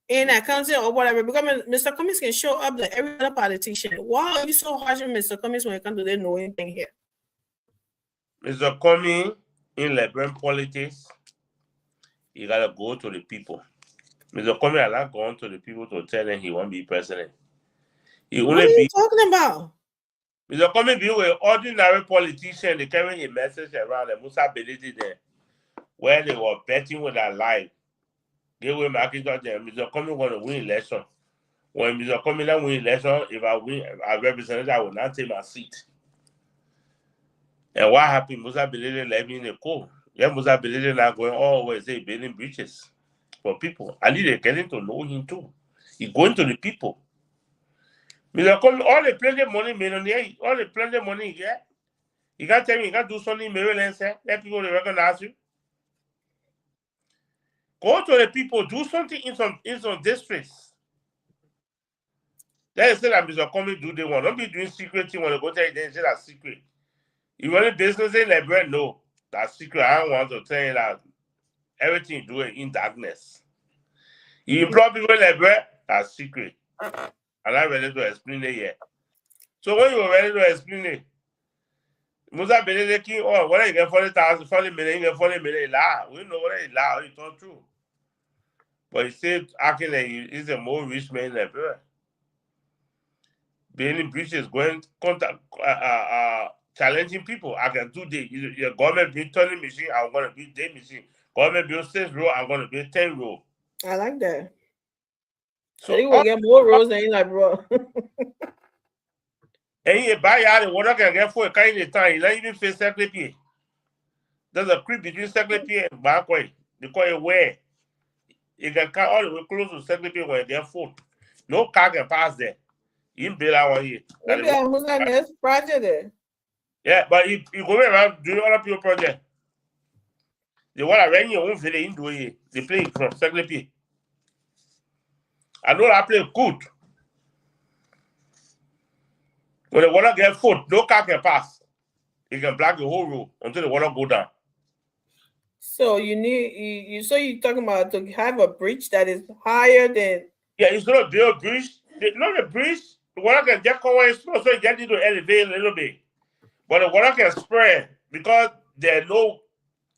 in that county or whatever? Because Mr. Cummings can show up like every other politician. Why are you so harsh on Mr. Cummings when it comes to they know anything here? Mr. Cummings in Liberian politics, you gotta go to the people. Mr. Cummings has not gone to the people to tell them he won't be president. What are you talking about? Mr. Cummings being an ordinary politician, they carry a message around the Musa Belidi there, where they were betting with their life. Gateway McIntosh there, Mr. Cummings going to win election. When Mr. Cummings don't win election, if I win, I represent, I will not take my seat. And what happened? Musa Belidi left me in the cold. Yeah, Musa Belidi now going always say building bridges for people. I need to get to know him too. He's going to the people. Mr. Cummings, all the plenty money millionaire, all the plenty money he get. You can't tell me you can't do something in Maryland, sir. Let people recognize you. Go to the people, do something in some districts. They say that Mr. Cummings do they want. Don't be doing secret thing when they go tell you they say that's secret. You run a business in Liberia, no. That's secret. I don't want to tell you that everything you do it in darkness. You employ people in Liberia, that's secret. I'm not ready to explain it yet. So when you were ready to explain it, Musa Beledi, oh, whether you get 40,000, 40 million, you get 40 million, lie. We know whether it's lie or it's not true. But he said, acting like he's a more rich man in Liberia. Building bridges, going contact, challenging people. I can do this. Your government build 20 machine, I'm going to build 10 machine. Government build 6 row, I'm going to build 10 row. I like that. So you will get more rows than you like, bro. And you buy out the water can get for a kind of time. You don't even face Sacred Pied. There's a creep between Sacred Pied and Backway. They call it where. You can come all the way close to Sacred Pied when you get food. No car can pass there. In Bela 1 year. Maybe I'm looking at this project there. Yeah, but you go around doing other people project. They want to rent your own village into it. They play from second P. I know I play good. When the water get foot, no car can pass. You can block the whole road until the water go down. So you need you. So you're talking about to have a bridge that is higher than. Yeah, it's not build a bridge. Not the bridge. The water can just come away, so you get it to elevate a little bit. But the water can spread because there's no,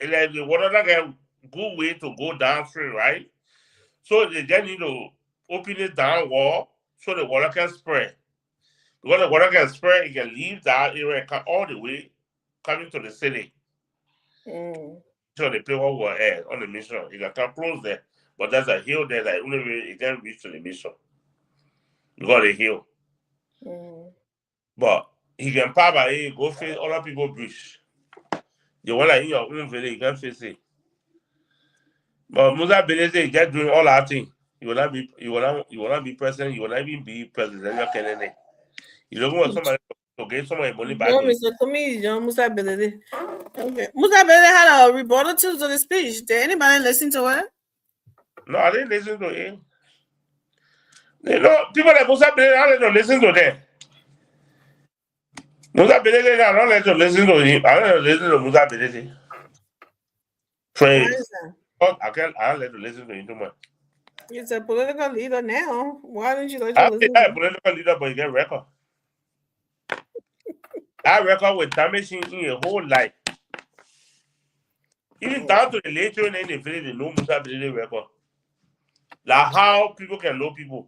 like, the water can good way to go downstream, right? So they just need to open it down wall so the water can spread. Because the water can spread, it can leave that area and come all the way coming to the city. So the people who are at on the mission, you can come close there. But there's a hill there that only way it can reach to the mission. You got a hill. But he can pass by it, go face other people bridge. The one like in your own village, you can face it. But Musa Beleze is just doing all that thing. You will not be president, you will not even be presidential candidate. You don't want somebody to get somebody money back. No, Mr. Kumi, John Musa Beleze. Okay. Musa Beleze had a rebuttal to the speech. Did anybody listen to it? No, I didn't listen to him. You know, people like Musa Beleze, I don't listen to them. Musa Beleze, I don't like to listen to him. I don't listen to Musa Beleze. I don't like to listen to him too much. He's a political leader now. Why don't you like I to listen? a political leader, but you get record. That record with damaging in your whole life. Even down to the later in the village, they know Musa Beleze record. Like how people can know people.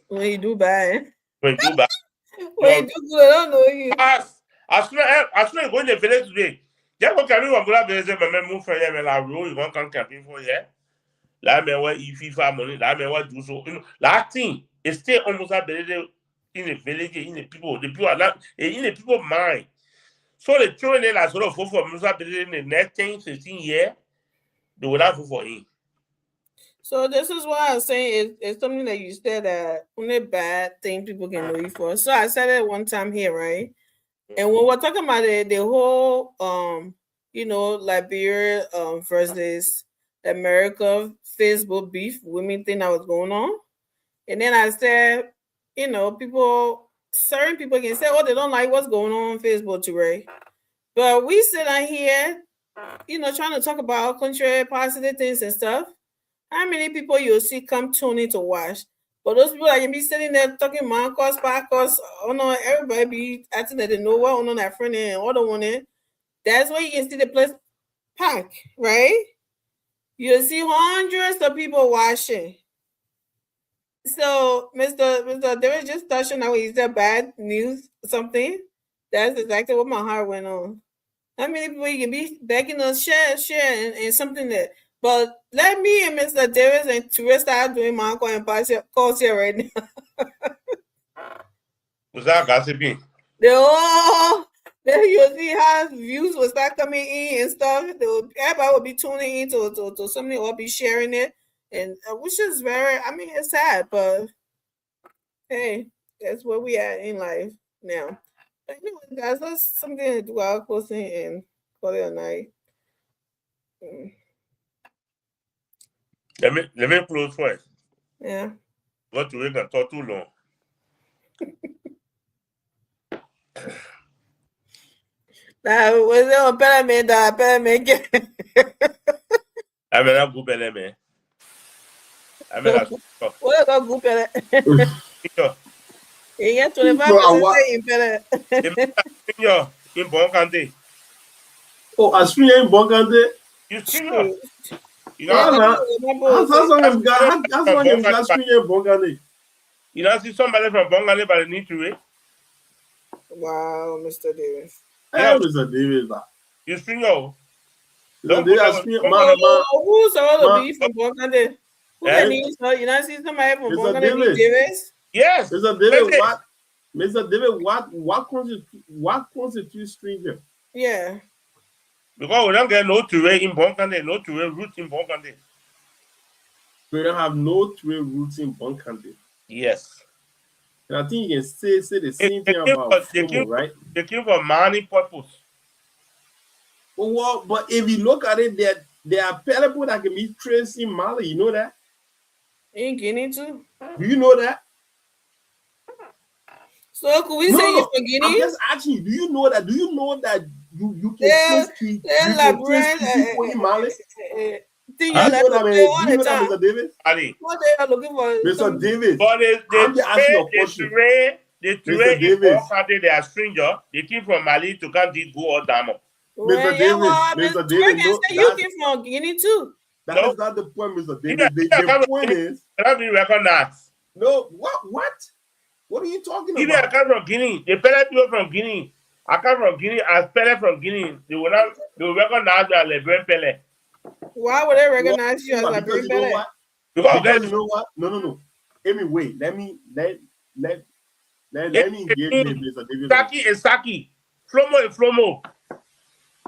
When you do bad. When you do bad. When you do good, I don't know you. As soon as you go in the village today, just go carry one Musa Beleze, my man move for you, and like roll, you want to campaign for you. That man what if money, that man what do so. You know, that thing is still almost Beleze in the village, in the people are not in the people mind. So the children they like sort of vote for Musa Beleze in the next 10, 15 years, they will not vote for him. So this is why I'm saying it's something that you said that only bad thing people can know you for. So I said it one time here, right? And when we're talking about the whole Liberia versus America Facebook beef women thing that was going on. And then I said, certain people can say, oh, they don't like what's going on Facebook too, right? But we sit on here, trying to talk about our country, positive things and stuff. How many people you'll see come tune in to watch? But those people that can be sitting there talking Marcos, Pacos, everybody be acting that they know what on that friend and other one. That's where you can see the place packed, right? You'll see hundreds of people watching. So, Mr. David just touched on how he said bad news or something. That's exactly what my heart went on. How many people you can be begging us share and something that. But let me and Mr. Davis and Teresa start doing Marco and calls here right now. Was that gossiping? Then you'll see how views will start coming in and stuff. Everybody will be tuning in to something or be sharing it. And which is it's sad, but hey, that's where we are in life now. But anyway, guys, let's something to do our closing and call it a night. Let me close first. Yeah. What we can talk too long. Was it a pyramid? I mean, I'm good better, man. I mean, what about good better? Yeah, 25% in Bonkande. Oh, I swing in Bonkande. You swing. You know, see somebody from Bongale by the need to wait. Wow, Mr. Davis. Yeah, Mr. Davis. You spring out. Who's all the beef from Bongale? Who means you not see somebody from Bongale Davis? Yes. Mr. Davis, Mr. David, what constitutes stranger? Yeah. Because we don't get no to in Bonkande, no to root in Bonkande. We don't have no trade roots in Bonkante. Yes. And I think you can say the same thing about Flomo, right? They came for money purpose. Well, but if you look at it, there are people that can be traced in Mali. You know that? In Guinea too. Do you know that? So could we say it's for I'm Guinea? just asking you. Do you know that? Do you know that you can trace people in Mali? Do you know know that, Mr. Davis? What they are looking for? Mr. Davis. But I'm just asking you a question. They Mr. in Davis. Bonkante, they are stranger. They came from Mali to come to go or Damo. Mr. Davis, Mr. Davis, no, you came from Guinea too. That is not the point, Mr. Davis. The point is, cannot be recognized. No, what? What are you talking Even about? I come from Guinea. The Pele people from Guinea. I come from Guinea. As Pele from Guinea, they will recognize me as Lebron Pele. Why would they recognize you as Because Lebron you know Pele? what? Because you know what? No. Anyway, let me engage Mr. Davis. Saki is Saki. Flomo is Flomo.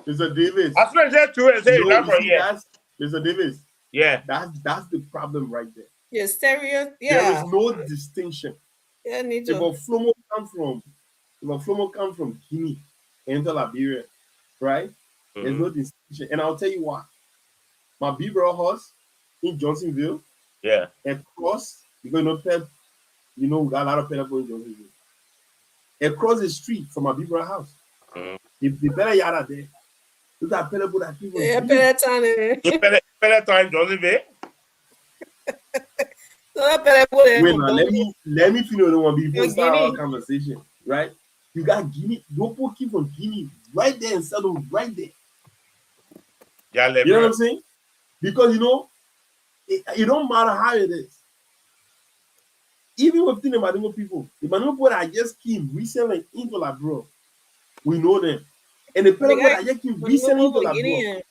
Mr. Davis. As soon as they do it, say not from here. Mr. Davis. Yeah. That's the problem right there. Yeah, stereo. Yeah. There is no distinction. Yeah, need If to. a Flomo come from Guinea into Liberia, right? There's no distinction. And I'll tell you why. My Bibra horse in Johnsonville, yeah, across, because we got a lot of people in Johnsonville. Across the street from my Bibra house. The better yard there. Look at people that people. Yeah, better time. Better time, Johnsonville. Wait, now let me finish the one before start our conversation, right? You got Guinea, Dopo keep from Guinea right there and settle right there. Yeah, you know what I'm saying? Because it don't matter how it is. Even within the Madingo people that just came recently into Labro, we know them. And the people that just came recently into Labro,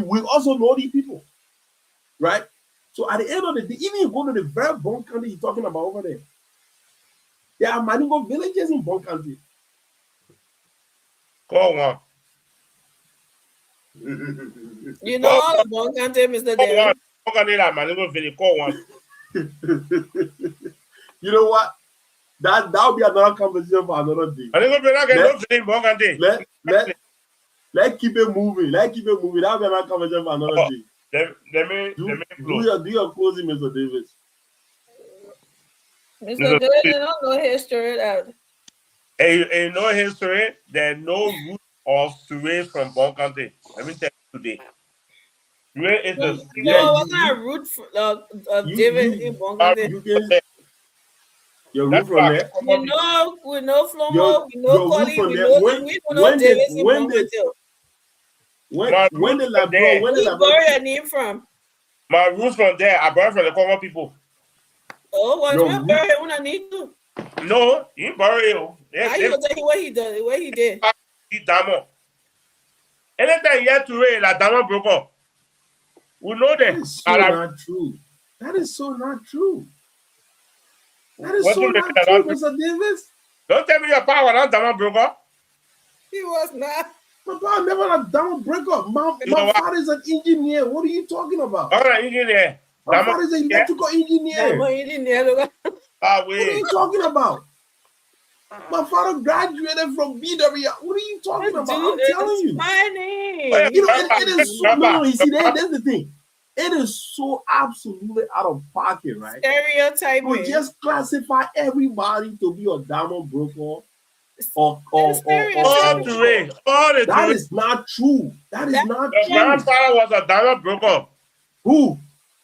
we also know these people, right? So at the end of the day, even you go to the very Bonkante you're talking about over there, there are Madingo villages in Bonkante. Call one. You know all the Bonkante, Mr. Davis. Call one. You know what? That'll be another conversation for another day. Let's keep it moving. That'll be another conversation for another day. Do your closing, Mr. Davis. Mr. Davis, you don't know history. You know history, there's no root of Suez from Bonkante. Let me tell you today. Suez is what kind of root of David in Bonkante? Your root from there. We know Flomo, we know Collie, we know Davis in Bonkante. When the Labro, where you borrow your name from? My roots from there, I borrowed from the Congo people. Oh, was we borrow when I need to? No, he borrowed it. I will tell you what he did. What he did. Damo. Anytime you have to rain, like Damo broke up. We know that. That is so not true. That is so not true. That is so not true, Mr. Davis. Don't tell me your power not Damo broke up. He was not. My father never had a down breakup. My father is an engineer. What are you talking about? I'm an engineer. My father is an electrical engineer. What are you talking about? My father graduated from BW. What are you talking about? I'm telling you. It is so. No, you see, that's the thing. It is so absolutely out of pocket, right? Stereotyping. You just classify everybody to be a diamond broker. That is not true. That is not true. The grandfather was a diamond broker. Who?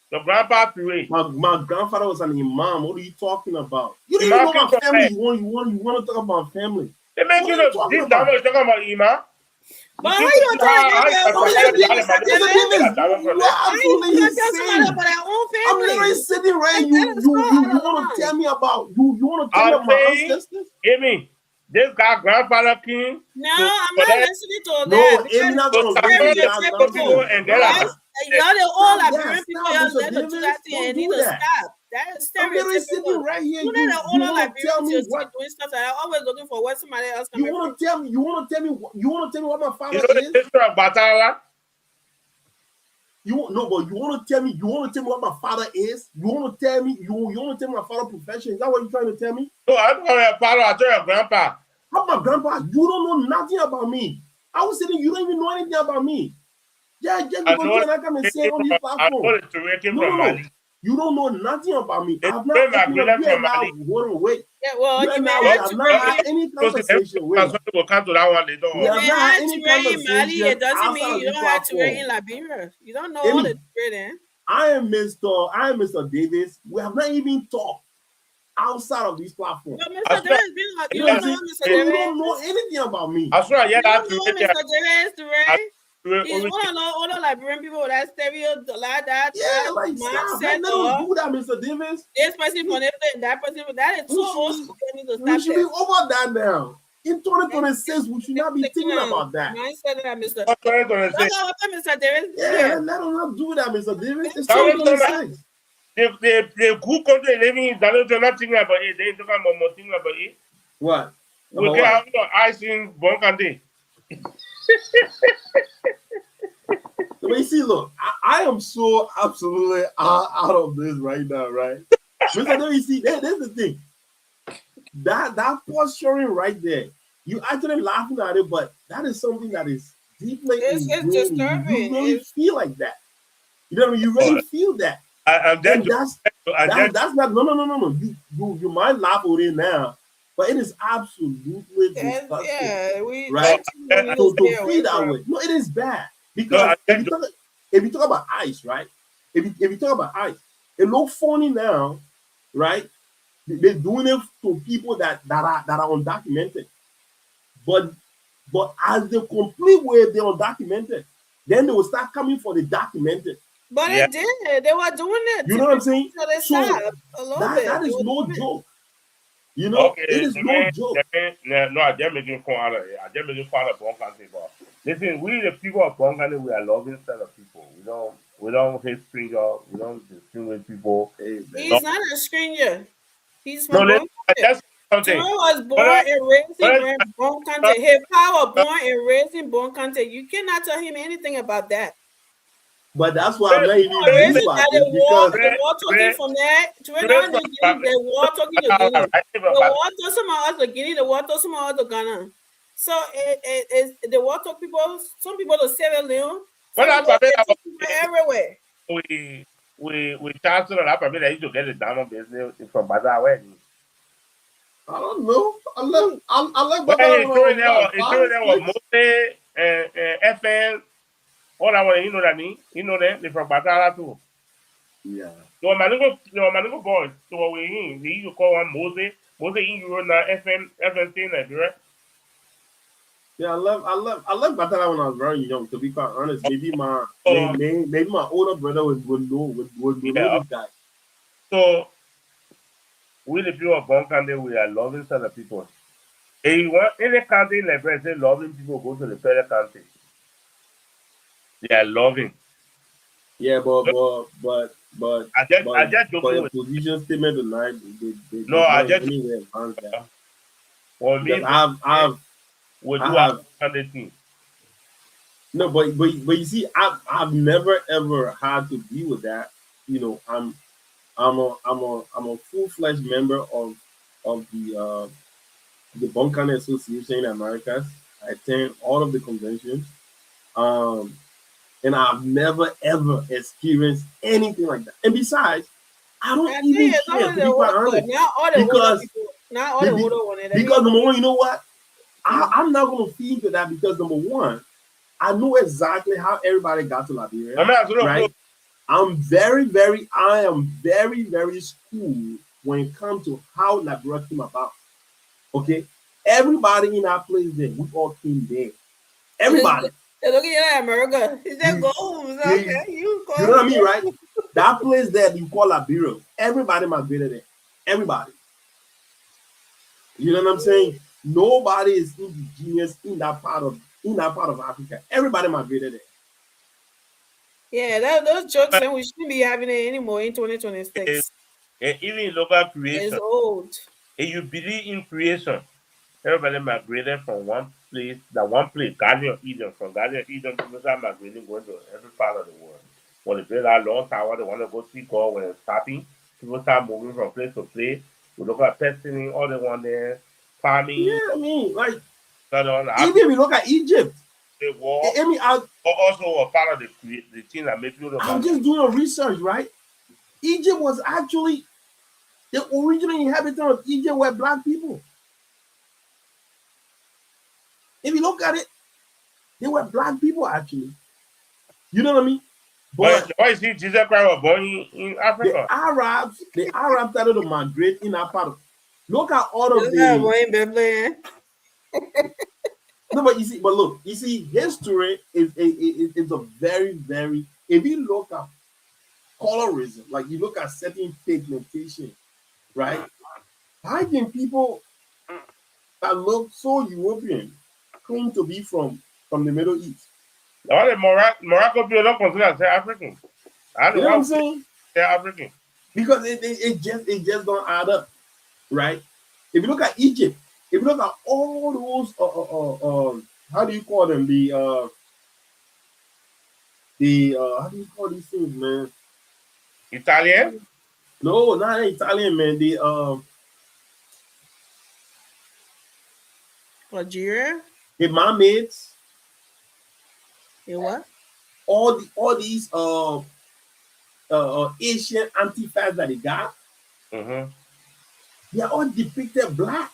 The grandpa Ture. My grandfather was an imam. What are you talking about? You don't even know my family. You want to talk about family. They make you know this diamond is talking about imam. But how you talking I'm literally sitting right. You want to tell me about you want to tell me about my ancestors? Amy, this guy grandfather king. No, I'm not listening to that. No, Amy not gonna read Y'all the all Liberian people. Y'all let them do that thing and need to stop. That is stereotypical. Right here. You know the all Liberians doing stuff that I'm always looking for what somebody else. You want to tell me? You want to tell me what my father is? The history of Batala? You no, but you want to tell me what my father is? You want to tell me you want to tell me my father's profession? Is that what you're trying to tell me? No, I don't know your father. I tell your grandpa. How my grandpa? You don't know nothing about me. I was saying you don't even know anything about me. Yeah, just I because know you and I come and say on this I platform. know the Tureki No, from no, no. Mali. You don't know nothing about me. It's I've not very opened up. Magdalene You and from I, Mali. hold on, wait. Yeah, well, You and you I, may we have have to not read. had any conversation. Wait. We'll come to that one later We on. have You not may had have any to read in Mali. conversation It doesn't outside mean of you this don't have to read platform. in Liberia. You don't know all the trading. I am Mr. Davis. We have not even talked outside of this platform. But Mr. Davis, you You know don't what I'm know saying? Mr. So you Davis. don't know anything about me. I swear, yeah, You that's don't know Mr. Davis, right? You Tureki. don't know all the Liberian people with that stereo, like that, Yeah, that like stop. mindset. Let them do that, Mr. Davis. This person for this, that person for that. It's so old school. They need to We stop should be that. over that now. In 2026, we should not be thinking about that. Mindset that, Mr. What's 2026? That's all Mr. Davis. Yeah, let them not do that, Mr. Davis. It's That was 2026. the good country living in Dallas, they're not thinking about it. They're talking about more thinking about it. What? We About can what? have no ice in Bonkande. But you see, look, I am so absolutely out of this right now, right? Mr. Davis, you see, there's the thing. That posturing right there, you actually laughing at it, but that is something that is deeply It's ingrained in you. disturbing. You really feel like that. You know what I mean? You really feel that. I'm And that's not no. You might laugh at it now, but it is absolutely disgusting. Yeah, we right? to To feel that way. No, it is bad. Because if you talk about ICE, right? If you talk about ICE, it looks funny now, right? They're doing it to people that are undocumented. But as they complete with the undocumented, then they will start coming for the documented. But it did. They were doing it. You know what I'm saying? So they So stopped a little bit. that is They were no doing it. joke. You know, Okay, it is no joke. No, I just making fun out of it. I just making fun of Bonkande. But listen, we the people of Bonkande, we are loving set of people. We don't hate stranger. We don't discriminate people. He's not a stranger. He's No, from listen, that's something. Terrell was born and raised in Bon Country. His power born and raised in Bon Country. You cannot tell him anything about that. But that's why I'm not even The reason used that it the war talking from that, the war talking to Guinea. The war to some of us to Guinea, the war to some of us to Ghana. So it is the war to people, some people to Sierra Leone, some people everywhere. We chancellor that probably that used to get the diamond business from Bazaar wedding. I don't know. I like there was Mose and FN. All that one, you know that me. You know that they from Bazaar too. Yeah. Your Manugo boys. So we used to call one Mose. Mose in Euro now FN thing like right. Yeah, I love Batala when I was very young. To be quite honest, maybe my older brother would know this guy. So we the people of Bonkande, we are loving set of people. If you want any country in Liberia, say loving people go to the federal country. They are loving. Yeah, but I just your position statement tonight. I just anywhere around that. For me, we do have other things. No, but you see, I've never ever had to deal with that. You know, I'm a full-fledged member of the Bonkande Association in Americas. I attend all of the conventions. And I've never ever experienced anything like that. And besides, I don't even care, to be quite honest. Because number one, you know what? I'm not gonna feed into that because number one, I know exactly how everybody got to Liberia. Right? I am very, very schooled when it comes to how Liberia came about. Okay? Everybody in our place there, we all came there. Everybody. Look at America. Is that gold? Okay, you know what I mean, right? That place there you call Liberia. Everybody migrated there. Everybody. You know what I'm saying? Nobody is indigenous in that part of Africa. Everybody migrated there. Yeah, those jokes and we shouldn't be having it anymore in 2026. Even in local creation. It's old. If you believe in creation, everybody migrated from one place, Garden of Eden, from Garden of Eden, people start migrating going to every part of the world. when they build that long tower, they want to go see God when it's stopping. People start moving from place to place. We look at testing, all they want there, farming. Yeah, I mean, like, Even if you look at Egypt, the war, I mean, also a part of the thing that makes people. I'm just doing a research, right? Egypt was actually the original inhabitants of Egypt were black people. If you look at it, they were black people actually. You know what I mean? But why is he Jesus Christ was born in Africa? The Arabs started to migrate in that part of. Look at all of the. No, but you see, history is a very, very. If you look at colorism, like you look at certain pigmentation, right? How can people that look so European claim to be from the Middle East? All the Morocco people don't consider themselves African. You know what I'm saying? They're African. Because it just don't add up, right? If you look at Egypt, if you look at all those how do you call them? The how do you call these things, man? Italian? No, not Italian, man. The Algeria? The mermaids. The what? All these Asian artifacts that they got, they are all depicted black.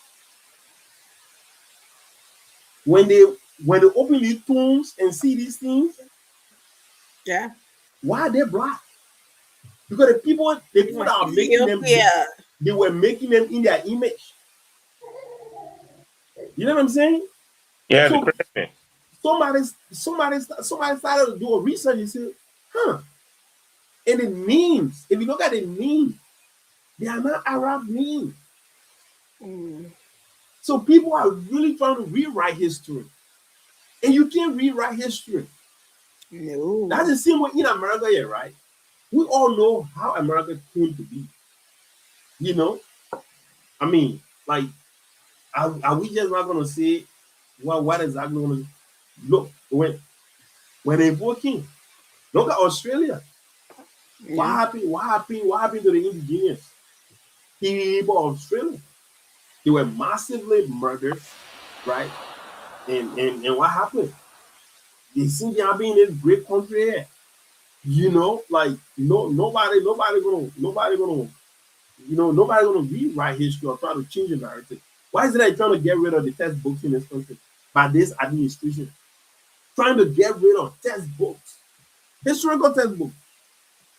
When they open these tombs and see these things, yeah, why are they black? Because the people that are making them, they were making them in their image. You know what I'm saying? Yeah, so somebody started to do a research and say, and the names, if you look at the names, they are not Arab names. So people are really trying to rewrite history. And you can't rewrite history. No. That's the same way in America here, right? We all know how America came to be. You know? I mean, like, are we just not going to say, well, what exactly going to look when they both came? Look at Australia. What happened to the indigenous people of Australia? They were massively murdered, right? And what happened? They seem to be in this great country here. You know, like nobody gonna rewrite history or try to change the narrative. Why is it that trying to get rid of the textbooks in this country by this administration? Trying to get rid of textbooks, historical textbooks.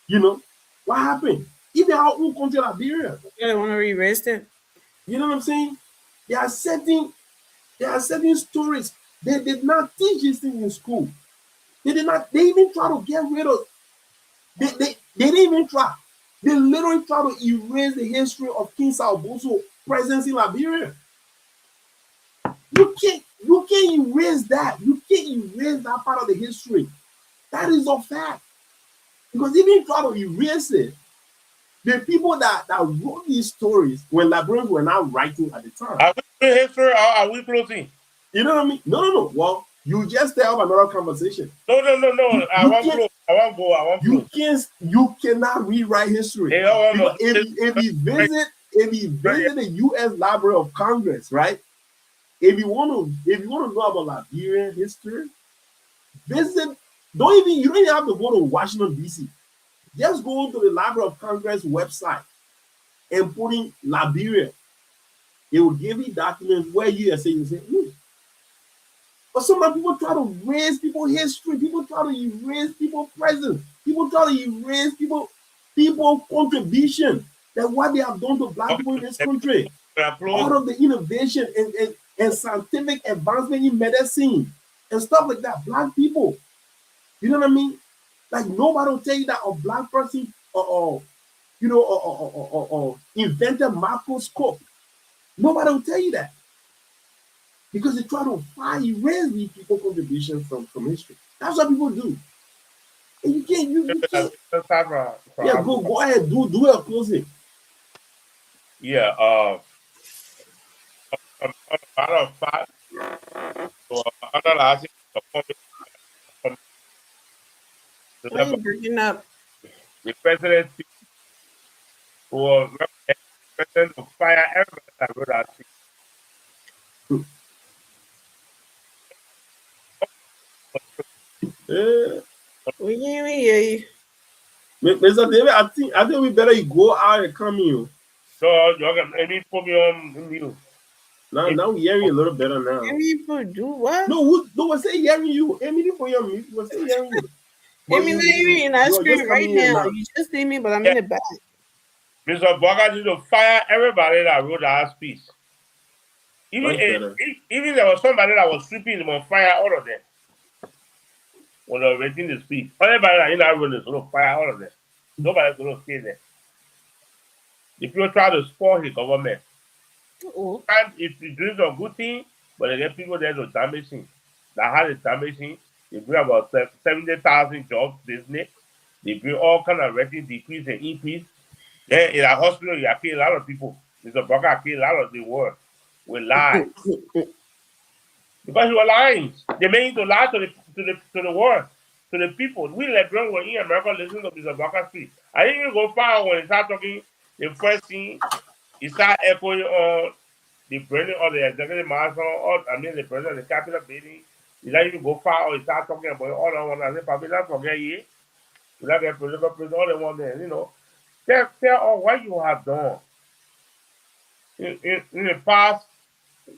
You know, what happened? Even our own country, Liberia. They want to erase it. You know what I'm saying? There are certain stories. They did not teach these things in school. They even try to get rid of. They didn't even try. They literally try to erase the history of King Salboso presence in Liberia. You can't erase that. You can't erase that part of the history. That is a fact. Because even if you try to erase it, the people that wrote these stories when librarians were not writing at the time. Are we doing history or are we closing? You know what I mean? No. Well, you just stay up another conversation. No. I want to go. You cannot rewrite history. If you visit the U.S. Library of Congress, right? If you want to know about Liberian history, visit. You don't even have to go to Washington D.C. Just go to the Library of Congress website and put in Liberia. It will give you documents where you say. But some people try to erase people's history. People try to erase people's presence. People try to erase people's contribution. That what they have done to black people in this country. All of the innovation and scientific advancement in medicine and stuff like that. Black people. You know what I mean? Like nobody will tell you that a black person or invented microscope. Nobody will tell you that. Because they try to erase these people's contributions from history. That's what people do. And you can't. Yeah, go ahead. Do a closing. Yeah. Out of fact, Why you breaking up? The president was president to fire everybody that wrote that speech. We can't even hear you. Mr. David, I think we better go out and come in. So you can maybe put me on mute. Now we hearing you a little better now. People do what? No, was say hearing you. Emily for your mute. Was say hearing you. Amy, not even in that screen right now. You just see me, but I'm in the back. Mr. Bogart need to fire everybody that wrote that speech. Even there was somebody that was sweeping him on fire, all of them. When they were reading the speech, everybody that in that room is going to fire all of them. Nobody's going to stay there. If you try to spoil his government, and if you do a good thing, but they get people there to damage him. That had it damaging. They bring about 70,000 jobs business. They bring all kind of rating decrease and increase. Then in a hospital, you have killed a lot of people. Mr. Broker killed a lot of the world with lies. Because he was lying. They made him to lie to the world, to the people. We Liberians were in America listening to Mr. Broker speak. I didn't even go far when he started talking. The first thing, he started echoing on the president of the executive marathon, or the president of the Capitol building. He didn't even go far, or he started talking about all I want. I said, probably not forget you. You not get political president, all they want there, Tell all what you have done in the past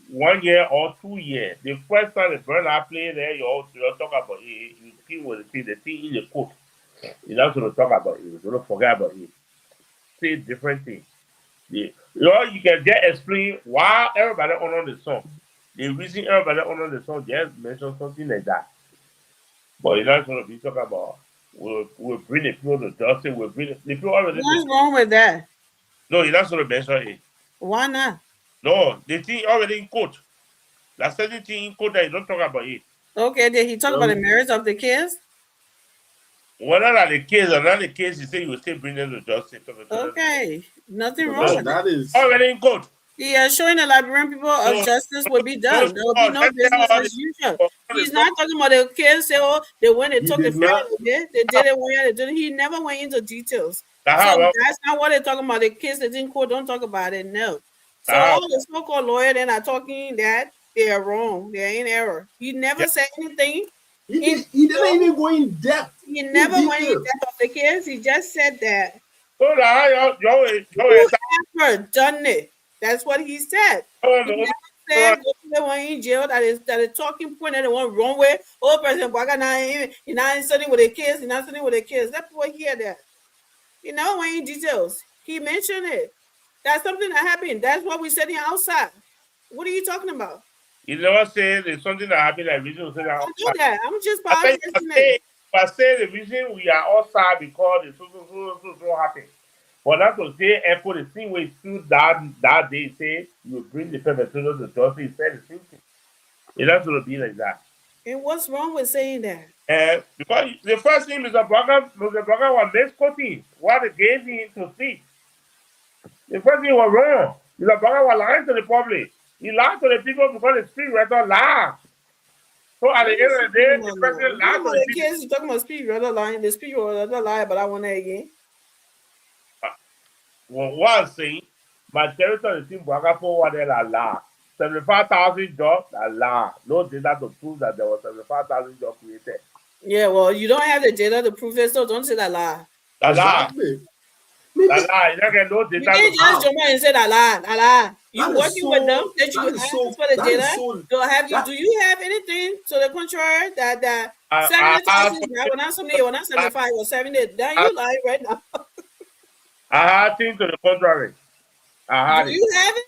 1 year or 2 years. The first time the Bernard played there, you talk about it. You keep with the thing in the court. You're not going to talk about it. You're going to forget about it. Say different things. You can just explain why everybody honor the song. The reason everybody honor the song, just mention something like that. But you're not going to be talking about we'll bring the people to justice. We'll bring the people already. What's wrong with that? No, you're not going to mention it. Why not? No, the thing already in court. That's the thing in court that you don't talk about it. Okay, did he talk about the merits of the kids? Whether that's the case or not the case, you say you will still bring them to justice. Okay, nothing wrong with that. Is already in court. Yeah, showing the Liberian people of justice will be done. There will be no business as usual. He's not talking about the kids say, they went and took the family. They did it one year, they did it. He never went into details. So that's not what they're talking about. The kids that in court don't talk about it, no. So all the so-called lawyers that are talking that they are wrong, they're in error. He never said anything. He didn't even go in depth. He never went in depth of the kids. He just said that. Never done it. That's what he said. He never said they were in jail. That is talking point that they went wrong way. Oh, President Bogart, you're not sitting with the kids. You're not sitting with the kids. Let people hear that. He never went in details. He mentioned it. That's something that happened. That's what we said here outside. What are you talking about? You never say there's something that happened that reason to say that. I do that. I'm just processing it. I say the reason we are outside because the so happened. But not to say echo the same way through that day say you bring the perpetrators to justice. He said the same thing. It has to be like that. And what's wrong with saying that? Because the first thing Mr. Brogan was misquoting what they gave him to speak. The first thing was wrong. Mr. Brogan was lying to the public. He lied to the people because the speech rather lied. So at the end of the day, the person lied to the people. You're talking about speech rather lying. The speech rather lie, but I want that again. Well, what I'm saying, my territory is in Braga for what they lie. 75,000 jobs, lie. No data to prove that there was 75,000 jobs created. Yeah, well, you don't have the data to prove it, so don't say that lie. That lie. That lie. You don't get no data. You can't just jump and say that lie. You working with them that you ask for the data. Do you have anything to the contrary that 70,000 were not 70, were not 75, or 70? Then you lie right now. I had things to the contrary. Do you have it?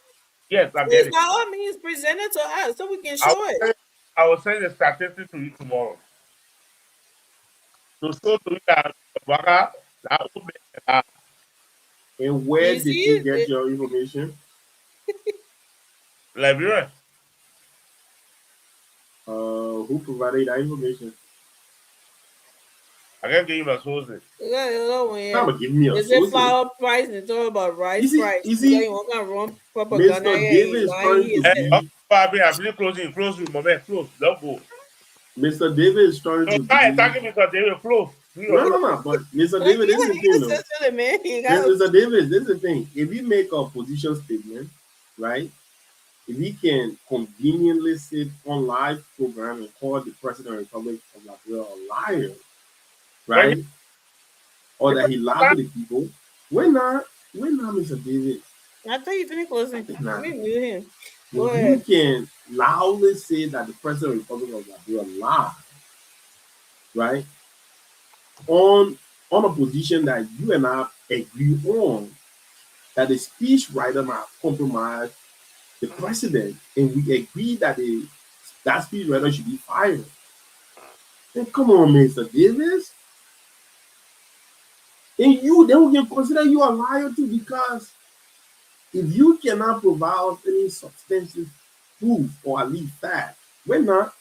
Yes, I get it. By all means, present it to us so we can show it. I will send the statistics to you tomorrow. To show to you that would make And where did you get your information? Liberia. Who provided that information? I can't give you my sources. Give me a is it flour price and it's all about rice price? Mr. David is trying to I'm close, moment, close, don't go. Mr. David is trying to attacking Mr. David, close. No. But Mr. David, this is the thing, though. Mr. David, this is the thing. If we make a position statement, right? If he can conveniently sit on live program and call the President of the Republic of Liberia a liar, right? Or that he lied to the people, we're not, Mr. David. I thought you finished closing. Nah. We knew him. Go If you ahead. can loudly say that the President of the Republic of Liberia lied, right? On a position that you and I agree on, that the speech writer might compromise the president, and we agree that that speech writer should be fired. Then come on, Mr. Davis. And then we can consider you a liar too, because if you cannot provide us any substantive proof or at least fact, we're not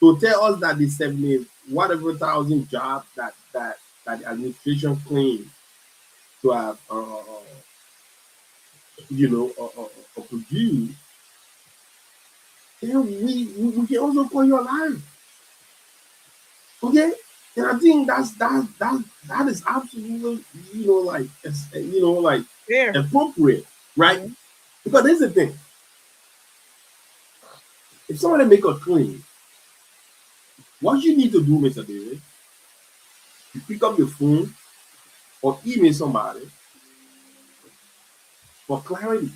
to tell us that the 70 whatever thousand jobs that the administration claims to have produced, then we can also call you a liar. Okay? And I think that is absolutely appropriate, right? Mm-hmm. Because here's the thing. If somebody make a claim, what you need to do, Mr. David, you pick up your phone or email somebody for clarity.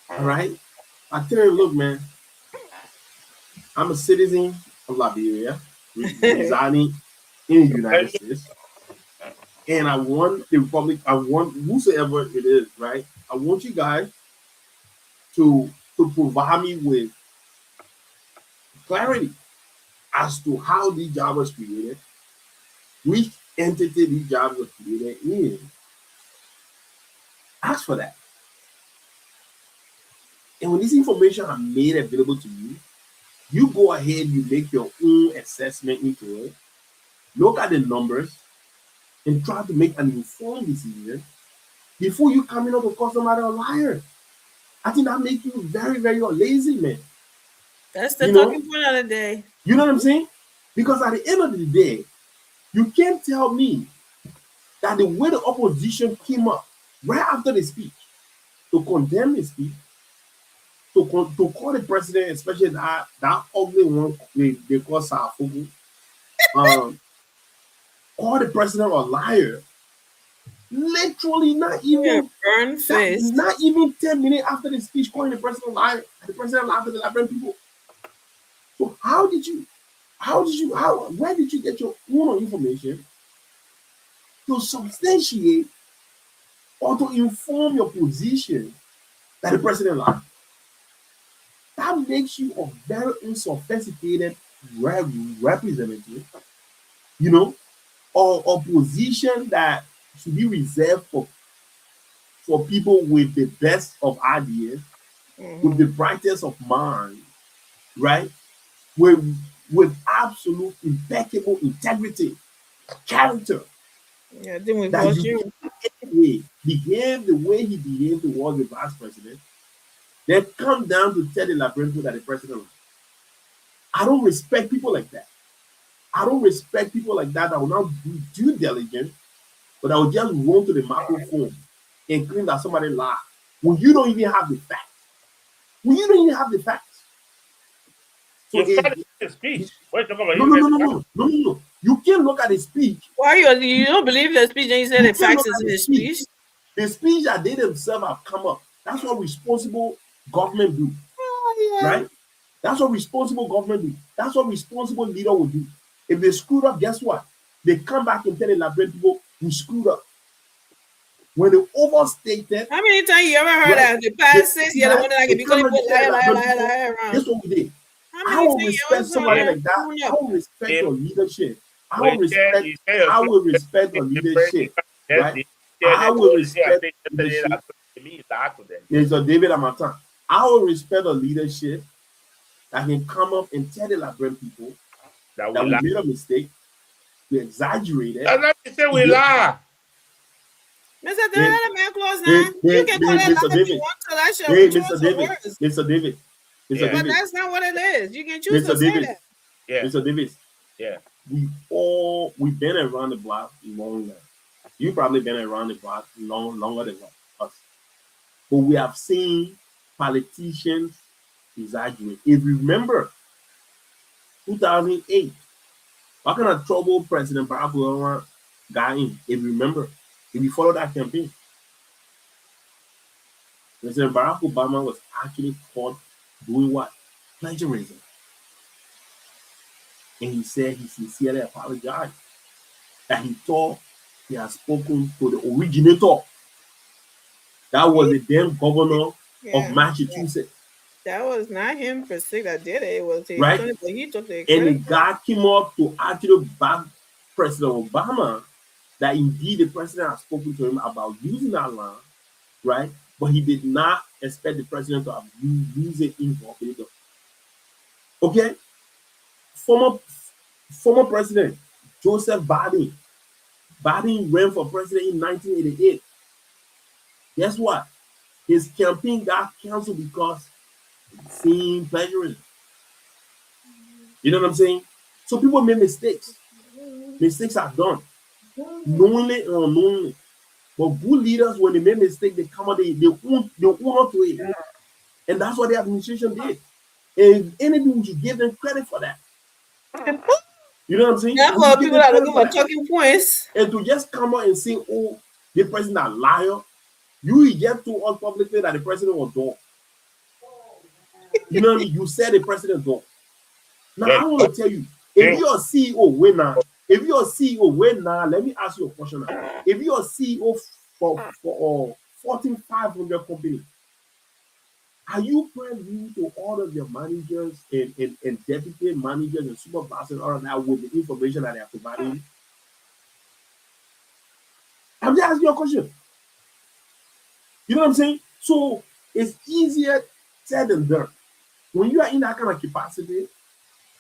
All right? I tell you, look, man, I'm a citizen of Liberia, residing in the United States, and I want the Republic, I want whosoever it is, right? I want you guys to provide me with clarity as to how these jobs was created, which entity these jobs were created in. Ask for that. And when this information are made available to you, you go ahead, you make your own assessment into it, look at the numbers, and try to make an informed decision before you coming up and call somebody a liar. I think that makes you very, very lazy, man. That's the talking point of the day. You know what I'm saying? Because at the end of the day, you can't tell me that the way the opposition came up right after the speech to condemn the speech, to call the president, especially that ugly one they call Safugu, call the president a liar. Literally, not even 10 minutes after the speech, calling the president a liar, and the president lied to the Liberian people. So where did you get your own information to substantiate or to inform your position that the president lied? That makes you a very unsophisticated representative, or a position that should be reserved for people with the best of ideas, with the brightest of minds, right? With absolute impeccable integrity, character. Yeah, then we that you behave the way he behaved towards the vice president, then come down to tell the Liberian people that the president. I don't respect people like that. I don't respect people like that will not do due diligence, but I will just run to the microphone and claim that somebody lied when you don't even have the facts. So the speech. No. You can't look at the speech. Why you don't believe the speech and you said the facts is in the speech? The speech that they themselves have come up. That's what responsible government do. Oh, yeah. Right? That's what responsible government do. That's what responsible leader will do. If they screwed up, guess what? They come back and tell the Liberian people, we screwed up. When they overstated. How many times you ever heard that? The past 6 years, the one that I can be calling liar around. Guess what we did? I will respect somebody like that. I will respect your leadership. I will respect your leadership. Right? I will respect leadership. Mr. David Amatan. I will respect the leadership that can come up and tell the Liberian people that we made a mistake, we exaggerated. And let me say we lie. Mr. David, man, close now. You can call that lie if you want to. That's your Mr. David. Mr. David. But that's not what it is. You can choose to say that. Yeah. Mr. Davis. Yeah. we've been around the block longer. You've probably been around the block longer than us. But we have seen politicians exaggerate. If you remember 2008, what kind of trouble President Barack Obama got in? If you remember, if you follow that campaign, President Barack Obama was actually caught doing what? Plagiarism. And he said he sincerely apologized. That he thought he had spoken to the originator. That was the then governor of Massachusetts. That was not him per se that did it. It was his Right? son, but he took the And credit. the guy came up to actually back President Obama that indeed the president had spoken to him about using that land, right? But he did not expect the president to have used it incorporated. Okay? Former president Joseph Biden. Biden ran for president in 1988. Guess what? His campaign got canceled because same plagiarism. You know what I'm saying? So people make mistakes. Mistakes are done, knowingly or unknowingly. But good leaders, when they make mistakes, they come out, they own up to it. And that's what the administration did. And if anything, we should give them credit for that. You know what I'm saying? Yeah, We for should give people them that are credit looking for for that. talking points. And to just come out and say, oh, the president a liar. You just told us publicly that the president was dumb. You know what I mean? You said the president dumb. Now I want to tell you, if you're a CEO, wait now. If you're a CEO, wait now. Let me ask you a question now. If you're a CEO for Fortune 500 company, are you privy to all of your managers and deputy managers and supervisors and all of that with the information that they are providing? I'm just asking you a question. You know what I'm saying? So it's easier said than done. When you are in that kind of capacity,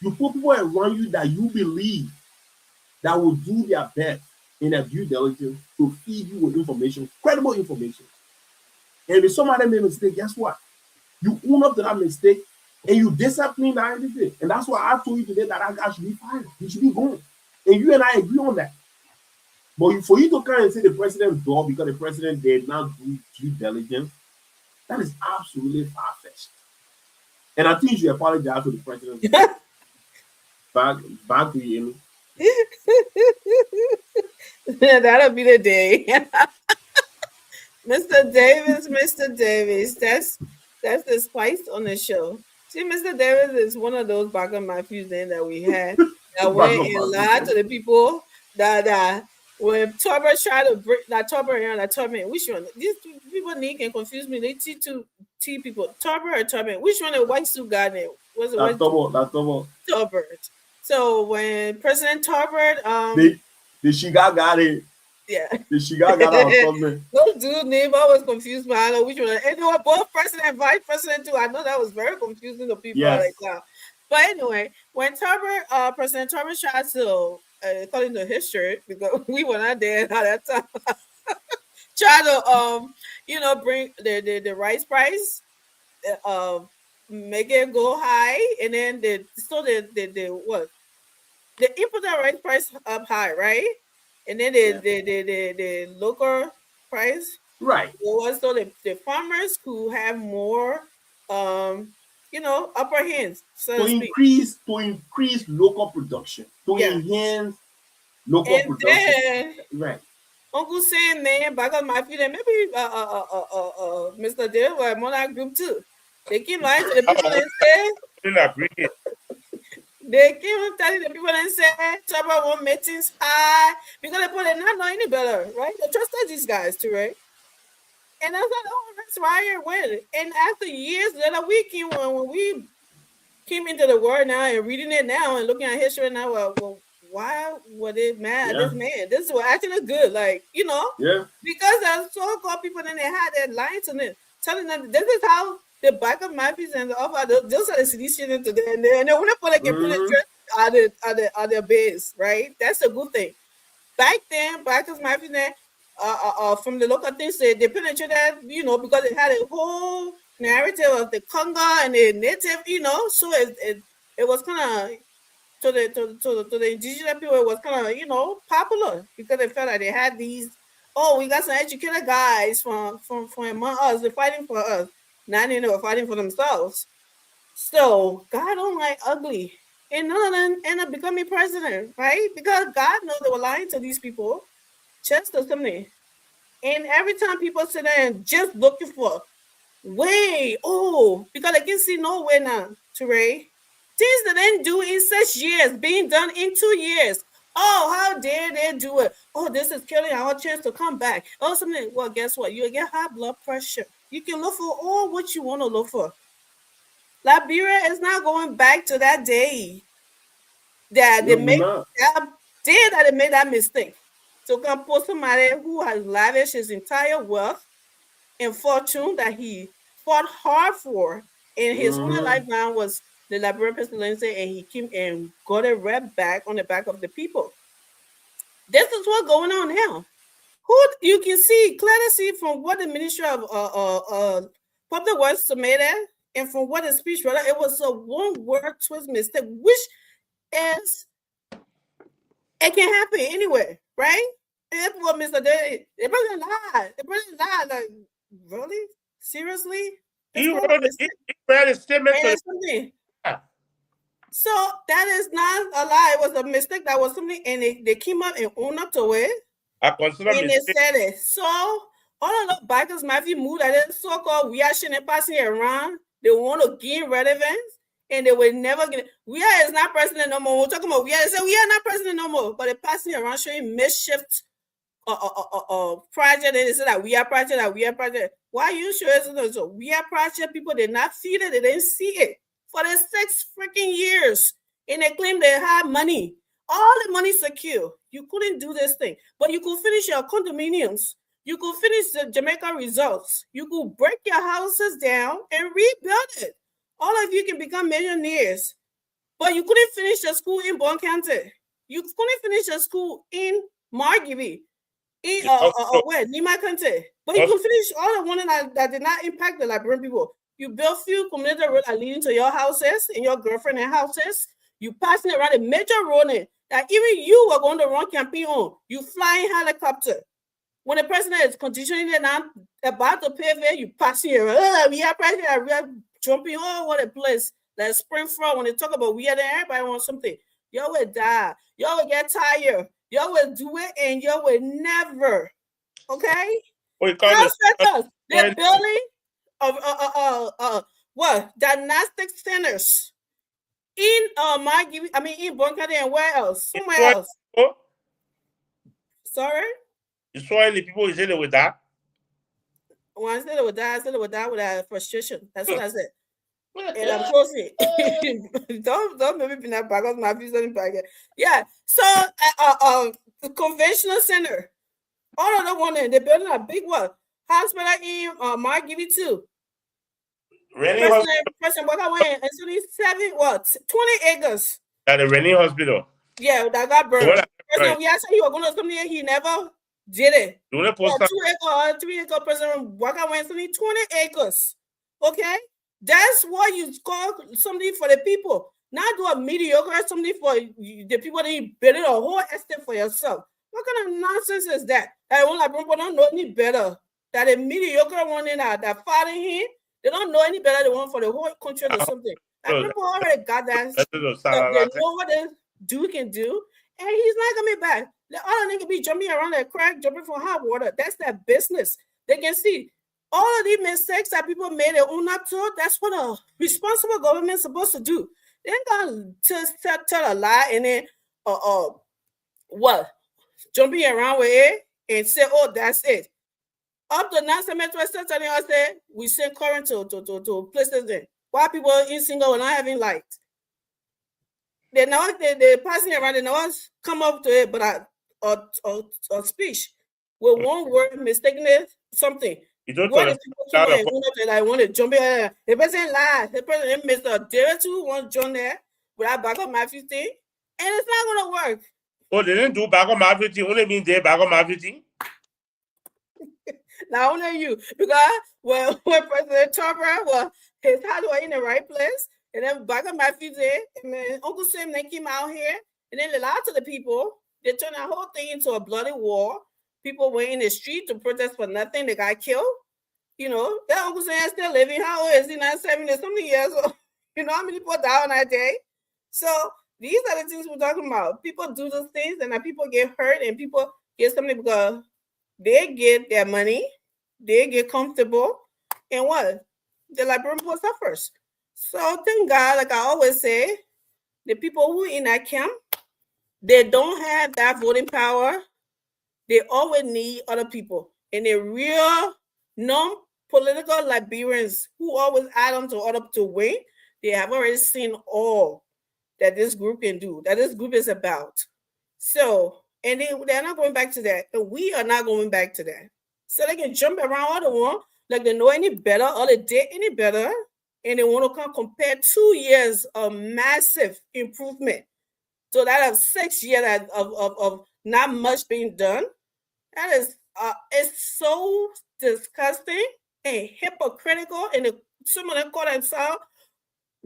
you put people around you that you believe that will do their best in their due diligence to feed you with information, credible information. And if somebody made a mistake, guess what? You own up to that mistake and you discipline that everything. And that's why I told you today that guy should be fired. He should be gone. And you and I agree on that. But for you to come and say the president did because the president did not do due diligence, that is absolutely far-fetched. And I think you should apologize to the president. back to you. That'll be the day. Mr. Davis, that's the spice on the show. See, Mr. Davis is one of those Baga Matthews then that we had that went and lied to the people that when Torber tried to bring that Torber and that Torben, which one? These people can confuse me. They T people, Torber or Torben, which one the white suit guy name? Was it white? Torbert. So when President Torbert, the Shiga got it. Yeah. The Shiga got out something. Those dudes' name I was confused by. I don't know which one. And they were both president and vice president too. I know that was very confusing to people like that. But anyway, when Torbert, President Torbert tried to, according to history, because we were not there at that time, try to bring the rice price, make it go high, and then the input that rice price up high, right? And then the local price, right? Was so the farmers could have more, upper hands, so to increase local production, to enhance local production. Then, right? Uncle Sam, man, back on my feet, and maybe Mr. Dale, Monarch Group too. They came lying to the people and said. They came telling the people and said, Torbert won't make things high because they put it not know any better, right? They trusted these guys too, right? And I was like, oh, that's why I win. And after years later, when we came into the word now and reading it now and looking at history now, well, why were they mad at this man? This was actually good, because the so-called people then they had that lines on it, telling them this is how the back of Matthews and the offer, those are the sedition today, and they want to put at their base, right? That's a good thing. Back then, back of Matthews, from the local things, they penetrated, because it had a whole narrative of the Congo and the native, so it was kind of the indigenous people, it was kind of, you know, popular because they felt like they had these, oh, we got some educated guys from among us, they're fighting for us. Now they were fighting for themselves. So God don't like ugly. And none of them end up becoming president, right? Because God knows they were lying to these people. Just or something. And every time people sit there and just looking for way, because they can see no way now, Teray. Things they didn't do in 6 years, being done in 2 years. Oh, how dare they do it? Oh, this is killing our chance to come back. Oh, something. Well, guess what? You get high blood pressure. You can look for all what you want to look for. Liberia is not going back to that day that they made that mistake. To come put somebody who has lavished his entire wealth and fortune that he fought hard for in his whole lifeline was the Liberian presidency, and he came and got it right back on the back of the people. This is what's going on now. Who you can clearly see from what the Ministry of Public Works submitted and from what the speech wrote, it was a one-word twist mistake, which is it can happen anywhere, right? That's what Mr. Day, the president lied. The president lied. Like, really? Seriously? He read a statement. So that is not a lie. It was a mistake. That was something, and they came up and owned up to it. I consider and they said it. So all of the bikers might be moved at it, so-called we are shouldn't passing around. They want to gain relevance, and they will never get it. We are is not president no more. We're talking about we are. They say we are not president no more, but they're passing around showing mischief project. They say that we are project. Why are you sure it's so? We are project. People did not feel it. They didn't see it for the 6 freaking years, and they claim they had money. All the money secure. You couldn't do this thing, but you could finish your condominiums. You could finish the Jamaica Resorts. You could break your houses down and rebuild it. All of you can become millionaires, but you couldn't finish the school in Bon County. You couldn't finish the school in Margibi, in Nima County. But you could finish all the ones that did not impact the Liberian people. You build few community roads that leading to your houses and your girlfriend houses. You passing around a major road that even you were going to run campaign on. You flying helicopter. When the president is conditioning it now about to pave it, you passing around. We are president, we are jumping all over the place. Like spring fraud, when they talk about we are there, everybody wants something. Y'all will die. Y'all will get tired. Y'all will do it and y'all will never. Okay? They're building diagnostic centers in in Bon County and where else? Somewhere else. Sorry? You saw any people who said they would die? When I said they would die, I said they would die with frustration. That's what I said. And I'm closing. don't make me be that back of my views on back. Yeah. So the conventional center. All of the one they're building a big one. Hospital in Margibi too. President Walker went and so 20 acres. At the Rennie Hospital. Yeah, that got burned. President, we asked him he was going to come here, he never did it. 3 acre President Walker went 20 acres. Okay? That's what you call something for the people. Not do a mediocre something for the people that you build a whole estate for yourself. What kind of nonsense is that? That one like people don't know any better. That a mediocre one in that fighting him, they don't know any better than one for the whole country or something. Like people already got that stuff. They know what they can do, and he's not coming back. All they can be jumping around like crack, jumping from hot water. That's their business. They can see all of these mistakes that people made their own up to. That's what a responsible government is supposed to do. They ain't gonna just tell a lie and then jumping around with it and say, oh, that's it. Up to now, telling us that we send current to places there. Why people in single are not having light? They're passing around, they know come up to it, but a speech with one word mistakenly something. You don't what if people I want to jump in? The person lied. The person Mr. David too wants to join there without back up my 15, and it's not gonna work. Oh, they didn't do back on my 15. Only mean they back on my 15. Not only you, because when President Trump was his heart was in the right place, And then back on Matthew there, and then Uncle Sam they came out here, and then a lot of the people, they turned that whole thing into a bloody war. People went in the street to protest for nothing. They got killed. You know, that Uncle Sam is still living. How old is he? Not 70 something years old. You know how many people died on that day? So these are the things we're talking about. People do those things, and then people get hurt, and people get something because they get their money, they get comfortable, and what? The Liberian people suffers. So thank God, like I always say, the people who in that camp, they don't have that voting power. They always need other people. And the real non-political Liberians who always add on to other to win, they have already seen all that this group can do, that this group is about. So, and they're not going back to that. And we are not going back to that. So they can jump around all they want, like they know any better, or they did any better, and they want to come compare 2 years of massive improvement. So that of 6 years of not much being done. That is, it's so disgusting and hypocritical, and some of them call themselves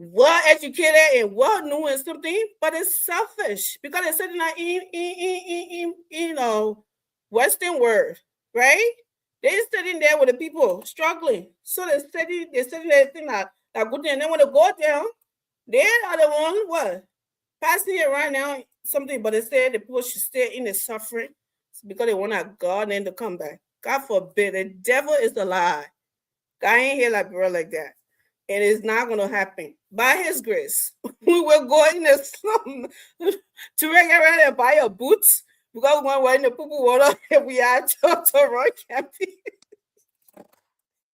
well educated and well knowing something, but it's selfish because they're sitting there in you know, Western world, right? They're sitting there with the people struggling, so they're sitting there thinking that good thing. And then when they go down, they are the one what passing it right now something, but they say the people should stay in the suffering because they want our God and to come back. God forbid, the devil is a lie. God ain't here like bro like that. And it's not going to happen. By his grace, we will go in the slum to get ready and buy our boots because when we're in the poo water and we are to Roy camping.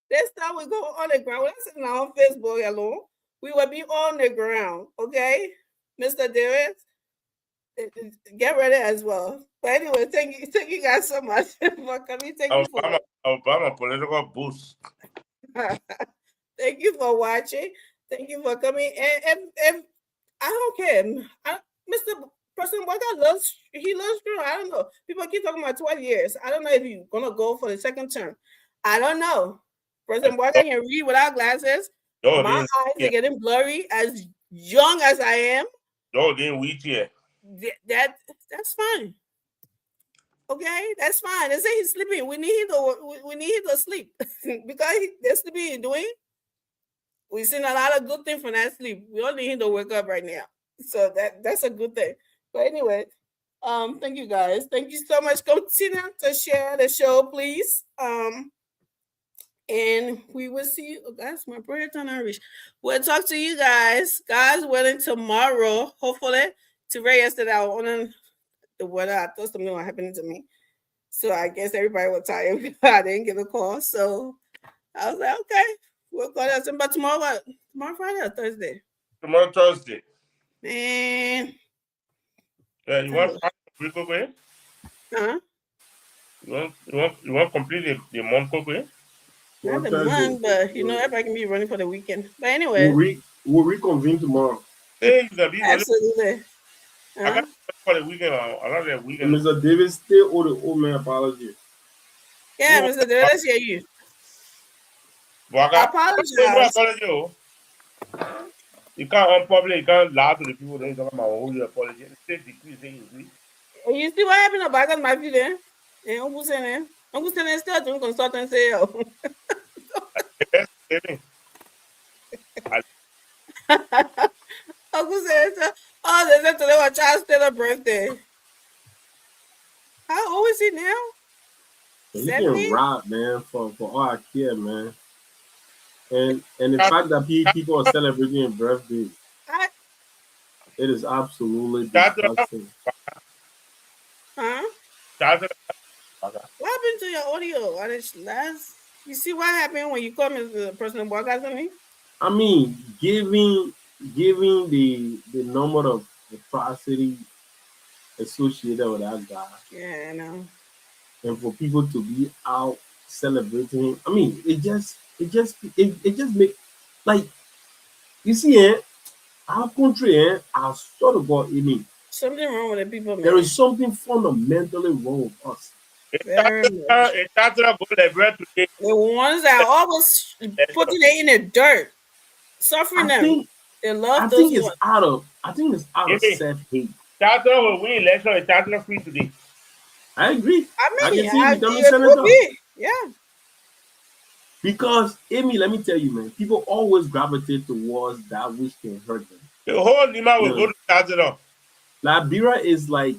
This time we go on the ground. We're not sitting on Facebook alone. We will be on the ground, okay? Mr. Davis, get ready as well. But anyway, thank you guys so much for coming. Thank you for Obama political boost. Thank you for watching. Thank you for coming. And I don't care. Mr. President Walker loves Drew. I don't know. People keep talking about 12 years. I don't know if he's gonna go for the second term. I don't know. President Walker can read without glasses. My eyes are getting blurry. As young as I am. That's fine. Okay, that's fine. They say he's sleeping. We need him to sleep because they're sleeping and doing. We've seen a lot of good things from that sleep. We only need him to wake up right now, so that's a good thing. But anyway, thank you guys. Thank you so much. Continue to share the show, please. And we will see you. Oh, that's my prayer time Irish. We'll talk to you guys. God's willing tomorrow, hopefully. Today, yesterday, I was on the weather. I thought something was happening to me. So I guess everybody was tired because I didn't get a call. So I was like, okay, we'll call that. But tomorrow what? Tomorrow Friday or Thursday? Tomorrow Thursday. Man. Yeah, you want to complete it? Huh? You want to complete the month quickly? Not the month, but you know, everybody can be running for the weekend. But anyway. We'll reconvene tomorrow. Hey, absolutely. I got for the weekend. I got the weekend. Mr. Davis still owe the old man apology. Yeah, Mr. Davis, let's hear you. I apologize. You can't unpublic, you can't lie to the people that talking about who you apologize. You see what happened about that, my video? And Uncle Sam is still doing consultancy. Uncle Sam, they said today was Child's Taylor's birthday. How old is he now? You can rob, man, for all I care, man. And the fact that people are celebrating birthdays, it is absolutely disgusting. Huh? What happened to your audio? You see what happened when you come as the President Walker to me? I mean, giving the number of atrocity associated with that guy. Yeah, I know. And for people to be out celebrating, I mean, it just make, like, you see, our country, I sort of got in it. Something wrong with the people, man. There is something fundamentally wrong with us. Very much. The ones that always putting it in the dirt, suffering them. They love I those think it's ones. out of Maybe. self-hate. Chancellor will win election with Chancellor free today. I agree. I I mean, can see him becoming it could senator. be. Yeah. Because Amy, let me tell you, man, people always gravitate towards that which can hurt them. The whole Lima will Yeah. go to Chancellor. Liberia is like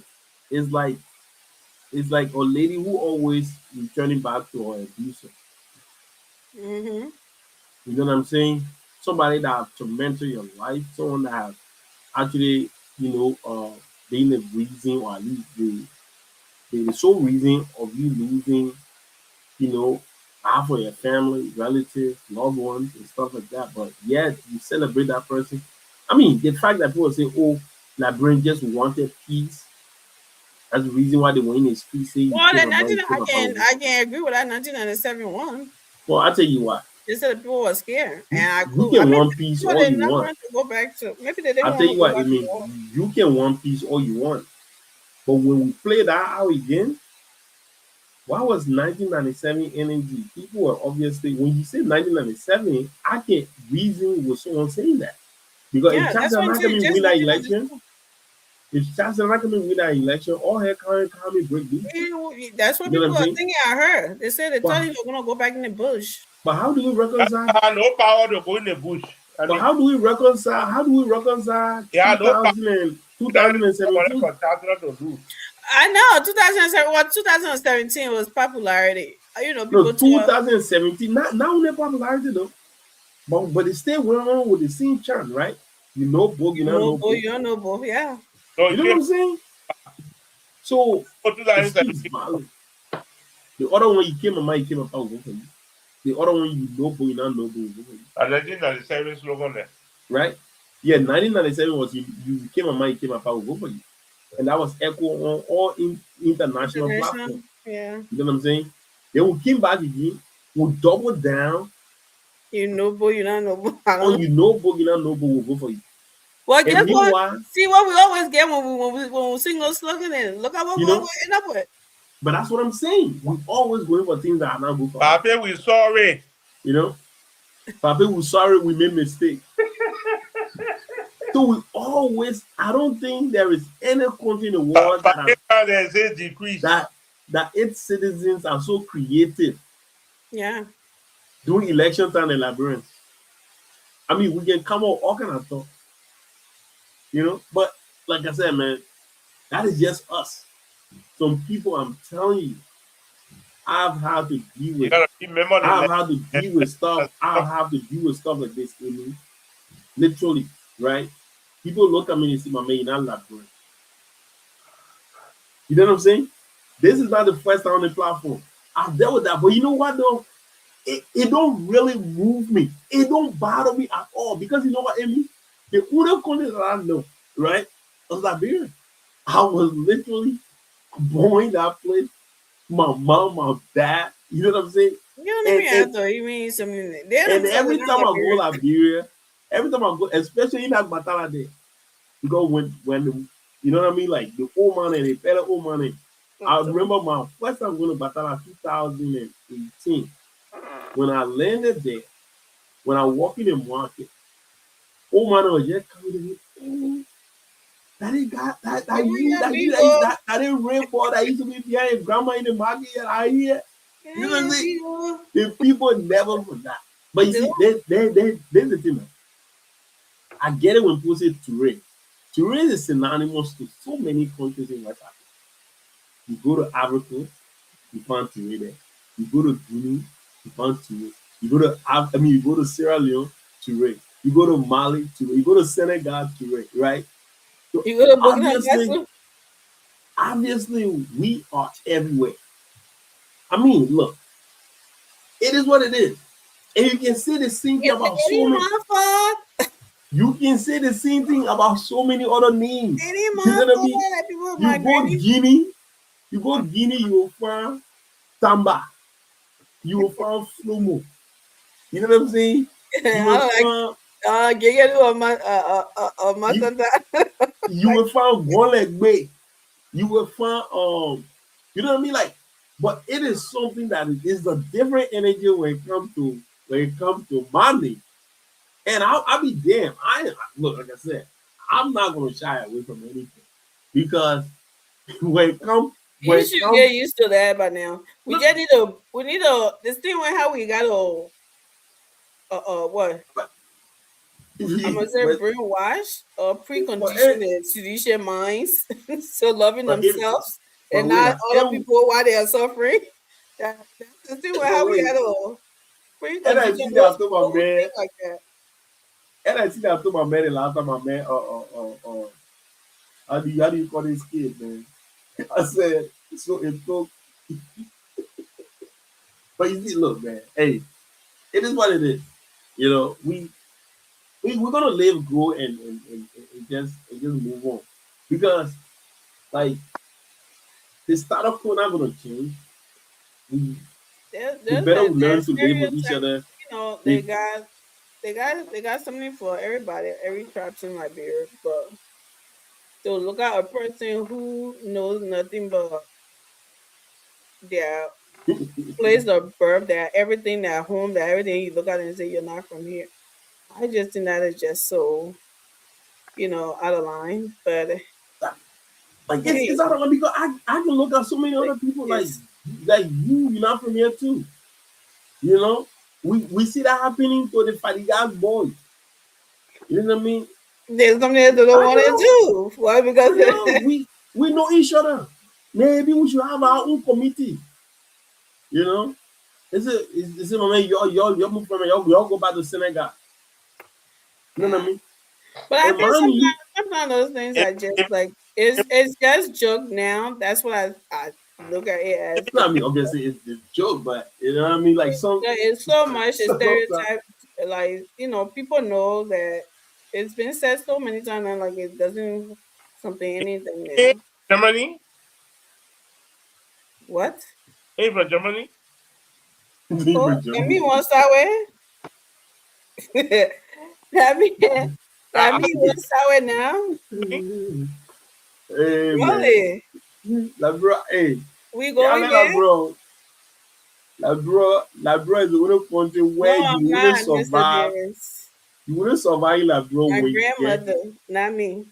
a lady who always returning back to her abuser. Mm-hmm. You know what I'm saying? Somebody that have tormented your life, someone that have actually, been the reason, or at least the sole reason of you losing, half of your family, relatives, loved ones, and stuff like that. But yet you celebrate that person. I mean, the fact that people say, "Oh, Liberian just wanted peace," that's the reason why they were in his street saying, Well, that I can agree with that 1997 one. Well, I tell you what. They said people were scared, and You can want peace all they you not want. want to go back to. Maybe they didn't I'll want tell to you go what, back I mean, to war. you can want peace all you want. But when we play that out again, why was 1997 energy? People were obviously, when you say 1997, I can't reason with someone saying that. Because if Chancellor Nakami win that election, all hell can't break loose. That's what people are thinking. I heard. They said they thought he was going to go back in the bush. But how do we reconcile? No power to go in the bush. But how do we reconcile? Yeah, 2017? I know 2017. Well, 2017 was popularity. People. No, 2017. Not only popularity though, but it still went on with the same chant, right? You know, Bo, you know, Bo. You know, Bo. Yeah. You know what I'm saying? So, 2017. the other one you came about for you. The other one you know, Bo, you know, Bo. And 1997 slogan there. Right? Yeah, 1997 was you came about for you. And that was echo on all international platforms. Yeah. You know what I'm saying? Then we came back again, we double down. You know, Bo, you know, Bo. Oh, you know, Bo, you know, Bo will go for you. Well, guess what? See what we always get when we sing those slogans, and look at what we end up with. But that's what I'm saying. We always going for things that are not good for us. Papi, we're sorry. You know? Papi, we're sorry we made mistake. So we always, I don't think there is any country in the world that its citizens are so creative. Yeah. During election time in Liberians. I mean, we can come up all kind of stuff. But like I said, man, that is just us. Some people, I'm telling you, I've had to deal with stuff. I've had to deal with stuff like this, literally, right? People look at me and say, "My man, you're not Liberian." You know what I'm saying? This is not the first time on the platform. I've dealt with that, but you know what though? It don't really move me. It don't bother me at all because you know what, Amy? The other country that I know, right, was Liberia. I was literally born in that place. My mom, my dad. You know what I'm saying? You mean something? And every time I go to Liberia, especially in that Batala day, because when you know what I mean, like the old man and the fellow old man. I remember my first time going to Batala 2018. When I landed there, when I walk in the market, old man was just coming to me. Oh, that rainbow that used to be behind grandma in the market I hear. You know what I'm saying? The people never forgot. But you see, there's the thing, man. I get it when people say Touré. Touré is synonymous to so many countries in West Africa. You go to Africa, you find Touré there. You go to Guinea, you find Touré. You go to Sierra Leone, Touré. You go to Mali, Touré. You go to Senegal, Touré, right? So you go to Burkina obviously, we are everywhere. I mean, look, it is what it is. And you can say the same thing about so many. You can say the same thing about so many other names. You know what I mean? You go Guinea, you will find Tamba. You will find Flomo. You know what I'm saying? You will find Golegbe. You will find you know what I mean? Like, but it is something that is a different energy when it comes to Mali. And I'll be damned. Look, like I said, I'm not gonna shy away from anything because when it comes, You should get used to that by now. We just need to this thing with how we got to what? I'm gonna say brainwash or precondition their seditious minds so loving themselves and not other people while they are suffering. That's the thing with how we got to and I see that to my man. Like that. And I see that to my man the last time I met how do you call this kid, man? I said, so it took but you see, look, man, hey, it is what it is. You know, we're gonna live, grow, and just move on. Because like the status quo not gonna change. We better learn to live with each other. You know, they got something for everybody, every tribe in Liberia, but to look at a person who knows nothing but their place of birth, their everything, their home, their everything, you look at it and say you're not from here. I just think that is just so, out of line. But like it's out of line because I can look at so many other people like you're not from here too. You know, we see that happening to the Fadigas boys. You know what I mean? There's something that they don't want to do. Why? Because we know each other. Maybe we should have our own committee. You know, is it moment y'all move from y'all go back to Senegal. You know what I mean? But I think sometimes those things are just like it's just joke now. That's what I look at it as. I mean, obviously it's a joke, but you know what I mean? Like it's so much a stereotype. Like people know that it's been said so many times, and like it doesn't anything now. Germany. What? Hey, from Germany. Let me one start with. Let me one start with now. Hey, really? Like, bro, hey. We going again? Bro is the only country where you wouldn't survive. You wouldn't survive, like, bro. My grandmother, not me.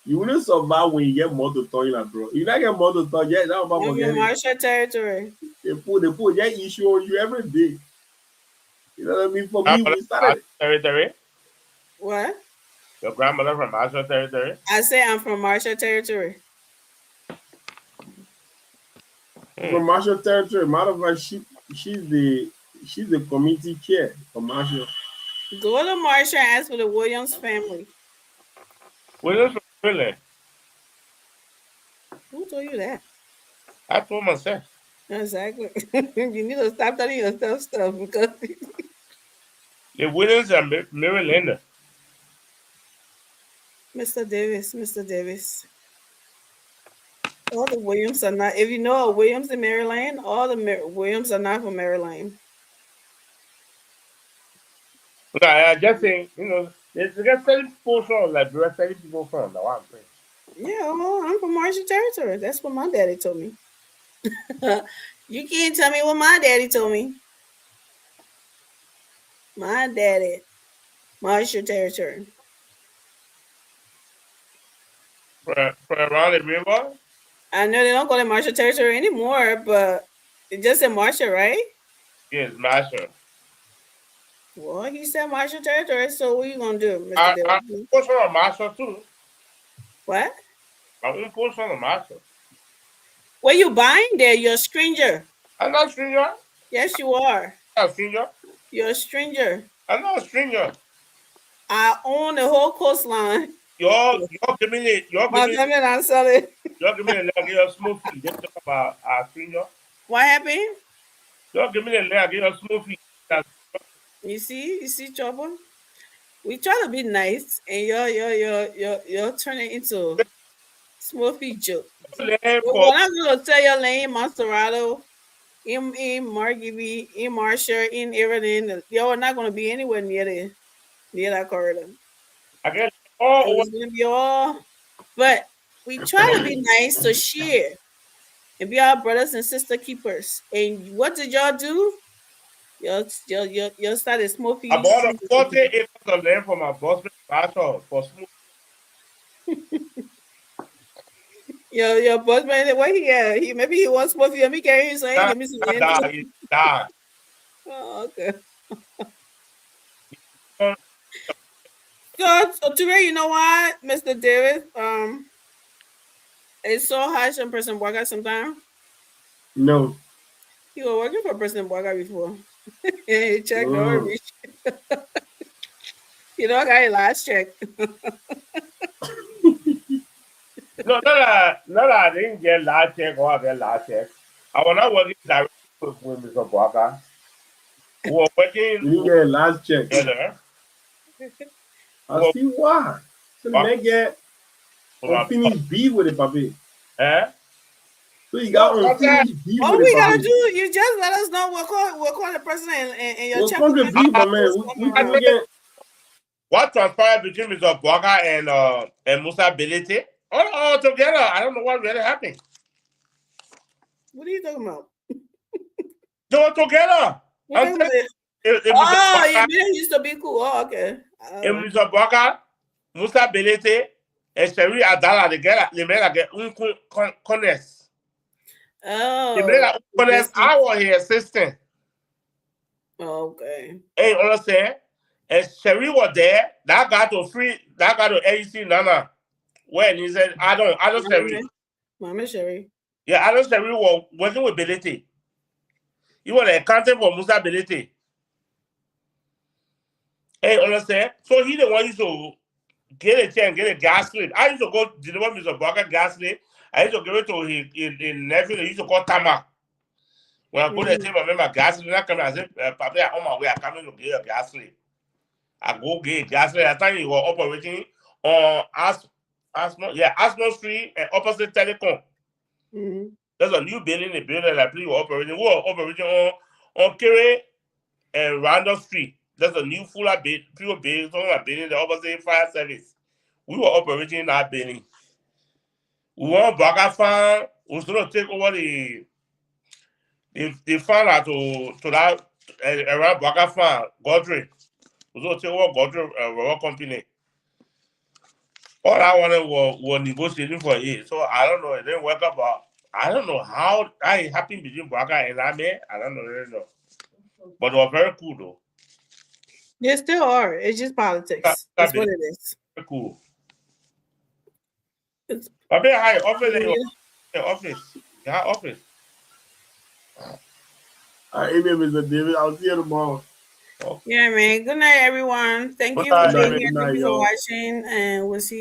You wouldn't survive when you get motor toy, like, bro. You don't get motor toy, yeah, that's about I'm in Marshall territory. They put that issue on you every day. You know what I mean? For me, we started territory. What? Your grandmother from Marshall territory? I say I'm from Marshall territory. From Marshall territory. Matter of fact, she's the community chair for Marshall. Go to Marshall and ask for the Williams family. Williams from Philly. Who told you that? I told myself. Exactly. You need to stop telling yourself stuff because the Williams are Maryland. Mr. Davis. All the Williams are not. If you know a Williams in Maryland, all the Williams are not from Maryland. No, I just saying, there's 30 people from Liberia, 30 people from the one place. Yeah, well, I'm from Marshall territory. That's what my daddy told me. You can't tell me what my daddy told me. My daddy, Marshall territory. For around the river? I know they don't call it Marshall territory anymore, but it just said Marshall, right? Yes, Marshall. Well, he said Marshall territory, so what are you going to do, Mr. I'm post on Marshall too. What? I'm going to post on Marshall. What you buying there? You're a stranger. I'm not a stranger. Yes, you are. I'm a stranger. You're a stranger. I'm not a stranger. I own the whole coastline. Y'all give me the. I'm selling. Y'all give me the leg, get a small fee. Just talk about a stranger. What happened? Y'all give me the leg, get a small fee. You see, trouble. We try to be nice, and you're turning into small fee joke. We're not gonna tell your name, Monserrato, in Margivy, in Marshall, in everything. You're not gonna be anywhere near that corridor. Again, it's gonna be all. But we try to be nice to share and be our brothers and sister keepers. And what did y'all do? Your start is smoky. I bought a 40 acres of land for my boss last year for smooth. Your bossman, what he at? Maybe he wants more for you. Me carry you, so he give me some land. Nah. Oh, okay. So today, you know what, Mr. David? It's so harsh on President Boaga sometimes. No. You were working for President Boaga before. Yeah, check the you know, I got your last check. No, I didn't get last check or I get last check. I was not working directly with Mr. Boaga. We were working. You didn't get last check. Together. I see why. So the man get unfinished beef with it, papi. Eh? So you got unfinished beef with it, All we gotta papi. do, you just let us know what call the president and your check. We get. What transpired between Mr. Boaga and Musa Belete? All together. I don't know what really happened. What are you talking about? They were together. You used to be cool. Oh, okay. Mr. Boaga, Musa Belete, and Sherry Adala, they made like un connect. Oh. They made like connect. I was his assistant. Okay. Hey, understand? And Sherry was there. That got to AEC Nana. When he said, I don't Sherry. Mama Sherry. Yeah, I don't Sherry was working with Belete. He was an accountant for Musa Belete. Hey, understand? So he the one used to get a chair and get a gas slip. I used to go deliver Mr. Boaga gas slip. I used to give it to his nephew. They used to call Tama. When I go to the table, I remember gas slip. I come and I say, Papa, I'm on my way. I'm coming to get a gas slip. I go get gas slip. At the time, he was operating on Asmon Street and opposite Telecom. Mm-hmm. There's a new building, the building that we were operating. We were operating on Kere and Randolph Street. There's a new fuller building, the opposite fire service. We were operating in that building. We want Boaga farm. We was going to take over the farm to that around Boaga farm, Godre. We was going to take over Godre Rubber Company. All I wanted was negotiating for it. So I don't know. It didn't work out, but I don't know how it happened between Boaga and Ame. I don't really know. But it was very cool, though. They still are. It's just politics. That's what it is. Very cool. I mean, hi, office. Yeah, office. All right, amen, Mr. David. I'll see you tomorrow. Yeah, man. Good night, everyone. Thank you for being here. Thank you for watching, and we'll see you.